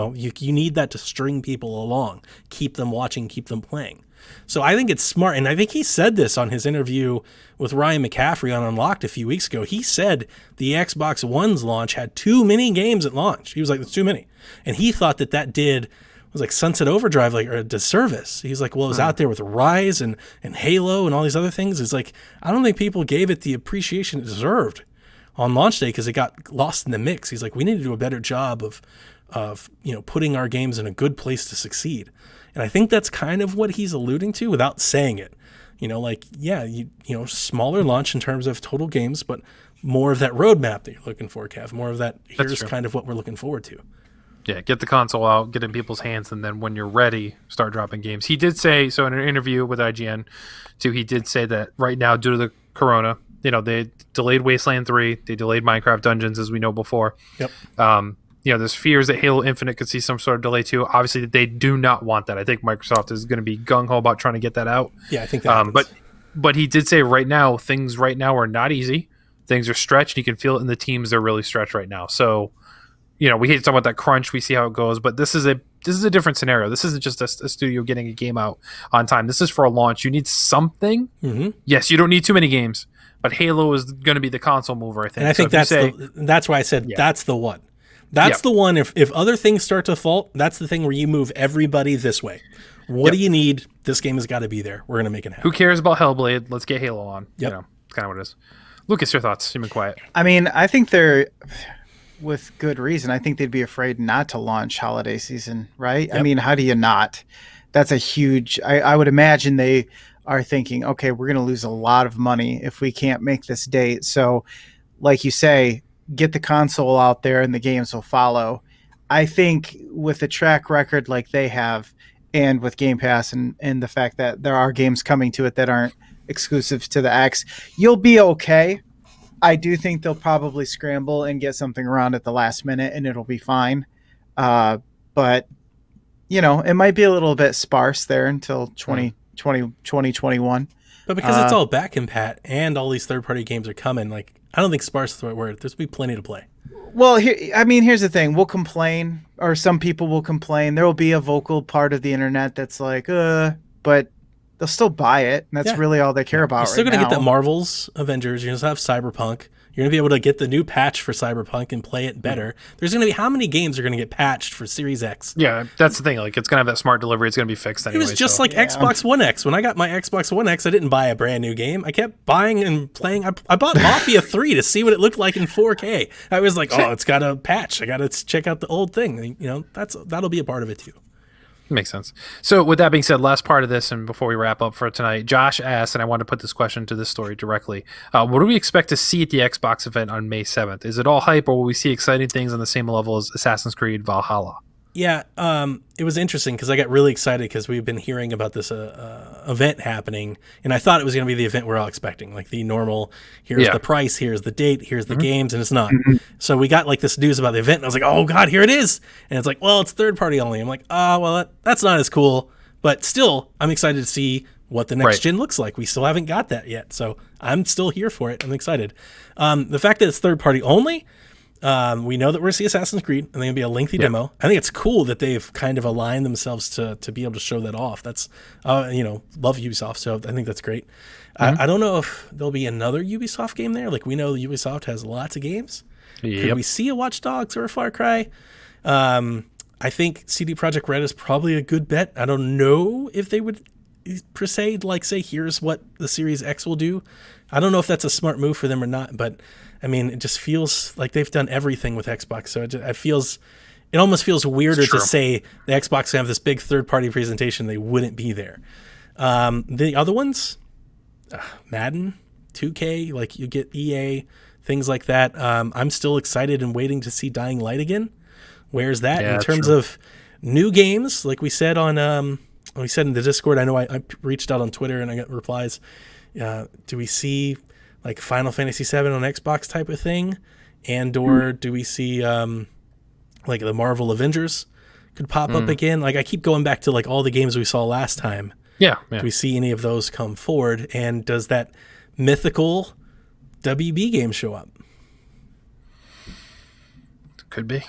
need that to string people along, keep them watching, keep them playing. So I think it's smart. And I think he said this on his interview with Ryan McCaffrey on Unlocked a few weeks ago. He said the Xbox One's launch had too many games at launch. He was like, there's too many. And he thought that was like Sunset Overdrive, like, or a disservice. He's like, well, it was out there with Rise and Halo and all these other things. It's like, I don't think people gave it the appreciation it deserved on launch day, because it got lost in the mix. He's like, we need to do a better job of putting our games in a good place to succeed. And I think that's kind of what he's alluding to without saying it. Smaller launch in terms of total games, but more of that roadmap that you're looking for, Kev. More of that, here's kind of what we're looking forward to. Yeah, get the console out, get it in people's hands, and then when you're ready, start dropping games. He did say, so in an interview with IGN, too, he did say that right now, due to the corona, they delayed Wasteland 3, they delayed Minecraft Dungeons, as we know before. Yep. There's fears that Halo Infinite could see some sort of delay too. Obviously, they do not want that. I think Microsoft is going to be gung-ho about trying to get that out. Yeah, I think that but he did say things right now are not easy. Things are stretched. You can feel it in the teams. They're really stretched right now. So, we hate to talk about that crunch. We see how it goes, but this is a different scenario. This isn't just a studio getting a game out on time. This is for a launch. You need something. Mm-hmm. Yes, you don't need too many games, but Halo is going to be the console mover, I think. And I think that's why I said that's the one. That's the one. If other things start to fault, that's the thing where you move everybody this way. What do you need? This game has got to be there. We're going to make it happen. Who cares about Hellblade? Let's get Halo on. Yep. It's kind of what it is. Lucas, your thoughts? You've been quiet. I mean, I think they're, with good reason, I think they'd be afraid not to launch holiday season, right? Yep. I mean, how do you not? That's a huge, I would imagine they are thinking, okay, we're going to lose a lot of money if we can't make this date. So, like you say, get the console out there and the games will follow. I think with a track record like they have, and with Game Pass and the fact that there are games coming to it that aren't exclusive to the X, you'll be okay. I do think they'll probably scramble and get something around at the last minute and it'll be fine. But, it might be a little bit sparse there until 2021. But because it's all back and pat and all these third-party games are coming, like, I don't think sparse is the right word. There's be plenty to play. Well, here's the thing. We'll complain, or some people will complain. There will be a vocal part of the internet that's like, but they'll still buy it, and that's really all they care about. You're still right going to now. get that Marvel's Avengers. You're going to have Cyberpunk. You're going to be able to get the new patch for Cyberpunk and play it better. There's going to be how many games are going to get patched for Series X? Yeah, that's the thing. Like, it's going to have that smart delivery. It's going to be fixed anyway. It was just like Xbox One X. When I got my Xbox One X, I didn't buy a brand new game. I kept buying and playing. I bought Mafia 3 to see what it looked like in 4K. I was like, oh, it's got a patch. I got to check out the old thing. You know, that'll be a part of it too. Makes sense. So with that being said, last part of this, and before we wrap up for tonight, Josh asked, and I want to put this question to this story directly. What do we expect to see at the Xbox event on May 7th? Is it all hype, or will we see exciting things on the same level as Assassin's Creed Valhalla? Yeah, it was interesting because I got really excited because we've been hearing about this event happening, and I thought it was going to be the event we're all expecting, like the normal, here's the price, here's the date, here's the games, and it's not. So we got like this news about the event, and I was like, oh God, here it is. And it's like, well, it's third party only. I'm like, well, that's not as cool, but still, I'm excited to see what the next gen looks like. We still haven't got that yet, so I'm still here for it. I'm excited. The fact that it's third party only, we know that we're going to see Assassin's Creed, and they're going to be a lengthy demo. I think it's cool that they've kind of aligned themselves to be able to show that off. That's, love Ubisoft, so I think that's great. I don't know if there'll be another Ubisoft game there. Like, we know Ubisoft has lots of games. Could we see a Watch Dogs or a Far Cry? I think CD Projekt Red is probably a good bet. I don't know if they would per se, like, say, here's what the Series X will do. I don't know if that's a smart move for them or not, but I mean, it just feels like they've done everything with Xbox. So it almost feels weirder to say the Xbox can have this big third-party presentation. They wouldn't be there. The other ones, Madden, 2K, like you get EA, things like that. I'm still excited and waiting to see Dying Light again. Where's that in terms of new games? Like we said in the Discord, I know I reached out on Twitter and I got replies. Do we see like Final Fantasy VII on Xbox type of thing? And or do we see like the Marvel Avengers could pop up again? Like I keep going back to like all the games we saw last time. Yeah. Do we see any of those come forward? And does that mythical WB game show up? Could be.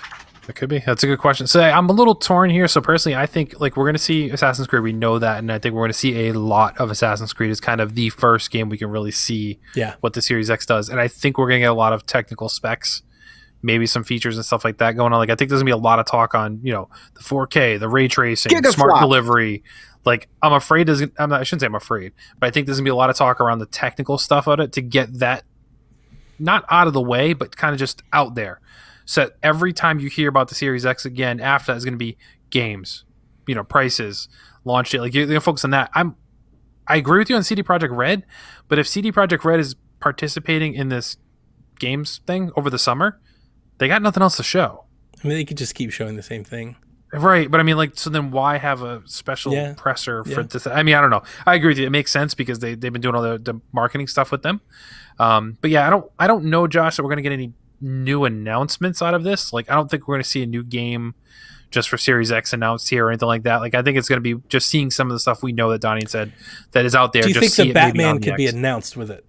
It could be. That's a good question. So I'm a little torn here. So personally, I think like we're going to see Assassin's Creed. We know that, and I think we're going to see a lot of Assassin's Creed as kind of the first game we can really see what the Series X does. And I think we're going to get a lot of technical specs, maybe some features and stuff like that going on. Like I think there's going to be a lot of talk on the 4K, the ray tracing, smart delivery. Like I'm afraid I shouldn't say I'm afraid, but I think there's going to be a lot of talk around the technical stuff of it to get that not out of the way, but kind of just out there. So every time you hear about the Series X again, after that is going to be games, prices, launch date. Like you're going to focus on that. I agree with you on CD Projekt Red, but if CD Projekt Red is participating in this games thing over the summer, they got nothing else to show. I mean, they could just keep showing the same thing. Right, but I mean, like, so then why have a special presser for this? I mean, I don't know. I agree with you. It makes sense because they've been doing all the marketing stuff with them. But yeah, I don't know, Josh, that we're going to get any new announcements out of this. Like I don't think we're going to see a new game just for Series X announced here or anything like that. Like I think it's going to be just seeing some of the stuff we know that Donnie said that is out there. Do you think the Batman could be announced with it?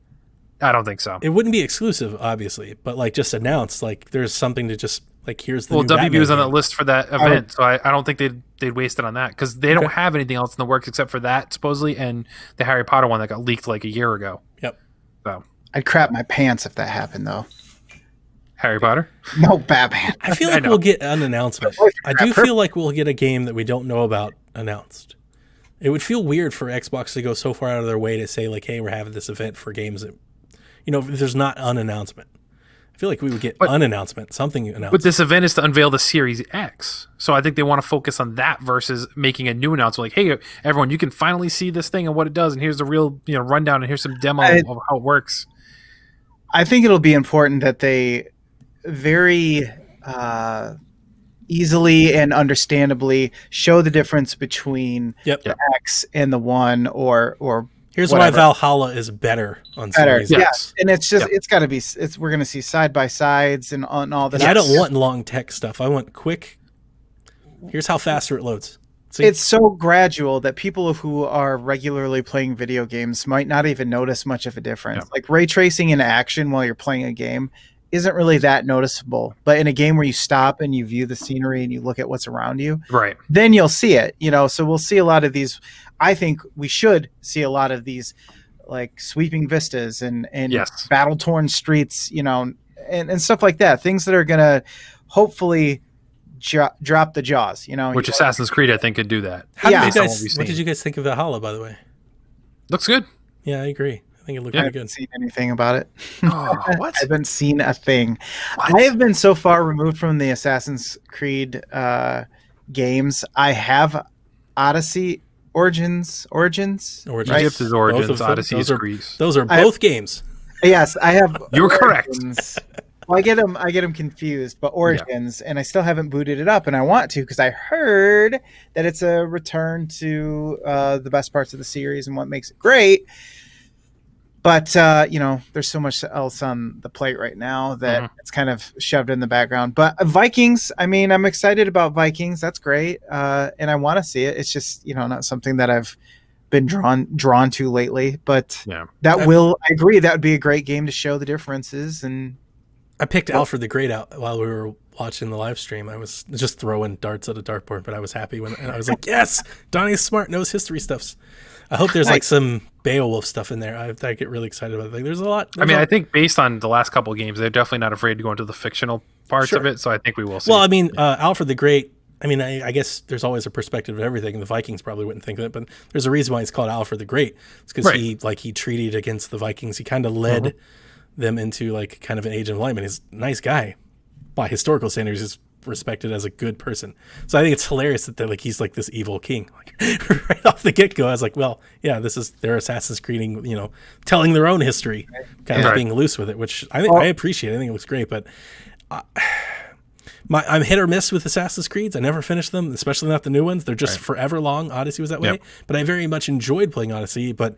I don't think so. It wouldn't be exclusive, obviously, but like just announced, like there's something to just like here's the new WB was on the list for that event, so I don't think they'd waste it on that because they don't have anything else in the works except for that supposedly and the Harry Potter one that got leaked like a year ago. Yep. So I'd crap my pants if that happened though. Harry Potter? No, Batman. I feel like we'll get an announcement. I do feel like we'll get a game that we don't know about announced. It would feel weird for Xbox to go so far out of their way to say like, hey, we're having this event for games that, there's not an announcement. I feel like we would get an announcement, something announced. But this event is to unveil the Series X. So I think they want to focus on that versus making a new announcement. Like, hey, everyone, you can finally see this thing and what it does. And here's the real rundown and here's some demo of how it works. I think it'll be important that they very easily and understandably show the difference between the X and the One or here's whatever. Why Valhalla is better on Series X. And it's just it's got to be we're going to see side by sides and all that. I don't want long tech stuff. I want quick. Here's how faster it loads. See? It's so gradual that people who are regularly playing video games might not even notice much of a difference. Like ray tracing in action while you're playing a game isn't really that noticeable. But in a game where you stop and you view the scenery and you look at what's around you, right, then you'll see it. So we'll see a lot of these. I think we should see a lot of these like sweeping vistas and yes, battle torn streets, and stuff like that. Things that are gonna hopefully drop the jaws. Which Assassin's Creed I think could do that. What did you guys think of Valhalla, by the way? Looks good. Yeah, I agree. I think it looked I really good. haven't seen anything about it. Oh, what? I haven't seen a thing. What? I have been so far removed from the Assassin's Creed games. I have Odyssey Origins. Egypt is Origins. Odyssey is Greece. Those are both games. Yes, I have. You're correct. Well, I get them confused, but Origins, and I still haven't booted it up, and I want to because I heard that it's a return to the best parts of the series and what makes it great. But there's so much else on the plate right now that it's kind of shoved in the background. But Vikings, I mean, I'm excited about Vikings. That's great, and I want to see it. It's just not something that I've been drawn to lately. But I agree, that would be a great game to show the differences. And I picked Alfred the Great out while we were watching the live stream. I was just throwing darts at a dartboard, but I was happy and I was like, yes, Donnie's smart, knows history stuffs. I hope there's like some Beowulf stuff in there. I get really excited about it. Like, there's a lot. I think based on the last couple of games, they're definitely not afraid to go into the fictional parts of it. So I think we will see. Well, I mean, Alfred the Great. I mean, I guess there's always a perspective of everything, and the Vikings probably wouldn't think of it, but there's a reason why it's called Alfred the Great. It's because he treated against the Vikings. He kind of led them into like kind of an age of enlightenment. He's a nice guy by historical standards. He's respected as a good person. So I think it's hilarious that he's like this evil king. Like right off the get-go, I was like, well, yeah, this is their Assassin's Creed, telling their own history, kind of being loose with it, which I think I appreciate. I think it looks great, but I'm hit or miss with Assassin's Creeds. I never finished them, especially not the new ones. They're just forever long. Odyssey was that way, but I very much enjoyed playing Odyssey. But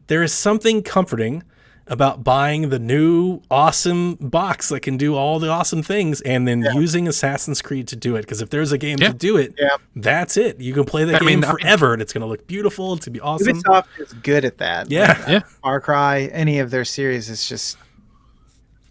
there is something comforting about buying the new awesome box that can do all the awesome things and then using Assassin's Creed to do it. Because if there's a game to do it, that's it. You can play that game forever and it's going to look beautiful. It's going to be awesome. Ubisoft is good at that. Yeah. Far Cry, any of their series is just...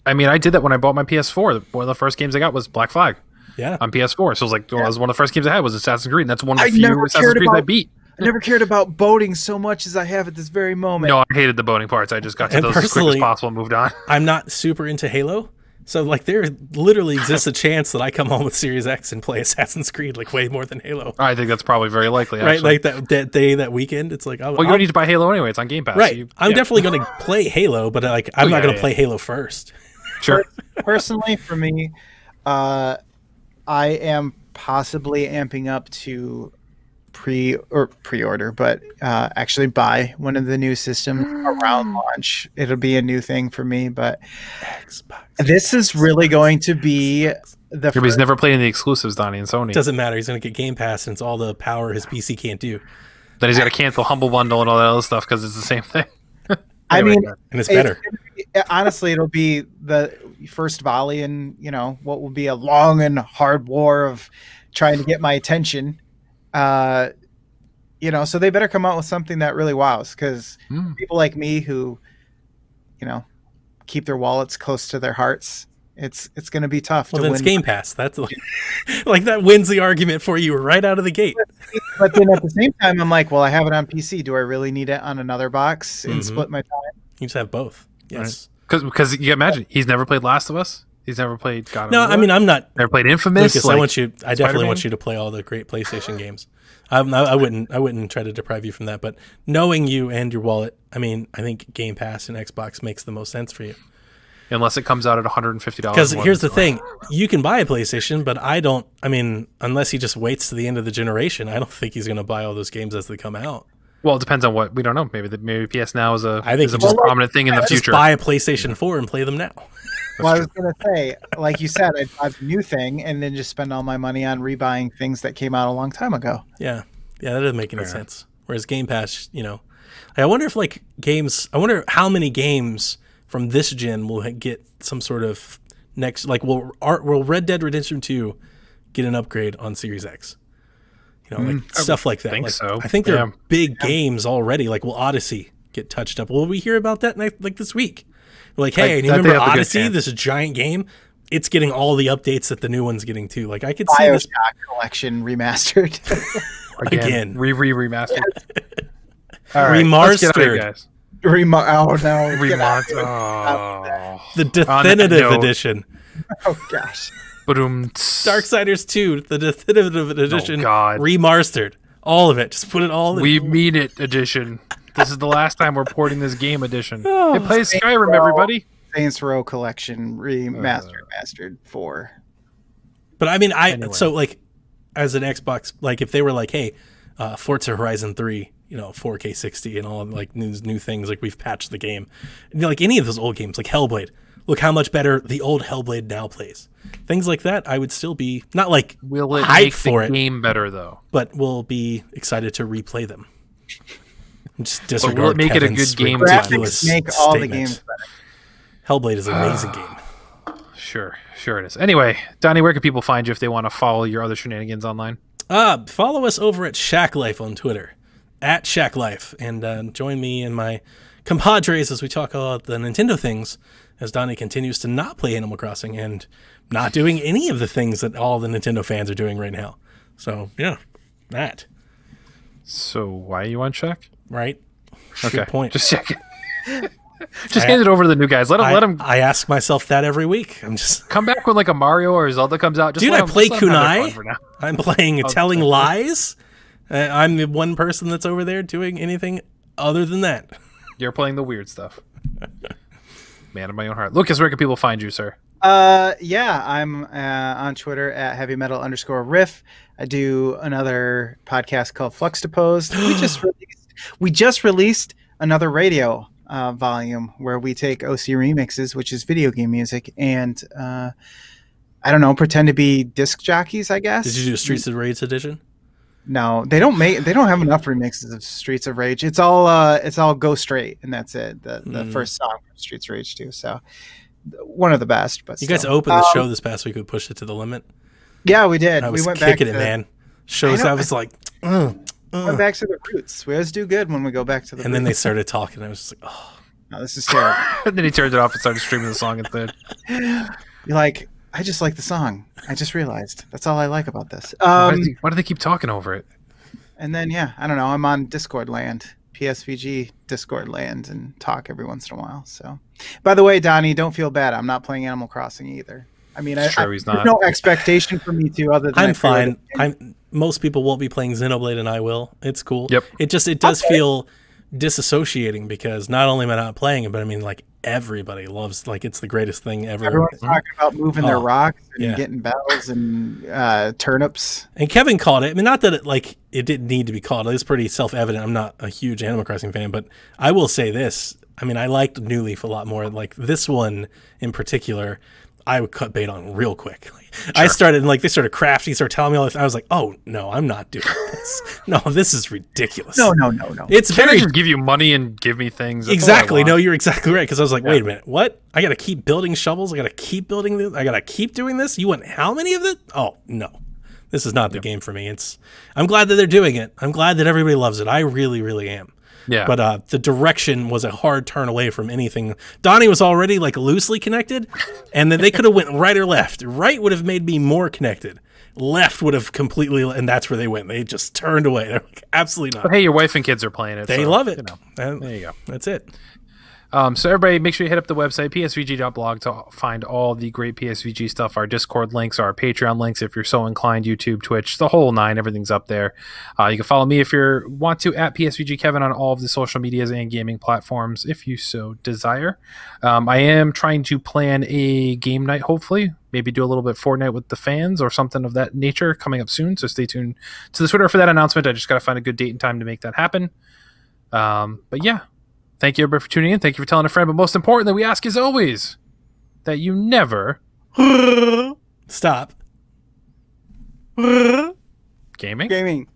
I mean, I did that when I bought my PS4. One of the first games I got was Black Flag on PS4. So it was like, that was one of the first games I had was Assassin's Creed. And that's one of the few Assassin's Creed I beat. I never cared about boating so much as I have at this very moment. No, I hated the boating parts. I just got to those as quick as possible and moved on. I'm not super into Halo. So there literally exists a chance that I come home with Series X and play Assassin's Creed way more than Halo. I think that's probably very likely, right? Like that day, that weekend, it's like... you don't need to buy Halo anyway. It's on Game Pass. Right. So I'm definitely going to play Halo, but I'm not going to play Halo first. Sure. Personally, for me, I am possibly amping up to pre-order, but actually buy one of the new systems around launch. It'll be a new thing for me, but Xbox. This is really going to be the first. He's never played any exclusives, Donnie and Sony. Doesn't matter. He's going to get Game Pass, and it's all the power his PC can't do. Then he's got to cancel Humble Bundle and all that other stuff because it's the same thing. Anyway, and it's better. Honestly, it'll be the first volley in what will be a long and hard war of trying to get my attention. So they better come out with something that really wows, because people like me who, keep their wallets close to their hearts, it's going to be tough. Well, then it's Game Pass. That's that wins the argument for you right out of the gate. But then at the same time, I'm like, well, I have it on PC. Do I really need it on another box and split my time? You just have both. Yes. Right. Because you can imagine, he's never played Last of Us. He's never played God of War. No, I mean, I'm not. Never played Infamous. Lucas, I definitely want you to play all the great PlayStation games. I wouldn't try to deprive you from that, but knowing you and your wallet, I mean, I think Game Pass and Xbox makes the most sense for you. Unless it comes out at $150. Because here's the thing, you can buy a PlayStation, but unless he just waits to the end of the generation, I don't think he's going to buy all those games as they come out. Well, it depends on what. We don't know. Maybe PS Now is a most prominent thing in the future. Just buy a PlayStation 4 and play them now. Well, I was going to say, like you said, I'd buy a new thing and then just spend all my money on rebuying things that came out a long time ago. Yeah, that doesn't make any sense. Whereas Game Pass, I wonder if games. I wonder how many games from this gen will get some sort of next. Will Red Dead Redemption 2 get an upgrade on Series X? Stuff like that. I think there are big games already. Will Odyssey get touched up? Will we hear about that this week? Like, hey, and you remember Odyssey, this giant game? It's getting all the updates that the new one's getting too. Like, I could see this Collection remastered again, remastered, remastered, guys. The definitive edition. Oh gosh. Darksiders 2, the definitive edition, remastered. All of it. Just put it all in. We mean it edition. This is the last time we're porting this game edition. It plays Skyrim, everybody. Saints Row Collection mastered 4. But I mean, so like as an Xbox, like if they were like, hey, Forza Horizon 3, 4K 60 and all like new things, like we've patched the game, and like any of those old games, like Hellblade, look how much better the old Hellblade now plays. Things like that, I would still be not like will it hyped make for the it, game better though, but we'll be excited to replay them. Just disregard will it make Kevin's it a good game? Make all the games better. Hellblade is an amazing game. Sure it is. Anyway, Donnie, where can people find you if they want to follow your other shenanigans online? Follow us over at Shack Life on Twitter, at Shack Life, and join me and my compadres as we talk about the Nintendo things, as Donnie continues to not play Animal Crossing and not doing any of the things that all the Nintendo fans are doing right now. So, yeah, that. So, why are you on Shack? Right. Okay. Good point. Just checking. Just hand it over to the new guys. Let them. I ask myself that every week. I'm just come back when like a Mario or a Zelda comes out. Just dude, I play Kunai. I'm playing Telling Lies. I'm the one person that's over there doing anything other than that. You're playing the weird stuff. Man of my own heart. Lucas, where can people find you, sir? I'm on Twitter at heavymetal_riff. I do another podcast called Fluxtaposed. We just released another radio volume where we take OC remixes, which is video game music, and I don't know, pretend to be disc jockeys, I guess. Did you do Streets of Rage edition? No, they don't have enough remixes of Streets of Rage. It's all Go Straight, and that's it. The first song from Streets of Rage 2. So one of the best. But you guys opened the show this past week. We pushed it to the limit. Yeah, we did. We went back to it, man. Shows I was like, went back to the roots. We always do good when we go back to the roots. And then they started talking. I was just like, oh. No, this is terrible. And then he turned it off and started streaming the song instead. You're like, I just like the song. I just realized. That's all I like about this. Why do they keep talking over it? And then, I don't know. I'm on Discord land, PSVG Discord land, and talk every once in a while. So, by the way, Donnie, don't feel bad. I'm not playing Animal Crossing either. I mean, he's not. There's no expectation for me to, other than I'm fine. Most people won't be playing Xenoblade, and I will. It's cool. Yep. It does feel disassociating because not only am I not playing it, but I mean, like everybody loves, like it's the greatest thing ever. Everyone's talking about moving their rocks and getting bells and turnips. And Kevin called it. I mean, not that it didn't need to be called. It's pretty self-evident. I'm not a huge Animal Crossing fan, but I will say this. I mean, I liked New Leaf a lot more. Like this one in particular, I would cut bait on real quick. Sure. I started, they started crafting, started telling me all this. I was like, oh, no, I'm not doing this. No, this is ridiculous. No. It's very... just give you money and give me things. That's exactly. No, you're exactly right. Because I was like, wait a minute. What? I got to keep building shovels? I got to keep building this? I got to keep doing this? You want how many of it? Oh, no. This is not the game for me. I'm glad that they're doing it. I'm glad that everybody loves it. I really, really am. Yeah. But the direction was a hard turn away from anything. Donnie was already loosely connected, and then they could have went right or left. Right would have made me more connected. Left would have completely, and that's where they went. They just turned away. They're like, absolutely not. But hey, your wife and kids are playing it. They love it. There you go. That's it. So everybody, make sure you hit up the website, psvg.blog, to find all the great PSVG stuff, our Discord links, our Patreon links, if you're so inclined, YouTube, Twitch, the whole nine, everything's up there. You can follow me if you want to, at PSVG Kevin, on all of the social medias and gaming platforms, if you so desire. I am trying to plan a game night, hopefully. Maybe do a little bit Fortnite with the fans or something of that nature coming up soon, so stay tuned to the Twitter for that announcement. I just got to find a good date and time to make that happen. But yeah. Thank you, everybody, for tuning in. Thank you for telling a friend. But most importantly, we ask, as always, that you never... Stop. Gaming? Gaming.